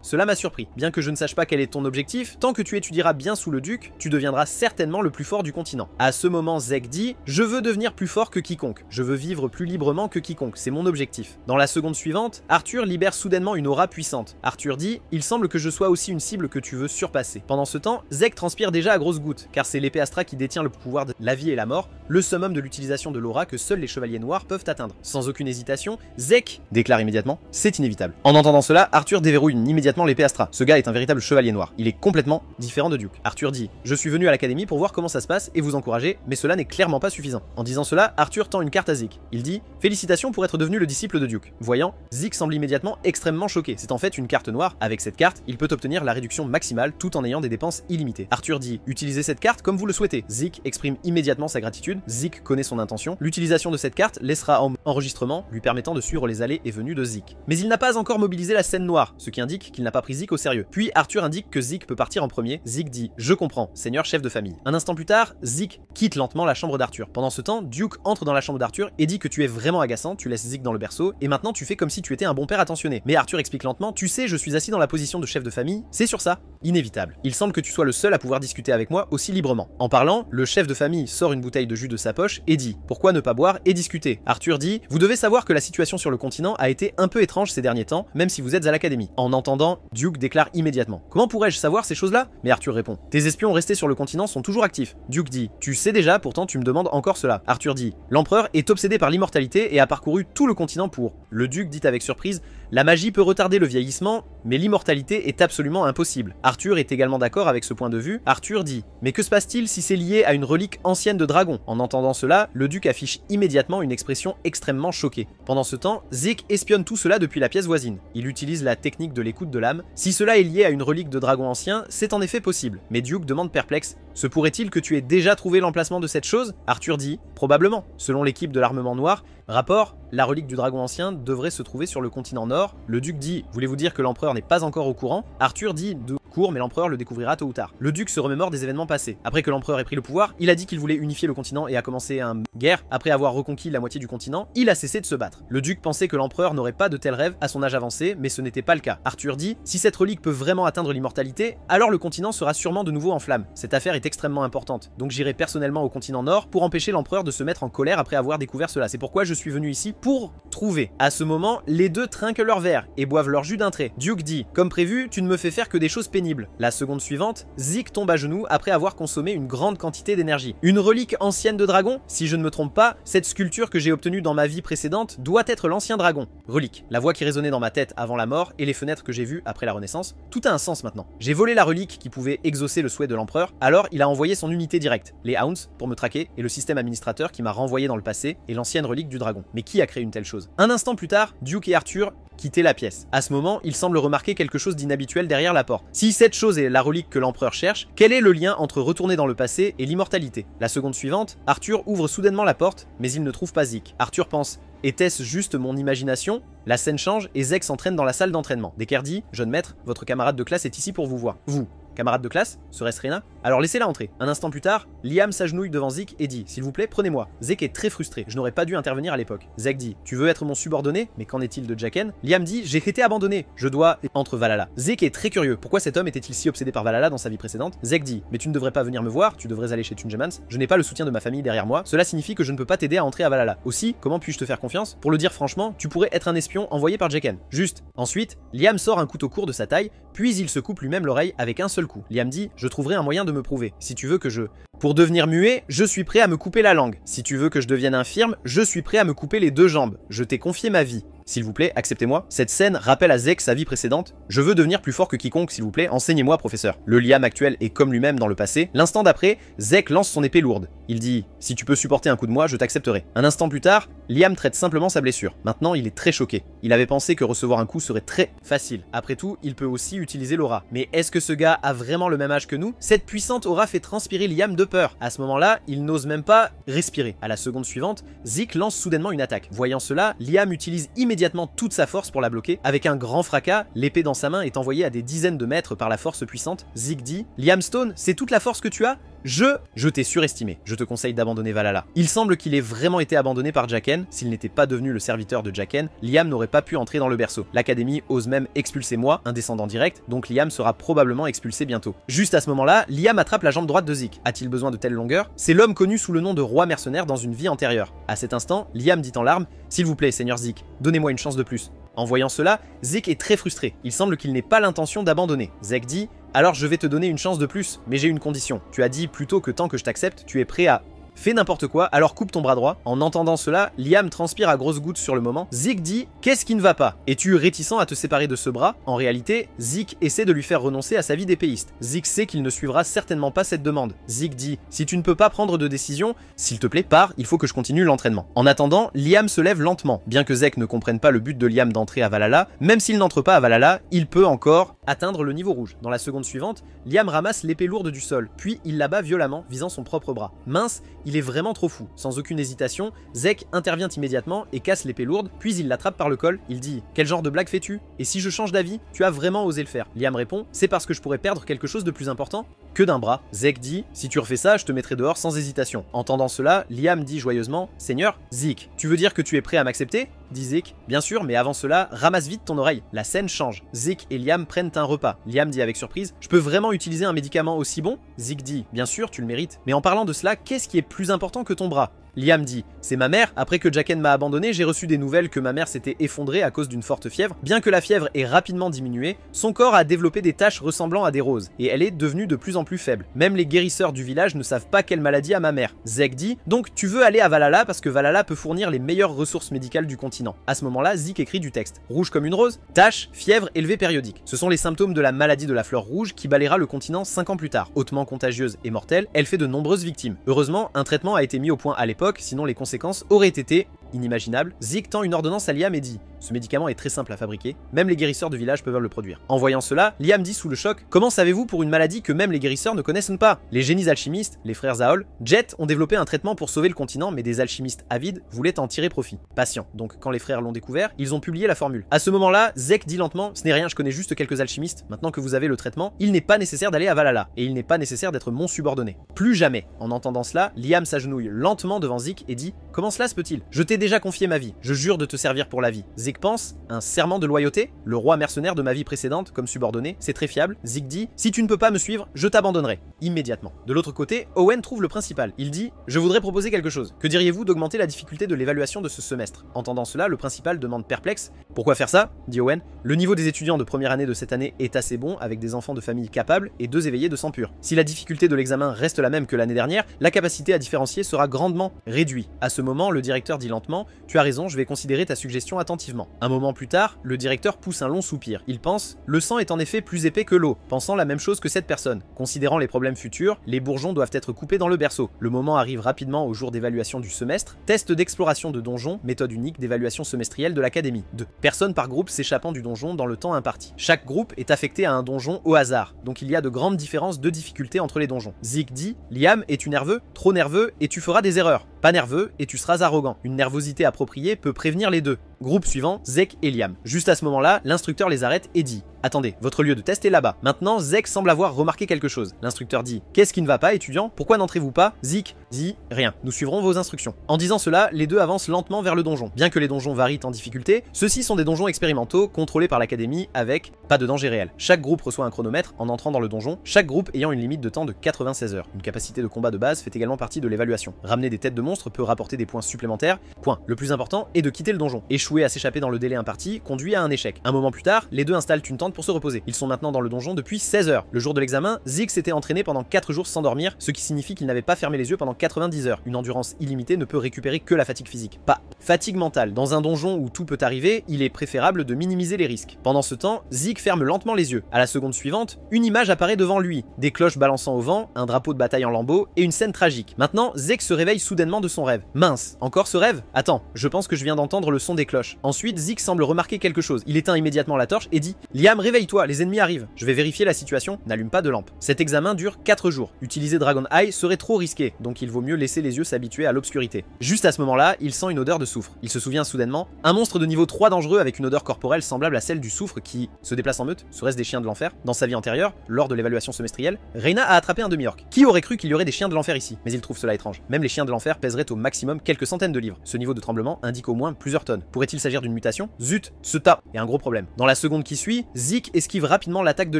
Cela m'a surpris. Bien que je ne sache pas quel est ton objectif, tant que tu étudieras bien sous le duc, tu deviendras certainement le plus fort du continent. À ce moment, Zek dit « Je veux devenir plus fort que quiconque. Je veux vivre plus librement que quiconque. C'est mon objectif. » Dans la seconde suivante, Arthur libère soudainement une aura puissante. Arthur dit « Il semble que je sois aussi une cible que tu veux surpasser. » Pendant ce temps, Zek transpire déjà à grosses gouttes, car c'est l'épée Astra qui détient le pouvoir de la vie et la mort, le summum de l'utilisation de l'aura que seuls les chevaliers noirs peuvent atteindre. Sans aucune hésitation, Zek déclare immédiatement « C'est inévitable. » En entendant cela, Arthur déverrouille immédiatement l'épée Astra. Ce gars est un véritable chevalier noir. Il est complètement différent de Duke. Arthur dit « Je suis venu à l'académie pour voir comment ça se passe et vous encourager, mais cela n'est clairement pas suffisant. » En disant cela, Arthur tend une carte à Zeke. Il dit « Félicitations pour être devenu le disciple de Duke. » Voyant, Zeke semble immédiatement extrêmement choqué. C'est en fait une carte noire. Avec cette carte, il peut obtenir la réduction maximale tout en ayant des dépenses illimitées. Arthur dit « Utilisez cette carte comme vous le souhaitez. » Zeke exprime immédiatement sa gratitude. Zeke connaît son intention. L'utilisation de cette carte laissera en enregistrement, lui permettant de suivre les allées et venues de Zeke. Mais il n'a pas encore mobilisé la scène noire, ce qui indique qu'il n'a pas pris Zeke au sérieux. Puis Arthur indique que Zeke peut partir en premier. Zeke dit « Je comprends, seigneur chef de famille. » Un instant plus tard, Zeke quitte lentement la chambre d'Arthur. Pendant ce temps, Duke entre dans la chambre d'Arthur et dit que tu es vraiment agaçant, tu laisses Zeke dans le berceau, et maintenant tu fais comme si tu étais un bon père attentionné. Mais Arthur explique lentement « Tu sais, je suis assis dans la position de chef de famille, c'est sur ça. Inévitable. Il semble que tu sois le seul à pouvoir discuter avec moi aussi librement. » En parlant, le chef de famille sort une bouteille de jus de sa poche et dit « Pourquoi ne pas boire et discuter ?» Arthur dit « Vous devez savoir que la situation sur le continent a été un peu étrange ces derniers temps, même si vous êtes à l'académie. » En entendant, Duke déclare immédiatement « Comment pourrais-je savoir ces choses-là ?» Mais Arthur répond « Tes espions restés sur le continent sont toujours actifs. » Duke dit « Tu sais déjà, pourtant tu me demandes encore cela. » Arthur dit « L'empereur est obsédé par l'immortalité et a parcouru tout le continent pour... » Le duc dit avec surprise « La magie peut retarder le vieillissement, mais l'immortalité est absolument impossible. » Arthur est également d'accord avec ce point de vue. Arthur dit « Mais que se passe-t-il si c'est lié à une relique ancienne de dragon ?» En entendant cela, le duc affiche immédiatement une expression extrêmement choquée. Pendant ce temps, Zeke espionne tout cela depuis la pièce voisine. Il utilise la technique de l'écoute de l'âme. Si cela est lié à une relique de dragon ancien, c'est en effet possible. Mais Duke demande perplexe « Se pourrait-il que tu aies déjà trouvé l'emplacement de cette chose ?» Arthur dit « Probablement. Selon l'équipe de l'armement noir, rapport, la relique du dragon ancien devrait se trouver sur le continent nord. » Le duc dit « Voulez-vous dire que l'empereur n'est pas encore au courant ?» Arthur dit « De court, mais l'empereur le découvrira tôt ou tard. » Le duc se remémore des événements passés. Après que l'empereur ait pris le pouvoir, il a dit qu'il voulait unifier le continent et a commencé une guerre. Après avoir reconquis la moitié du continent, il a cessé de se battre. Le duc pensait que l'empereur n'aurait pas de tels rêves à son âge avancé, mais ce n'était pas le cas. Arthur dit « Si cette relique peut vraiment atteindre l'immortalité, alors le continent sera sûrement de nouveau en flammes. Cette affaire est extrêmement importante, donc j'irai personnellement au continent nord pour empêcher l'empereur de se mettre en colère après avoir découvert cela. C'est pourquoi je suis venu ici pour trouver. » À ce moment, les deux trinquent leur verre et boivent leur jus d'un trait. Duke dit « Comme prévu, tu ne me fais faire que des choses pénibles. » La seconde suivante, Zeke tombe à genoux après avoir consommé une grande quantité d'énergie. Une relique ancienne de dragon? Si je ne me trompe pas, cette sculpture que j'ai obtenue dans ma vie précédente doit être l'ancien dragon. Relique. La voix qui résonnait dans ma tête avant la mort et les fenêtres que j'ai vues après la Renaissance, tout a un sens maintenant. J'ai volé la relique qui pouvait exaucer le souhait de l'empereur, alors il a envoyé son unité directe, les Hounds, pour me traquer, et le système administrateur qui m'a renvoyé dans le passé et l'ancienne relique du dragon. Mais qui a créé une telle chose? Un instant plus tard, Duke et Arthur quitter la pièce. À ce moment, il semble remarquer quelque chose d'inhabituel derrière la porte. Si cette chose est la relique que l'empereur cherche, quel est le lien entre retourner dans le passé et l'immortalité? La seconde suivante, Arthur ouvre soudainement la porte, mais il ne trouve pas Zeke. Arthur pense « Était-ce juste mon imagination ?» La scène change et Zeke s'entraîne dans la salle d'entraînement. Decker dit « Jeune maître, votre camarade de classe est ici pour vous voir. » Vous, camarade de classe? Serait-ce Rena? Alors laissez-la entrer. Un instant plus tard, Liam s'agenouille devant Zeke et dit « S'il vous plaît, prenez-moi. » Zeke est très frustré, je n'aurais pas dû intervenir à l'époque. Zeke dit « Tu veux être mon subordonné? Mais qu'en est-il de Jaqen ?» Liam dit « J'ai été abandonné, je dois... » Entre Valhalla. Zeke est très curieux, pourquoi cet homme était-il si obsédé par Valhalla dans sa vie précédente? Zeke dit « Mais tu ne devrais pas venir me voir, tu devrais aller chez Tungemans. Je n'ai pas le soutien de ma famille derrière moi, cela signifie que je ne peux pas t'aider à entrer à Valhalla. Aussi, comment puis-je te faire confiance? Pour le dire franchement, tu pourrais être un espion envoyé par Jaqen. Juste. » Ensuite, Liam sort un couteau court de sa taille, puis il se coupe lui-même l'oreille avec un seul coup. Liam dit « Je trouverai un moyen de me prouver, si tu veux que je... » Pour devenir muet, je suis prêt à me couper la langue. Si tu veux que je devienne infirme, je suis prêt à me couper les deux jambes. Je t'ai confié ma vie. S'il vous plaît, acceptez-moi. Cette scène rappelle à Zeke sa vie précédente. Je veux devenir plus fort que quiconque, s'il vous plaît. Enseignez-moi, professeur. Le Liam actuel est comme lui-même dans le passé. L'instant d'après, Zeke lance son épée lourde. Il dit « Si tu peux supporter un coup de moi, je t'accepterai. » Un instant plus tard, Liam traite simplement sa blessure. Maintenant, il est très choqué. Il avait pensé que recevoir un coup serait très facile. Après tout, il peut aussi utiliser l'aura. Mais est-ce que ce gars a vraiment le même âge que nous? Cette puissante aura fait transpirer Liam de peur. À ce moment-là, il n'ose même pas respirer. À la seconde suivante, Zeke lance soudainement une attaque. Voyant cela, Liam utilise immédiatement toute sa force pour la bloquer. Avec un grand fracas, l'épée dans sa main est envoyée à des dizaines de mètres par la force puissante. Zeke dit « Liam Stone, c'est toute la force que tu as ?» Je t'ai surestimé, je te conseille d'abandonner Valhalla. Il semble qu'il ait vraiment été abandonné par Jaqen. S'il n'était pas devenu le serviteur de Jaqen, Liam n'aurait pas pu entrer dans le berceau. L'Académie ose même expulser moi, un descendant direct, donc Liam sera probablement expulsé bientôt. Juste à ce moment-là, Liam attrape la jambe droite de Zeke. A-t-il besoin de telle longueur? C'est l'homme connu sous le nom de roi mercenaire dans une vie antérieure. À cet instant, Liam dit en larmes: s'il vous plaît, Seigneur Zeke, donnez-moi une chance de plus. En voyant cela, Zeke est très frustré. Il semble qu'il n'ait pas l'intention d'abandonner. Zeke dit: alors je vais te donner une chance de plus, mais j'ai une condition. Tu as dit plutôt que tant que je t'accepte, tu es prêt à... Fais n'importe quoi, alors coupe ton bras droit. En entendant cela, Liam transpire à grosses gouttes sur le moment. Zeke dit: qu'est-ce qui ne va pas? Es-tu réticent à te séparer de ce bras? En réalité, Zeke essaie de lui faire renoncer à sa vie d'épéiste. Zeke sait qu'il ne suivra certainement pas cette demande. Zeke dit: si tu ne peux pas prendre de décision, s'il te plaît, pars, il faut que je continue l'entraînement. En attendant, Liam se lève lentement. Bien que Zeke ne comprenne pas le but de Liam d'entrer à Valhalla, même s'il n'entre pas à Valhalla, il peut encore atteindre le niveau rouge. Dans la seconde suivante, Liam ramasse l'épée lourde du sol, puis il l'abat violemment, visant son propre bras. Mince, il est vraiment trop fou. Sans aucune hésitation, Zeke intervient immédiatement et casse l'épée lourde, puis il l'attrape par le col. Il dit: quel genre de blague fais-tu? Et si je change d'avis? Tu as vraiment osé le faire. Liam répond: c'est parce que je pourrais perdre quelque chose de plus important que d'un bras. Zeke dit: si tu refais ça, je te mettrai dehors sans hésitation. Entendant cela, Liam dit joyeusement: Seigneur, Zeke, tu veux dire que tu es prêt à m'accepter? Dit Zeke. Bien sûr, mais avant cela, ramasse vite ton oreille. La scène change. Zeke et Liam prennent un repas. Liam dit avec surprise: je peux vraiment utiliser un médicament aussi bon? Zeke dit: bien sûr, tu le mérites. Mais en parlant de cela, qu'est-ce qui est plus important que ton bras? Liam dit: c'est ma mère, après que Jaqen m'a abandonné, j'ai reçu des nouvelles que ma mère s'était effondrée à cause d'une forte fièvre. Bien que la fièvre ait rapidement diminué, son corps a développé des taches ressemblant à des roses, et elle est devenue de plus en plus faible. Même les guérisseurs du village ne savent pas quelle maladie a ma mère. Zeke dit: donc tu veux aller à Valhalla parce que Valhalla peut fournir les meilleures ressources médicales du continent. À ce moment-là, Zeke écrit du texte. Rouge comme une rose, taches, fièvre élevée périodique. Ce sont les symptômes de la maladie de la fleur rouge qui balayera le continent 5 ans plus tard. Hautement contagieuse et mortelle, elle fait de nombreuses victimes. Heureusement, un traitement a été mis au point à l'époque, sinon les conséquences auraient été inimaginable. Zeke tend une ordonnance à Liam et dit: ce médicament est très simple à fabriquer, même les guérisseurs de village peuvent le produire. En voyant cela, Liam dit sous le choc: comment savez-vous pour une maladie que même les guérisseurs ne connaissent pas? Les génies alchimistes, les frères Zaol, Jet ont développé un traitement pour sauver le continent, mais des alchimistes avides voulaient en tirer profit. Patient. Donc quand les frères l'ont découvert, ils ont publié la formule. À ce moment-là, Zeke dit lentement: ce n'est rien, je connais juste quelques alchimistes. Maintenant que vous avez le traitement, il n'est pas nécessaire d'aller à Valhalla, et il n'est pas nécessaire d'être mon subordonné. Plus jamais. En entendant cela, Liam s'agenouille lentement devant Zeke et dit: comment cela se peut-il? Je t'ai déjà confié ma vie. Je jure de te servir pour la vie. Zeke pense: un serment de loyauté? Le roi mercenaire de ma vie précédente, comme subordonné, c'est très fiable. Zeke dit: si tu ne peux pas me suivre, je t'abandonnerai. Immédiatement. De l'autre côté, Owen trouve le principal. Il dit: je voudrais proposer quelque chose. Que diriez-vous d'augmenter la difficulté de l'évaluation de ce semestre? Entendant cela, le principal demande perplexe: pourquoi faire ça? Dit Owen. Le niveau des étudiants de première année de cette année est assez bon, avec des enfants de familles capables et 2 éveillés de sang pur. Si la difficulté de l'examen reste la même que l'année dernière, la capacité à différencier sera grandement réduite. À ce moment, le directeur dit lentement: tu as raison, je vais considérer ta suggestion attentivement. Un moment plus tard, le directeur pousse un long soupir. Il pense: le sang est en effet plus épais que l'eau, pensant la même chose que cette personne. Considérant les problèmes futurs, les bourgeons doivent être coupés dans le berceau. Le moment arrive rapidement au jour d'évaluation du semestre. Test d'exploration de donjon, méthode unique d'évaluation semestrielle de l'académie. 2 personnes par groupe s'échappant du donjon dans le temps imparti. Chaque groupe est affecté à un donjon au hasard, donc il y a de grandes différences de difficulté entre les donjons. Zeke dit: Liam, es-tu nerveux? Trop nerveux et tu feras des erreurs. Pas nerveux et tu seras arrogant. Une nervosité appropriée peut prévenir les deux. Groupe suivant, Zeke et Liam. Juste à ce moment-là, l'instructeur les arrête et dit: attendez, votre lieu de test est là-bas. Maintenant, Zeke semble avoir remarqué quelque chose. L'instructeur dit: qu'est-ce qui ne va pas, étudiant? Pourquoi n'entrez-vous pas? Zeke dit: rien, nous suivrons vos instructions. En disant cela, les deux avancent lentement vers le donjon. Bien que les donjons varient en difficulté, ceux-ci sont des donjons expérimentaux contrôlés par l'académie avec pas de danger réel. Chaque groupe reçoit un chronomètre en entrant dans le donjon, chaque groupe ayant une limite de temps de 96 heures. Une capacité de combat de base fait également partie de l'évaluation. Ramener des têtes de monstres peut rapporter des points supplémentaires. Point. Le plus important est de quitter le donjon. Échouer à s'échapper dans le délai imparti conduit à un échec. Un moment plus tard, les deux installent une tente pour se reposer. Ils sont maintenant dans le donjon depuis 16 heures. Le jour de l'examen, Zeke s'était entraîné pendant 4 jours sans dormir, ce qui signifie qu'il n'avait pas fermé les yeux pendant 90 heures. Une endurance illimitée ne peut récupérer que la fatigue physique. Pas fatigue mentale. Dans un donjon où tout peut arriver, il est préférable de minimiser les risques. Pendant ce temps, Zeke ferme lentement les yeux. À la seconde suivante, une image apparaît devant lui. Des cloches balançant au vent, un drapeau de bataille en lambeaux et une scène tragique. Maintenant, Zeke se réveille soudainement de son rêve. Mince, encore ce rêve? Attends, je pense que je viens d'entendre le son des cloches. Ensuite, Zeke semble remarquer quelque chose. Il éteint immédiatement la torche et dit « Liam, réveille-toi, les ennemis arrivent. Je vais vérifier la situation, n'allume pas de lampe. » Cet examen dure 4 jours. Utiliser Dragon Eye serait trop risqué, donc il vaut mieux laisser les yeux s'habituer à l'obscurité. Juste à ce moment-là, il sent une odeur de soufre. Il se souvient soudainement, un monstre de niveau 3 dangereux avec une odeur corporelle semblable à celle du soufre qui se déplace en meute, serait-ce des chiens de l'enfer? Dans sa vie antérieure, lors de l'évaluation semestrielle, Reyna a attrapé un demi-orc. Qui aurait cru qu'il y aurait des chiens de l'enfer ici? Mais il trouve cela étrange. Même les chiens de l'enfer pèseraient au maximum quelques centaines de livres. Ce niveau de tremblement indique au moins plusieurs tonnes. Pourrait-il s'agir d'une mutation? Zut, ce tas est un gros problème. Dans la seconde qui suit, Zeke esquive rapidement l'attaque de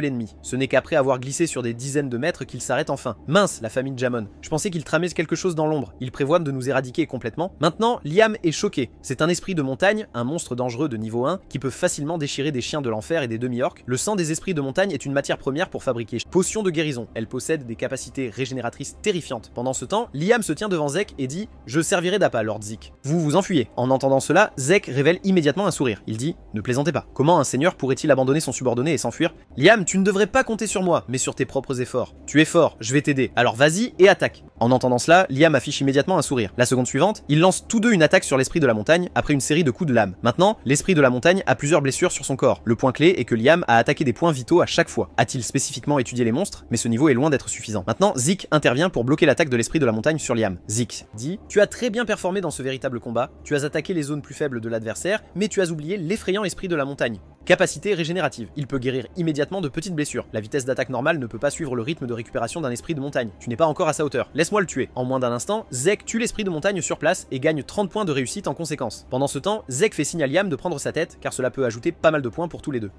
l'ennemi. Ce n'est qu'après avoir glissé sur des dizaines de mètres qu'il s'arrête enfin. Mince, la famille Jamon. Je pensais qu'il tramait quelque chose dans l'ombre. Il prévoit de nous éradiquer complètement. Maintenant, Liam est choqué. C'est un esprit de montagne, un monstre dangereux de niveau 1, qui peut facilement déchirer des chiens de l'enfer et des demi-orques. Le sang des esprits de montagne est une matière première pour fabriquer potions de guérison. Elle possède des capacités régénératrices terrifiantes. Pendant ce temps, Liam se tient devant Zeke et dit « Je servirai d'appât, Lord Zeke. » Vous vous enfuyez. En entendant cela, Zeke révèle immédiatement un sourire. Il dit « Ne plaisantez pas. Comment un seigneur pourrait-il abandonner son subordonné et s'enfuir? Liam, tu ne devrais pas compter sur moi, mais sur tes propres efforts. Tu es fort, je vais t'aider. Alors vas-y et attaque. » En entendant cela, Liam affiche immédiatement un sourire. La seconde suivante, ils lancent tous deux une attaque sur l'esprit de la montagne après une série de coups de lame. Maintenant, l'esprit de la montagne a plusieurs blessures sur son corps. Le point clé est que Liam a attaqué des points vitaux à chaque fois. A-t-il spécifiquement étudié les monstres? Mais ce niveau est loin d'être suffisant. Maintenant, Zeke intervient pour bloquer l'attaque de l'esprit de la montagne sur Liam. Zeke dit « Tu as très bien performé dans ce véritable combat. Tu as attaqué les zones plus faibles de l'adversaire, mais tu as oublié l'effrayant esprit de la montagne. Capacité régénérative. Il peut guérir immédiatement de petites blessures. La vitesse d'attaque normale ne peut pas suivre le rythme de récupération d'un esprit de montagne. Tu n'es pas encore à sa hauteur. Laisse-moi le tuer. » En moins d'un instant, Zeke tue l'esprit de montagne sur place et gagne 30 points de réussite en conséquence. Pendant ce temps, Zeke fait signe à Liam de prendre sa tête, car cela peut ajouter pas mal de points pour tous les deux.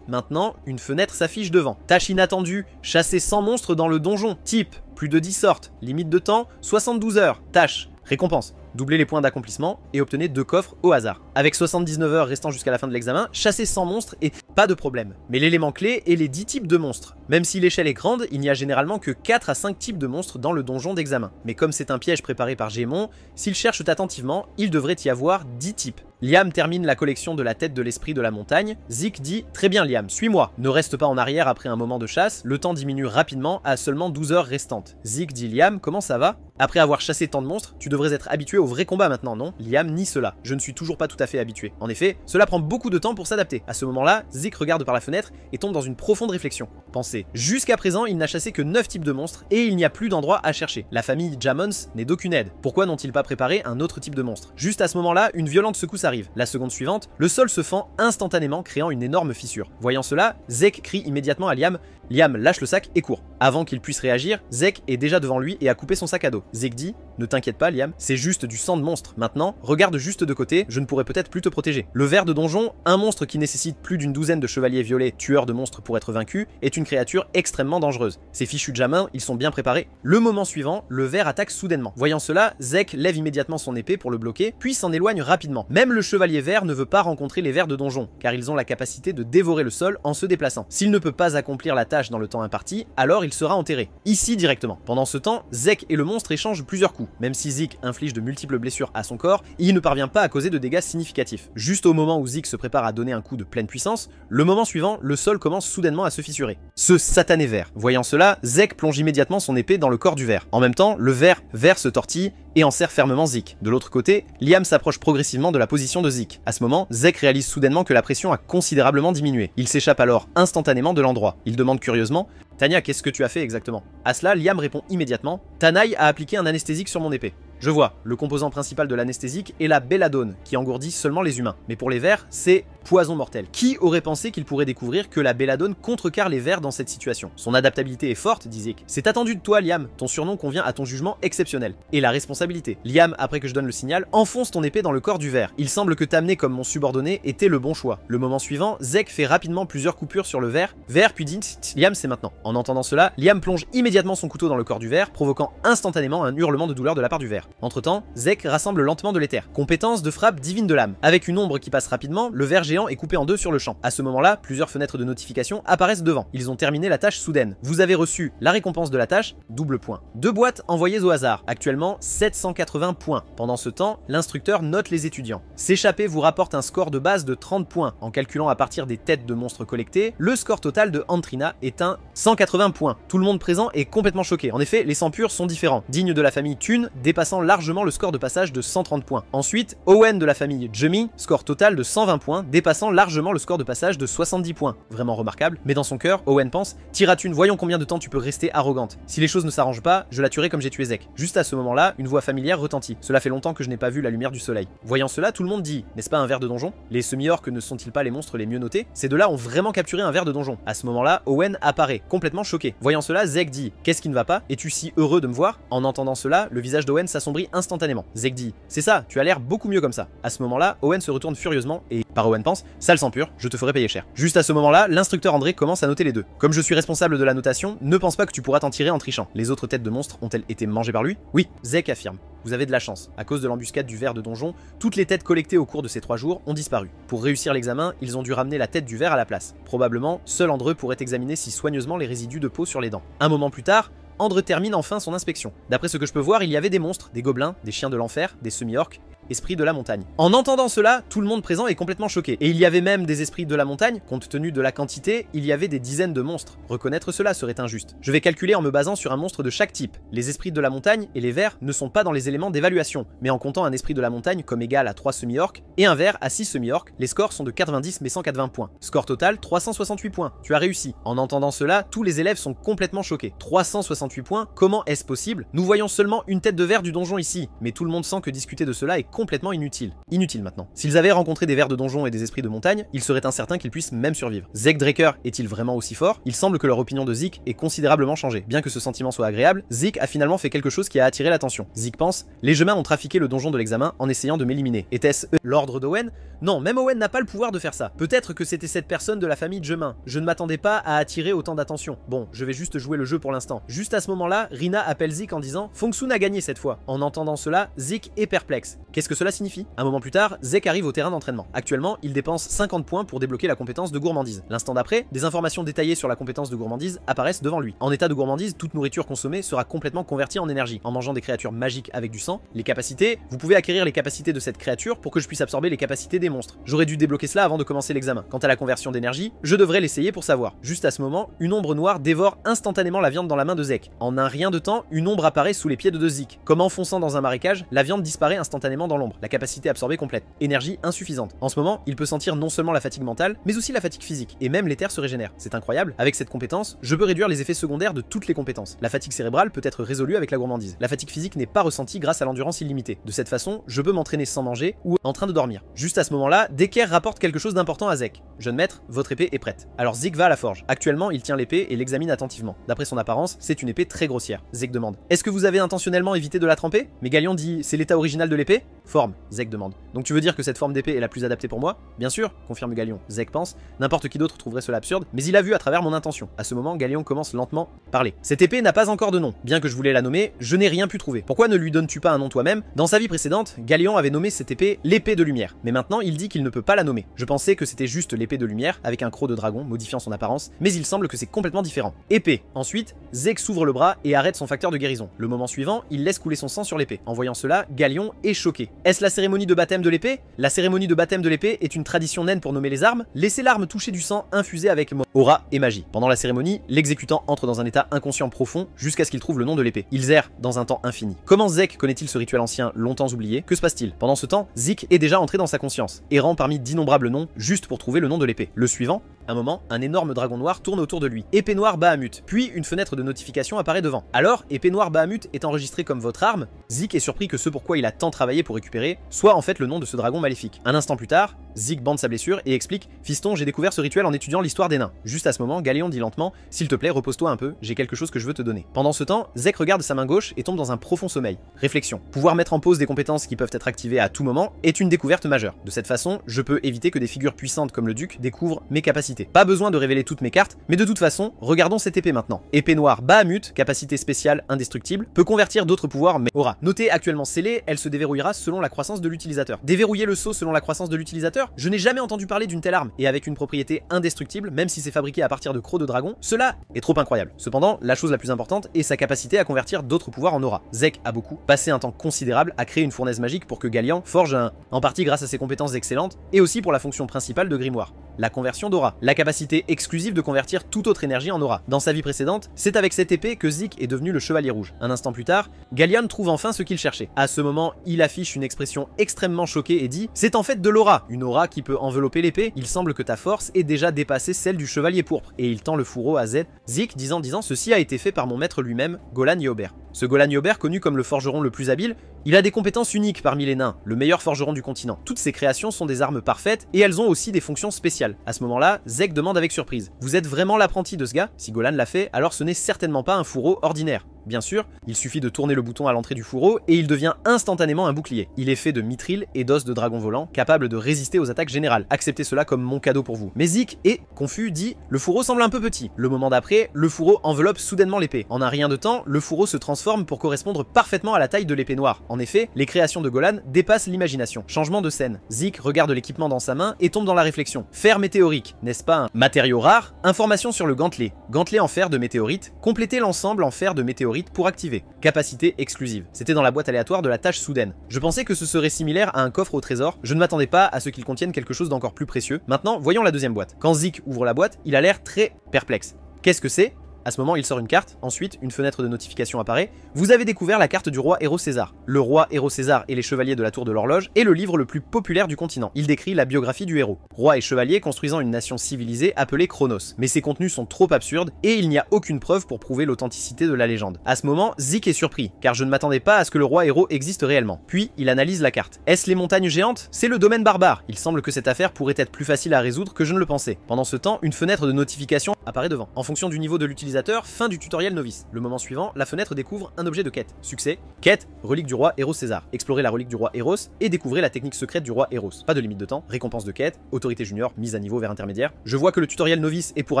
Maintenant, une fenêtre s'affiche devant. Tâche inattendue, chasser 100 monstres dans le donjon. Type, plus de 10 sortes. Limite de temps, 72 heures. Tâche. Récompense. Doublez les points d'accomplissement et obtenez 2 coffres au hasard. Avec 79 heures restant jusqu'à la fin de l'examen, chassez 100 monstres et pas de problème. Mais l'élément clé est les 10 types de monstres. Même si l'échelle est grande, il n'y a généralement que 4 à 5 types de monstres dans le donjon d'examen. Mais comme c'est un piège préparé par Gémon, s'ils cherchent attentivement, il devrait y avoir 10 types. Liam termine la collection de la tête de l'esprit de la montagne. Zeke dit « Très bien Liam, suis-moi. Ne reste pas en arrière après un moment de chasse, le temps diminue rapidement à seulement 12 heures restantes. » Zeke dit « Liam, comment ça va? Après avoir chassé tant de monstres, tu devrais être habitué au vrai combat maintenant, non? » Liam nie cela. « Je ne suis toujours pas tout à fait habitué. » En effet, cela prend beaucoup de temps pour s'adapter. À ce moment-là, Zeke regarde par la fenêtre et tombe dans une profonde réflexion. Pensez, jusqu'à présent, il n'a chassé que 9 types de monstres et il n'y a plus d'endroit à chercher. La famille Jamons n'est d'aucune aide. Pourquoi n'ont-ils pas préparé un autre type de monstre? Juste à ce moment-là, une violente secousse arrive. La seconde suivante, le sol se fend instantanément, créant une énorme fissure. Voyant cela, Zeke crie immédiatement à Liam « Liam, lâche le sac et cours !» Avant qu'il puisse réagir, Zeke est déjà devant lui et a coupé son sac à dos. Zeke dit « Ne t'inquiète pas Liam, c'est juste du sang de monstre. Maintenant, regarde juste de côté, je ne pourrais peut-être plus te protéger. » Le ver de donjon, un monstre qui nécessite plus d'une douzaine de chevaliers violets tueurs de monstres pour être vaincu, est une créature extrêmement dangereuse. Ces fichus Jamins, ils sont bien préparés. Le moment suivant, le ver attaque soudainement. Voyant cela, Zeke lève immédiatement son épée pour le bloquer, puis s'en éloigne rapidement. Même le chevalier vert ne veut pas rencontrer les vers de donjon, car ils ont la capacité de dévorer le sol en se déplaçant. S'il ne peut pas accomplir la tâche dans le temps imparti, alors il sera enterré. Ici directement. Pendant ce temps, Zeke et le monstre échangent plusieurs coups. Même si Zeke inflige de multiples blessures à son corps, il ne parvient pas à causer de dégâts significatifs. Juste au moment où Zeke se prépare à donner un coup de pleine puissance, le moment suivant, le sol commence soudainement à se fissurer. Ce satané ver. Voyant cela, Zeke plonge immédiatement son épée dans le corps du ver. En même temps, le ver se tortille et enserre fermement Zeke. De l'autre côté, Liam s'approche progressivement de la position de Zeke. À ce moment, Zeke réalise soudainement que la pression a considérablement diminué. Il s'échappe alors instantanément de l'endroit. Il demande curieusement « Tanya, qu'est-ce que tu as fait exactement ?» À cela, Liam répond immédiatement « Tanaï a appliqué un anesthésique sur mon épée. » Je vois, le composant principal de l'anesthésique est la belladone, qui engourdit seulement les humains. Mais pour les vers, c'est poison mortel. Qui aurait pensé qu'il pourrait découvrir que la belladone contrecarre les vers dans cette situation? Son adaptabilité est forte, dit Zeke. C'est attendu de toi, Liam. Ton surnom convient à ton jugement exceptionnel. Et la responsabilité. Liam, après que je donne le signal, enfonce ton épée dans le corps du ver. Il semble que t'amener comme mon subordonné était le bon choix. Le moment suivant, Zeke fait rapidement plusieurs coupures sur le ver, puis dit « Liam, c'est maintenant ». En entendant cela, Liam plonge immédiatement son couteau dans le corps du ver, provoquant instantanément un hurlement de douleur de la part du ver. Entre-temps, Zeke rassemble lentement de l'éther. Compétence de frappe divine de l'âme. Avec une ombre qui passe rapidement, le ver géant est coupé en deux sur le champ. À ce moment-là, plusieurs fenêtres de notification apparaissent devant. Ils ont terminé la tâche soudaine. Vous avez reçu la récompense de la tâche, double point. 2 boîtes envoyées au hasard. Actuellement, 780 points. Pendant ce temps, l'instructeur note les étudiants. S'échapper vous rapporte un score de base de 30 points. En calculant à partir des têtes de monstres collectées, le score total de Antrina est un 180 points. Tout le monde présent est complètement choqué. En effet, les sangs purs sont différents. Dignes de la famille Thune, dépassant dépassant largement le score de passage de 130 points. Ensuite, Owen de la famille Jemmy, score total de 120 points, dépassant largement le score de passage de 70 points. Vraiment remarquable, mais dans son cœur, Owen pense « Tira-Thune, voyons combien de temps tu peux rester arrogante. Si les choses ne s'arrangent pas, je la tuerai comme j'ai tué Zek. » Juste à ce moment-là, une voix familière retentit. Cela fait longtemps que je n'ai pas vu la lumière du soleil. Voyant cela, tout le monde dit « N'est-ce pas un ver de donjon? Les semi-orques ne sont-ils pas les monstres les mieux notés? Ces deux-là ont vraiment capturé un ver de donjon. » À ce moment-là, Owen apparaît, complètement choqué. Voyant cela, Zek dit « Qu'est-ce qui ne va pas? Es-tu si heureux de me voir ?» En entendant cela, le visage d'Owen s'assombrit instantanément. Zek dit « C'est ça, tu as l'air beaucoup mieux comme ça. » À ce moment-là, Owen se retourne furieusement et, par Owen pense, sale sang pur, je te ferai payer cher. Juste à ce moment-là, l'instructeur André commence à noter les deux. Comme je suis responsable de la notation, ne pense pas que tu pourras t'en tirer en trichant. Les autres têtes de monstres ont-elles été mangées par lui? Oui, Zek affirme. Vous avez de la chance. À cause de l'embuscade du ver de donjon, toutes les têtes collectées au cours de ces 3 jours ont disparu. Pour réussir l'examen, ils ont dû ramener la tête du ver à la place. Probablement, seul André pourrait examiner si soigneusement les résidus de peau sur les dents. Un moment plus tard, André termine enfin son inspection. D'après ce que je peux voir, il y avait des monstres, des gobelins, des chiens de l'enfer, des semi-orques, esprits de la montagne. En entendant cela, tout le monde présent est complètement choqué. Et il y avait même des esprits de la montagne, compte tenu de la quantité, il y avait des dizaines de monstres. Reconnaître cela serait injuste. Je vais calculer en me basant sur un monstre de chaque type. Les esprits de la montagne et les vers ne sont pas dans les éléments d'évaluation, mais en comptant un esprit de la montagne comme égal à 3 semi-orques et un ver à 6 semi-orques, les scores sont de 90 mais 180 points. Score total 368 points. Tu as réussi. En entendant cela, tous les élèves sont complètement choqués. 368 points, comment est-ce possible? Nous voyons seulement une tête de ver du donjon ici, mais tout le monde sent que discuter de cela est complètement inutile. Inutile maintenant. S'ils avaient rencontré des vers de donjon et des esprits de montagne, il serait incertain qu'ils puissent même survivre. Zek Draker est-il vraiment aussi fort? Il semble que leur opinion de Zik ait considérablement changé. Bien que ce sentiment soit agréable, Zik a finalement fait quelque chose qui a attiré l'attention. Zik pense, les Gemins ont trafiqué le donjon de l'examen en essayant de m'éliminer. Était-ce l'ordre d'Owen? Non, même Owen n'a pas le pouvoir de faire ça. Peut-être que c'était cette personne de la famille Gemin. Je ne m'attendais pas à attirer autant d'attention. Bon, je vais juste jouer le jeu pour l'instant. Juste à ce moment-là, Rina appelle Zik en disant, Fongsun a gagné cette fois. En entendant cela, Zik est perplexe. Qu'est-ce que cela signifie? Un moment plus tard, Zek arrive au terrain d'entraînement. Actuellement, il dépense 50 points pour débloquer la compétence de gourmandise. L'instant d'après, des informations détaillées sur la compétence de gourmandise apparaissent devant lui. En état de gourmandise, toute nourriture consommée sera complètement convertie en énergie. En mangeant des créatures magiques avec du sang, les capacités, vous pouvez acquérir les capacités de cette créature pour que je puisse absorber les capacités des monstres. J'aurais dû débloquer cela avant de commencer l'examen. Quant à la conversion d'énergie, je devrais l'essayer pour savoir. Juste à ce moment, une ombre noire dévore instantanément la viande dans la main de Zek. En un rien de temps, une ombre apparaît sous les pieds de Zik. Comme enfonçant dans un marécage, la viande disparaît instantanément dans l'ombre. La capacité absorbée complète. Énergie insuffisante. En ce moment, il peut sentir non seulement la fatigue mentale, mais aussi la fatigue physique. Et même l'éther se régénère. C'est incroyable. Avec cette compétence, je peux réduire les effets secondaires de toutes les compétences. La fatigue cérébrale peut être résolue avec la gourmandise. La fatigue physique n'est pas ressentie grâce à l'endurance illimitée. De cette façon, je peux m'entraîner sans manger ou en train de dormir. Juste à ce moment-là, Decker rapporte quelque chose d'important à Zek. Jeune maître, votre épée est prête. Alors Zik va à la forge. Actuellement, il tient l'épée et l'examine attentivement. D'après son apparence, c'est une épée très grossière. Zek demande, est-ce que vous avez intentionnellement évité de la tremper? Mais Galion dit, c'est l'état original de l'épée? Forme, Zek demande. Donc tu veux dire que cette forme d'épée est la plus adaptée pour moi? Bien sûr, confirme Galion. Zek pense, n'importe qui d'autre trouverait cela absurde, mais il a vu à travers mon intention. À ce moment, Galion commence lentement à parler. Cette épée n'a pas encore de nom. Bien que je voulais la nommer, je n'ai rien pu trouver. Pourquoi ne lui donnes-tu pas un nom toi-même? Dans sa vie précédente, Galion avait nommé cette épée l'épée de lumière. Mais maintenant, il dit qu'il ne peut pas la nommer. Je pensais que c'était juste l'épée de lumière, avec un croc de dragon modifiant son apparence, mais il semble que c'est complètement différent. Épée. Ensuite, Zek s'ouvre le bras et arrête son facteur de guérison. Le moment suivant, il laisse couler son sang sur l'épée. En voyant cela, Galion est choqué. Est-ce la cérémonie de baptême de l'épée? La cérémonie de baptême de l'épée est une tradition naine pour nommer les armes. Laissez l'arme toucher du sang infusé avec aura et magie. Pendant la cérémonie, l'exécutant entre dans un état inconscient profond jusqu'à ce qu'il trouve le nom de l'épée. Ils errent dans un temps infini. Comment Zek connaît-il ce rituel ancien longtemps oublié? Que se passe-t-il? Pendant ce temps, Zik est déjà entré dans sa conscience, errant parmi d'innombrables noms juste pour trouver le nom de l'épée. Le suivant, un moment, un énorme dragon noir tourne autour de lui. Épée noire Bahamut. Puis une fenêtre de notification apparaît devant. Alors, épée noire Bahamut est enregistrée comme votre arme. Zik est surpris que ce pourquoi il a tant travaillé pour récupérer soit en fait le nom de ce dragon maléfique. Un instant plus tard, Zik bande sa blessure et explique « Fiston, j'ai découvert ce rituel en étudiant l'histoire des nains. » Juste à ce moment, Galéon dit lentement « S'il te plaît, repose-toi un peu, j'ai quelque chose que je veux te donner. » Pendant ce temps, Zek regarde sa main gauche et tombe dans un profond sommeil. Réflexion. Pouvoir mettre en pause des compétences qui peuvent être activées à tout moment est une découverte majeure. De cette façon, je peux éviter que des figures puissantes comme le duc découvrent mes capacités. Pas besoin de révéler toutes mes cartes, mais de toute façon, regardons cette épée maintenant. Épée noire Bahamut, capacité spéciale indestructible, peut convertir d'autres pouvoirs mais aura. Notée actuellement scellée, elle se déverrouillera selon la croissance de l'utilisateur. Déverrouiller le sceau selon la croissance de l'utilisateur? Je n'ai jamais entendu parler d'une telle arme, et avec une propriété indestructible, même si c'est fabriqué à partir de crocs de dragon, cela est trop incroyable. Cependant, la chose la plus importante est sa capacité à convertir d'autres pouvoirs en aura. Zek a beaucoup passé un temps considérable à créer une fournaise magique pour que Galian forge en partie grâce à ses compétences excellentes, et aussi pour la fonction principale de grimoire. la conversion d'aura, la capacité exclusive de convertir toute autre énergie en aura. Dans sa vie précédente, c'est avec cette épée que Zeke est devenu le Chevalier Rouge. Un instant plus tard, Gallion trouve enfin ce qu'il cherchait. À ce moment, il affiche une expression extrêmement choquée et dit « C'est en fait de l'aura, une aura qui peut envelopper l'épée, il semble que ta force ait déjà dépassé celle du Chevalier Pourpre. » Et il tend le fourreau à Z. Zeke disant « Ceci a été fait par mon maître lui-même, Golan Yobert. » Ce Golan Yobert, connu comme le forgeron le plus habile, il a des compétences uniques parmi les nains, le meilleur forgeron du continent. Toutes ses créations sont des armes parfaites et elles ont aussi des fonctions spéciales. À ce moment-là, Zeke demande avec surprise « Vous êtes vraiment l'apprenti de ce gars? Si Golan l'a fait, alors ce n'est certainement pas un fourreau ordinaire. » Bien sûr, il suffit de tourner le bouton à l'entrée du fourreau et il devient instantanément un bouclier. Il est fait de mithril et d'os de dragon volant, capable de résister aux attaques générales. Acceptez cela comme mon cadeau pour vous. Mais Zeke est confus, dit « Le fourreau semble un peu petit. » Le moment d'après, le fourreau enveloppe soudainement l'épée. En un rien de temps, le fourreau se transforme pour correspondre parfaitement à la taille de l'épée noire. En effet, les créations de Golan dépassent l'imagination. Changement de scène. Zeke regarde l'équipement dans sa main et tombe dans la réflexion. Fer météorique, n'est-ce pas un matériau rare? Information sur le gantelet. Gantelet en fer de météorite. Complétez l'ensemble en fer de météorite pour activer. Capacité exclusive. C'était dans la boîte aléatoire de la tâche soudaine. Je pensais que ce serait similaire à un coffre au trésor. Je ne m'attendais pas à ce qu'il contienne quelque chose d'encore plus précieux. Maintenant, voyons la deuxième boîte. Quand Zeke ouvre la boîte, il a l'air très perplexe. Qu'est-ce que c'est? À ce moment, il sort une carte, ensuite, une fenêtre de notification apparaît. Vous avez découvert la carte du roi Héros César. Le roi Héros César et les chevaliers de la tour de l'horloge est le livre le plus populaire du continent. Il décrit la biographie du héros. Roi et chevalier construisant une nation civilisée appelée Chronos. Mais ses contenus sont trop absurdes et il n'y a aucune preuve pour prouver l'authenticité de la légende. À ce moment, Zeke est surpris, car je ne m'attendais pas à ce que le roi héros existe réellement. Puis, il analyse la carte. Est-ce les montagnes géantes? C'est le domaine barbare. Il semble que cette affaire pourrait être plus facile à résoudre que je ne le pensais. Pendant ce temps, une fenêtre de notification apparaît devant. En fonction du niveau de l'utilisateur, fin du tutoriel novice. Le moment suivant, la fenêtre découvre un objet de quête. Succès, quête, relique du roi Héros César. Explorez la relique du roi Héros et découvrez la technique secrète du roi Héros. Pas de limite de temps, récompense de quête, autorité junior, mise à niveau vers intermédiaire. Je vois que le tutoriel novice est pour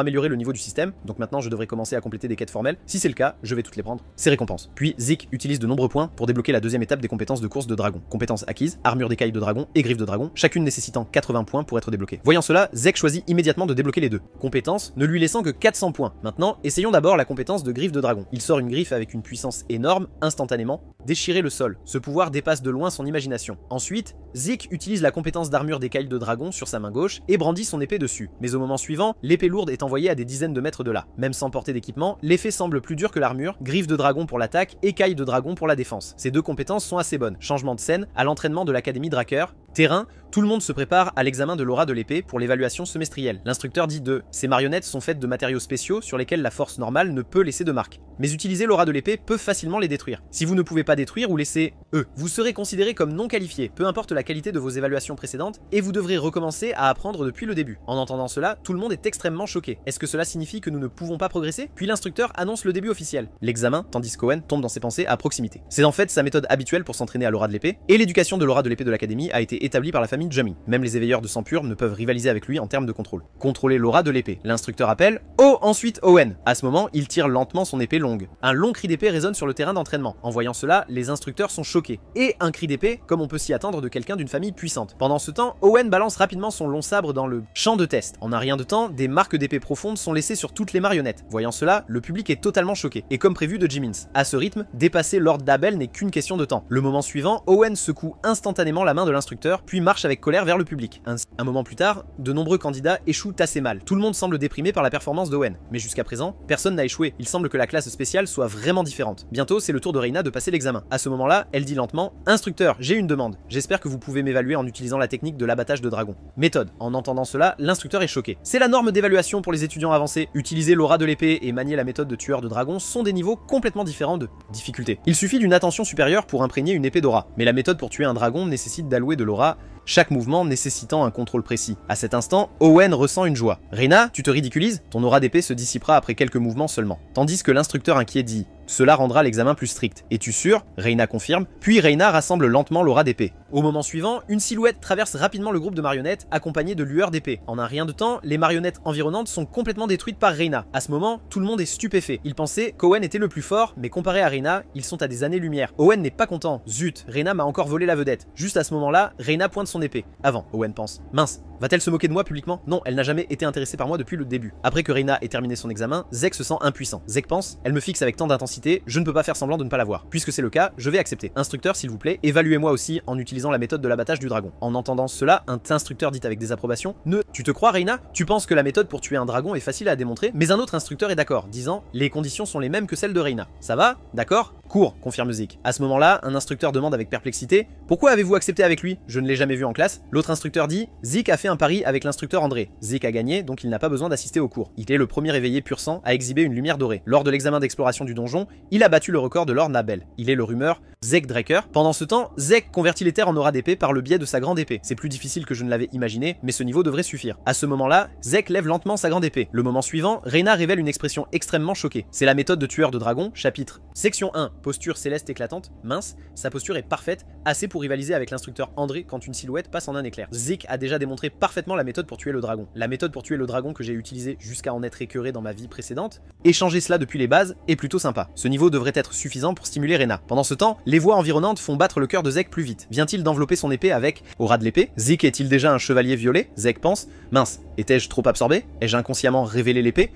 améliorer le niveau du système, donc maintenant je devrais commencer à compléter des quêtes formelles. Si c'est le cas, je vais toutes les prendre. Ces récompenses. Puis Zeke utilise de nombreux points pour débloquer la deuxième étape des compétences de course de dragon. Compétences acquises, armure d'écailles de dragon et griffes de dragon, chacune nécessitant 80 points pour être débloquée. Voyant cela, Zeke choisit immédiatement de débloquer les deux. Compétences ne lui laissant que 400 points. Maintenant, essayons d'abord la compétence de griffe de dragon. Il sort une griffe avec une puissance énorme, instantanément, déchirer le sol. Ce pouvoir dépasse de loin son imagination. Ensuite, Zeke utilise la compétence d'armure d'écailles de dragon sur sa main gauche et brandit son épée dessus. Mais au moment suivant, l'épée lourde est envoyée à des dizaines de mètres de là. Même sans porter d'équipement, l'effet semble plus dur que l'armure, griffe de dragon pour l'attaque, écailles de dragon pour la défense. Ces deux compétences sont assez bonnes. Changement de scène, à l'entraînement de l'académie Draker. Terrain, tout le monde se prépare à l'examen de l'aura de l'épée pour l'évaluation semestrielle. L'instructeur dit ces marionnettes sont faites de matériaux spéciaux sur lesquels la force normale ne peut laisser de marque. Mais utiliser l'aura de l'épée peut facilement les détruire. Si vous ne pouvez pas détruire ou laisser vous serez considéré comme non qualifié, peu importe la qualité de vos évaluations précédentes, et vous devrez recommencer à apprendre depuis le début. En entendant cela, tout le monde est extrêmement choqué. Est-ce que cela signifie que nous ne pouvons pas progresser? Puis l'instructeur annonce le début officiel. L'examen, tandis qu'Owen tombe dans ses pensées à proximité. C'est en fait sa méthode habituelle pour s'entraîner à l'aura de l'épée, et l'éducation de l'aura de l'épée de l'académie a été établie par la famille Jummy. Même les éveilleurs de sang pur ne peuvent rivaliser avec lui en termes de contrôle. Contrôler l'aura de l'épée. L'instructeur appelle ensuite Owen. À ce moment, il tire lentement son épée longue. Un long cri d'épée résonne sur le terrain d'entraînement. En voyant cela, les instructeurs sont choqués. Et un cri d'épée, comme on peut s'y attendre de quelqu'un d'une famille puissante. Pendant ce temps, Owen balance rapidement son long sabre dans le champ de test. En un rien de temps, des marques d'épée profondes sont laissées sur toutes les marionnettes. Voyant cela, le public est totalement choqué. Et comme prévu de Jimmins. À ce rythme, dépasser Lord Dabel n'est qu'une question de temps. Le moment suivant, Owen secoue instantanément la main de l'instructeur, puis marche avec colère vers le public. Un moment plus tard, de nombreux candidats échouent assez mal. Tout le monde semble déprimé par la performance d'Owen. Mais jusqu'à présent, personne n'a échoué. Il semble que la classe spéciale soit vraiment différente. Bientôt, c'est le tour de Reina de passer l'examen. À ce moment-là, elle dit lentement « Instructeur, j'ai une demande. J'espère que vous pouvez m'évaluer en utilisant la technique de l'abattage de dragon. » Méthode. En entendant cela, l'instructeur est choqué. C'est la norme d'évaluation pour les étudiants avancés. Utiliser l'aura de l'épée et manier la méthode de tueur de dragon sont des niveaux complètement différents de difficulté. Il suffit d'une attention supérieure pour imprégner une épée d'aura. Mais la méthode pour tuer un dragon nécessite d'allouer de l'aura, chaque mouvement nécessitant un contrôle précis. À cet instant, Owen ressent une joie. « Reina, tu te ridiculises? Ton aura d'épée se dissipera après quelques mouvements seulement. » Tandis que l'instructeur inquiet dit « Cela rendra l'examen plus strict. Es-tu sûr ?» Reina confirme, puis Reina rassemble lentement l'aura d'épée. Au moment suivant, une silhouette traverse rapidement le groupe de marionnettes, accompagnée de lueurs d'épée. En un rien de temps, les marionnettes environnantes sont complètement détruites par Reina. À ce moment, tout le monde est stupéfait. Ils pensaient qu'Owen était le plus fort, mais comparé à Reina, ils sont à des années-lumière. Owen n'est pas content. Zut, Reina m'a encore volé la vedette. Juste à ce moment-là, Reina pointe son épée. Avant, Owen pense. Mince, va-t-elle se moquer de moi publiquement? Non, elle n'a jamais été intéressée par moi depuis le début. Après que Reina ait terminé son examen, Zeke se sent impuissant. Zeke pense, elle me fixe avec tant d'intensité, je ne peux pas faire semblant de ne pas la voir. Puisque c'est le cas, je vais accepter. Instructeur, s'il vous plaît, évaluez-moi aussi en utilisant utilisant la méthode de l'abattage du dragon. En entendant cela, un instructeur dit avec désapprobation « Ne, tu te crois Reina? Tu penses que la méthode pour tuer un dragon est facile à démontrer ?» Mais un autre instructeur est d'accord, disant « Les conditions sont les mêmes que celles de Reina. Ça va? D'accord? Cours, confirme Zik. À ce moment-là, un instructeur demande avec perplexité « Pourquoi avez-vous accepté avec lui? Je ne l'ai jamais vu en classe. » L'autre instructeur dit « Zik a fait un pari avec l'instructeur André. Zik a gagné, donc il n'a pas besoin d'assister au cours. Il est le premier éveillé pur sang à exhiber une lumière dorée. Lors de l'examen d'exploration du donjon, il a battu le record de Lord Nabel. Il est le rumeur Zek Draker. Pendant ce temps, Zek convertit les terres en aura d'épée par le biais de sa grande épée. C'est plus difficile que je ne l'avais imaginé, mais ce niveau devrait suffire. À ce moment-là, Zek lève lentement sa grande épée. Le moment suivant, Reina révèle une expression extrêmement choquée. C'est la méthode de tueur de dragon, chapitre. Section 1, posture céleste éclatante, mince. Sa posture est parfaite, assez pour rivaliser avec l'instructeur André quand une silhouette passe en un éclair. Zik a déjà démontré parfaitement la méthode pour tuer le dragon. La méthode pour tuer le dragon que j'ai utilisée jusqu'à en être écœuré dans ma vie précédente. Échanger cela depuis les bases est plutôt sympa. Ce niveau devrait être suffisant pour stimuler Reina. Pendant ce temps, les voix environnantes font battre le cœur de Zek plus vite. Vient-il d'envelopper son épée avec aura de l'épée? Zik est-il déjà un chevalier violet? Zek pense. Mince, étais-je trop absorbé? Ai-je inconsciemment révélé l'épée?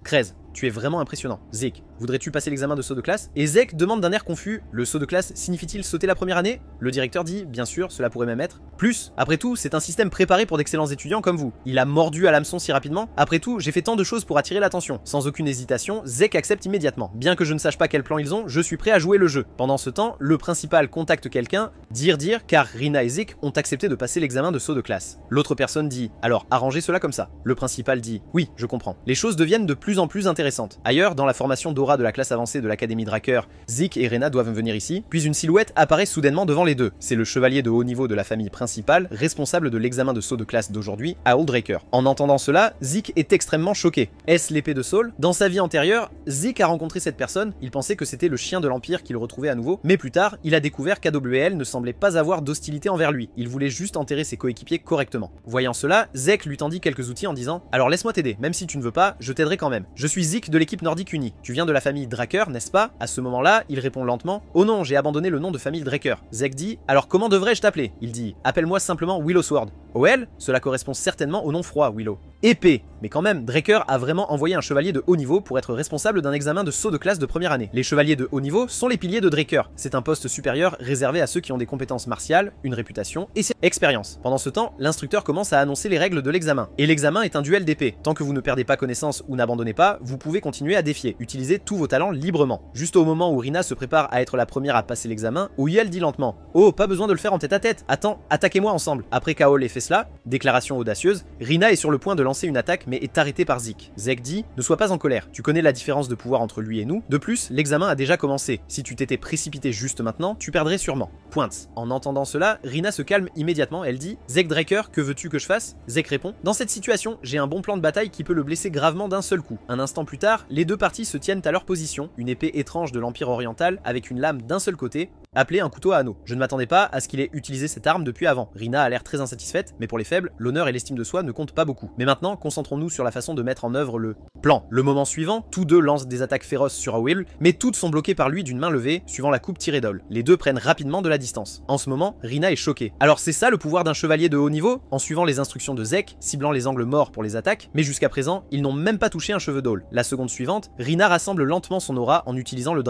Krez, tu es vraiment impressionnant. Zik, voudrais-tu passer l'examen de saut de classe? Et Zek demande d'un air confus, le saut de classe signifie-t-il sauter la première année? Le directeur dit, bien sûr, cela pourrait même être plus. Après tout, c'est un système préparé pour d'excellents étudiants comme vous. Il a mordu à l'hameçon si rapidement. Après tout, j'ai fait tant de choses pour attirer l'attention. Sans aucune hésitation, Zek accepte immédiatement. Bien que je ne sache pas quel plan ils ont, je suis prêt à jouer le jeu. Pendant ce temps, le principal contacte quelqu'un, dire, car Reina et Zik ont accepté de passer l'examen de saut de classe. L'autre personne dit, alors arrangez cela comme ça. Le principal dit, oui, je comprends. Les choses deviennent de plus en plus intéressantes. Ailleurs, dans la formation d'aura de la classe avancée de l'Académie Draker, Zik et Reina doivent venir ici, puis une silhouette apparaît soudainement devant les deux. C'est le chevalier de haut niveau de la famille principale, responsable de l'examen de saut de classe d'aujourd'hui, Owl Draker. En entendant cela, Zik est extrêmement choqué. Est-ce l'épée de Saul? Dans sa vie antérieure, Zik a rencontré cette personne, il pensait que c'était le chien de l'Empire qui le retrouvait à nouveau, mais plus tard, il a découvert qu'AWL ne semblait pas avoir d'hostilité envers lui, il voulait juste enterrer ses coéquipiers correctement. Voyant cela, Zek lui tendit quelques outils en disant « Alors laisse-moi t'aider, même si tu ne veux pas, je t'aiderai quand même. Je suis Zik de l'équipe nordique unie. Tu viens de la famille Draker, n'est-ce pas ?» À ce moment-là, il répond lentement « Oh non, j'ai abandonné le nom de famille Draker. » Zek dit « Alors comment devrais-je t'appeler ?» Il dit « Appelle-moi simplement Willow Sword. » OL, cela correspond certainement au nom froid, Willow. Épée. Mais quand même, Draker a vraiment envoyé un chevalier de haut niveau pour être responsable d'un examen de saut de classe de première année. Les chevaliers de haut niveau sont les piliers de Draker. C'est un poste supérieur réservé à ceux qui ont des compétences martiales, une réputation et expérience. Pendant ce temps, l'instructeur commence à annoncer les règles de l'examen. Et l'examen est un duel d'épée. Tant que vous ne perdez pas connaissance ou n'abandonnez pas, vous pouvez continuer à défier. Utilisez tous vos talents librement. Juste au moment où Rina se prépare à être la première à passer l'examen, Uyel dit lentement « Oh, pas besoin de le faire en tête à tête. Attends, attaquez-moi ensemble. » Après qu'Aol ait fait cela, déclaration audacieuse, Rina est sur le point de lancer une attaque mais est arrêtée par Zik. Zek dit « Ne sois pas en colère, tu connais la différence de pouvoir entre lui et nous. De plus, l'examen a déjà commencé. Si tu t'étais précipité juste maintenant, tu perdrais sûrement. » Pointe. En entendant cela, Rina se calme immédiatement, elle dit « Zek Draker, que veux-tu que je fasse ?» Zek répond « Dans cette situation, j'ai un bon plan de bataille qui peut le blesser gravement d'un seul coup. » Un instant plus tard, les deux parties se tiennent à leur position, une épée étrange de l'Empire oriental avec une lame d'un seul côté, appelé un couteau à anneau. Je ne m'attendais pas à ce qu'il ait utilisé cette arme depuis avant. Rina a l'air très insatisfaite, mais pour les faibles, l'honneur et l'estime de soi ne comptent pas beaucoup. Mais maintenant, concentrons-nous sur la façon de mettre en œuvre le plan. Le moment suivant, tous deux lancent des attaques féroces sur Will, mais toutes sont bloquées par lui d'une main levée, suivant la coupe tirée d'Ol. Les deux prennent rapidement de la distance. En ce moment, Rina est choquée. Alors c'est ça le pouvoir d'un chevalier de haut niveau? En suivant les instructions de Zek, ciblant les angles morts pour les attaques, mais jusqu'à présent, ils n'ont même pas touché un cheveu d'Ol. La seconde suivante, Rina rassemble lentement son aura en utilisant le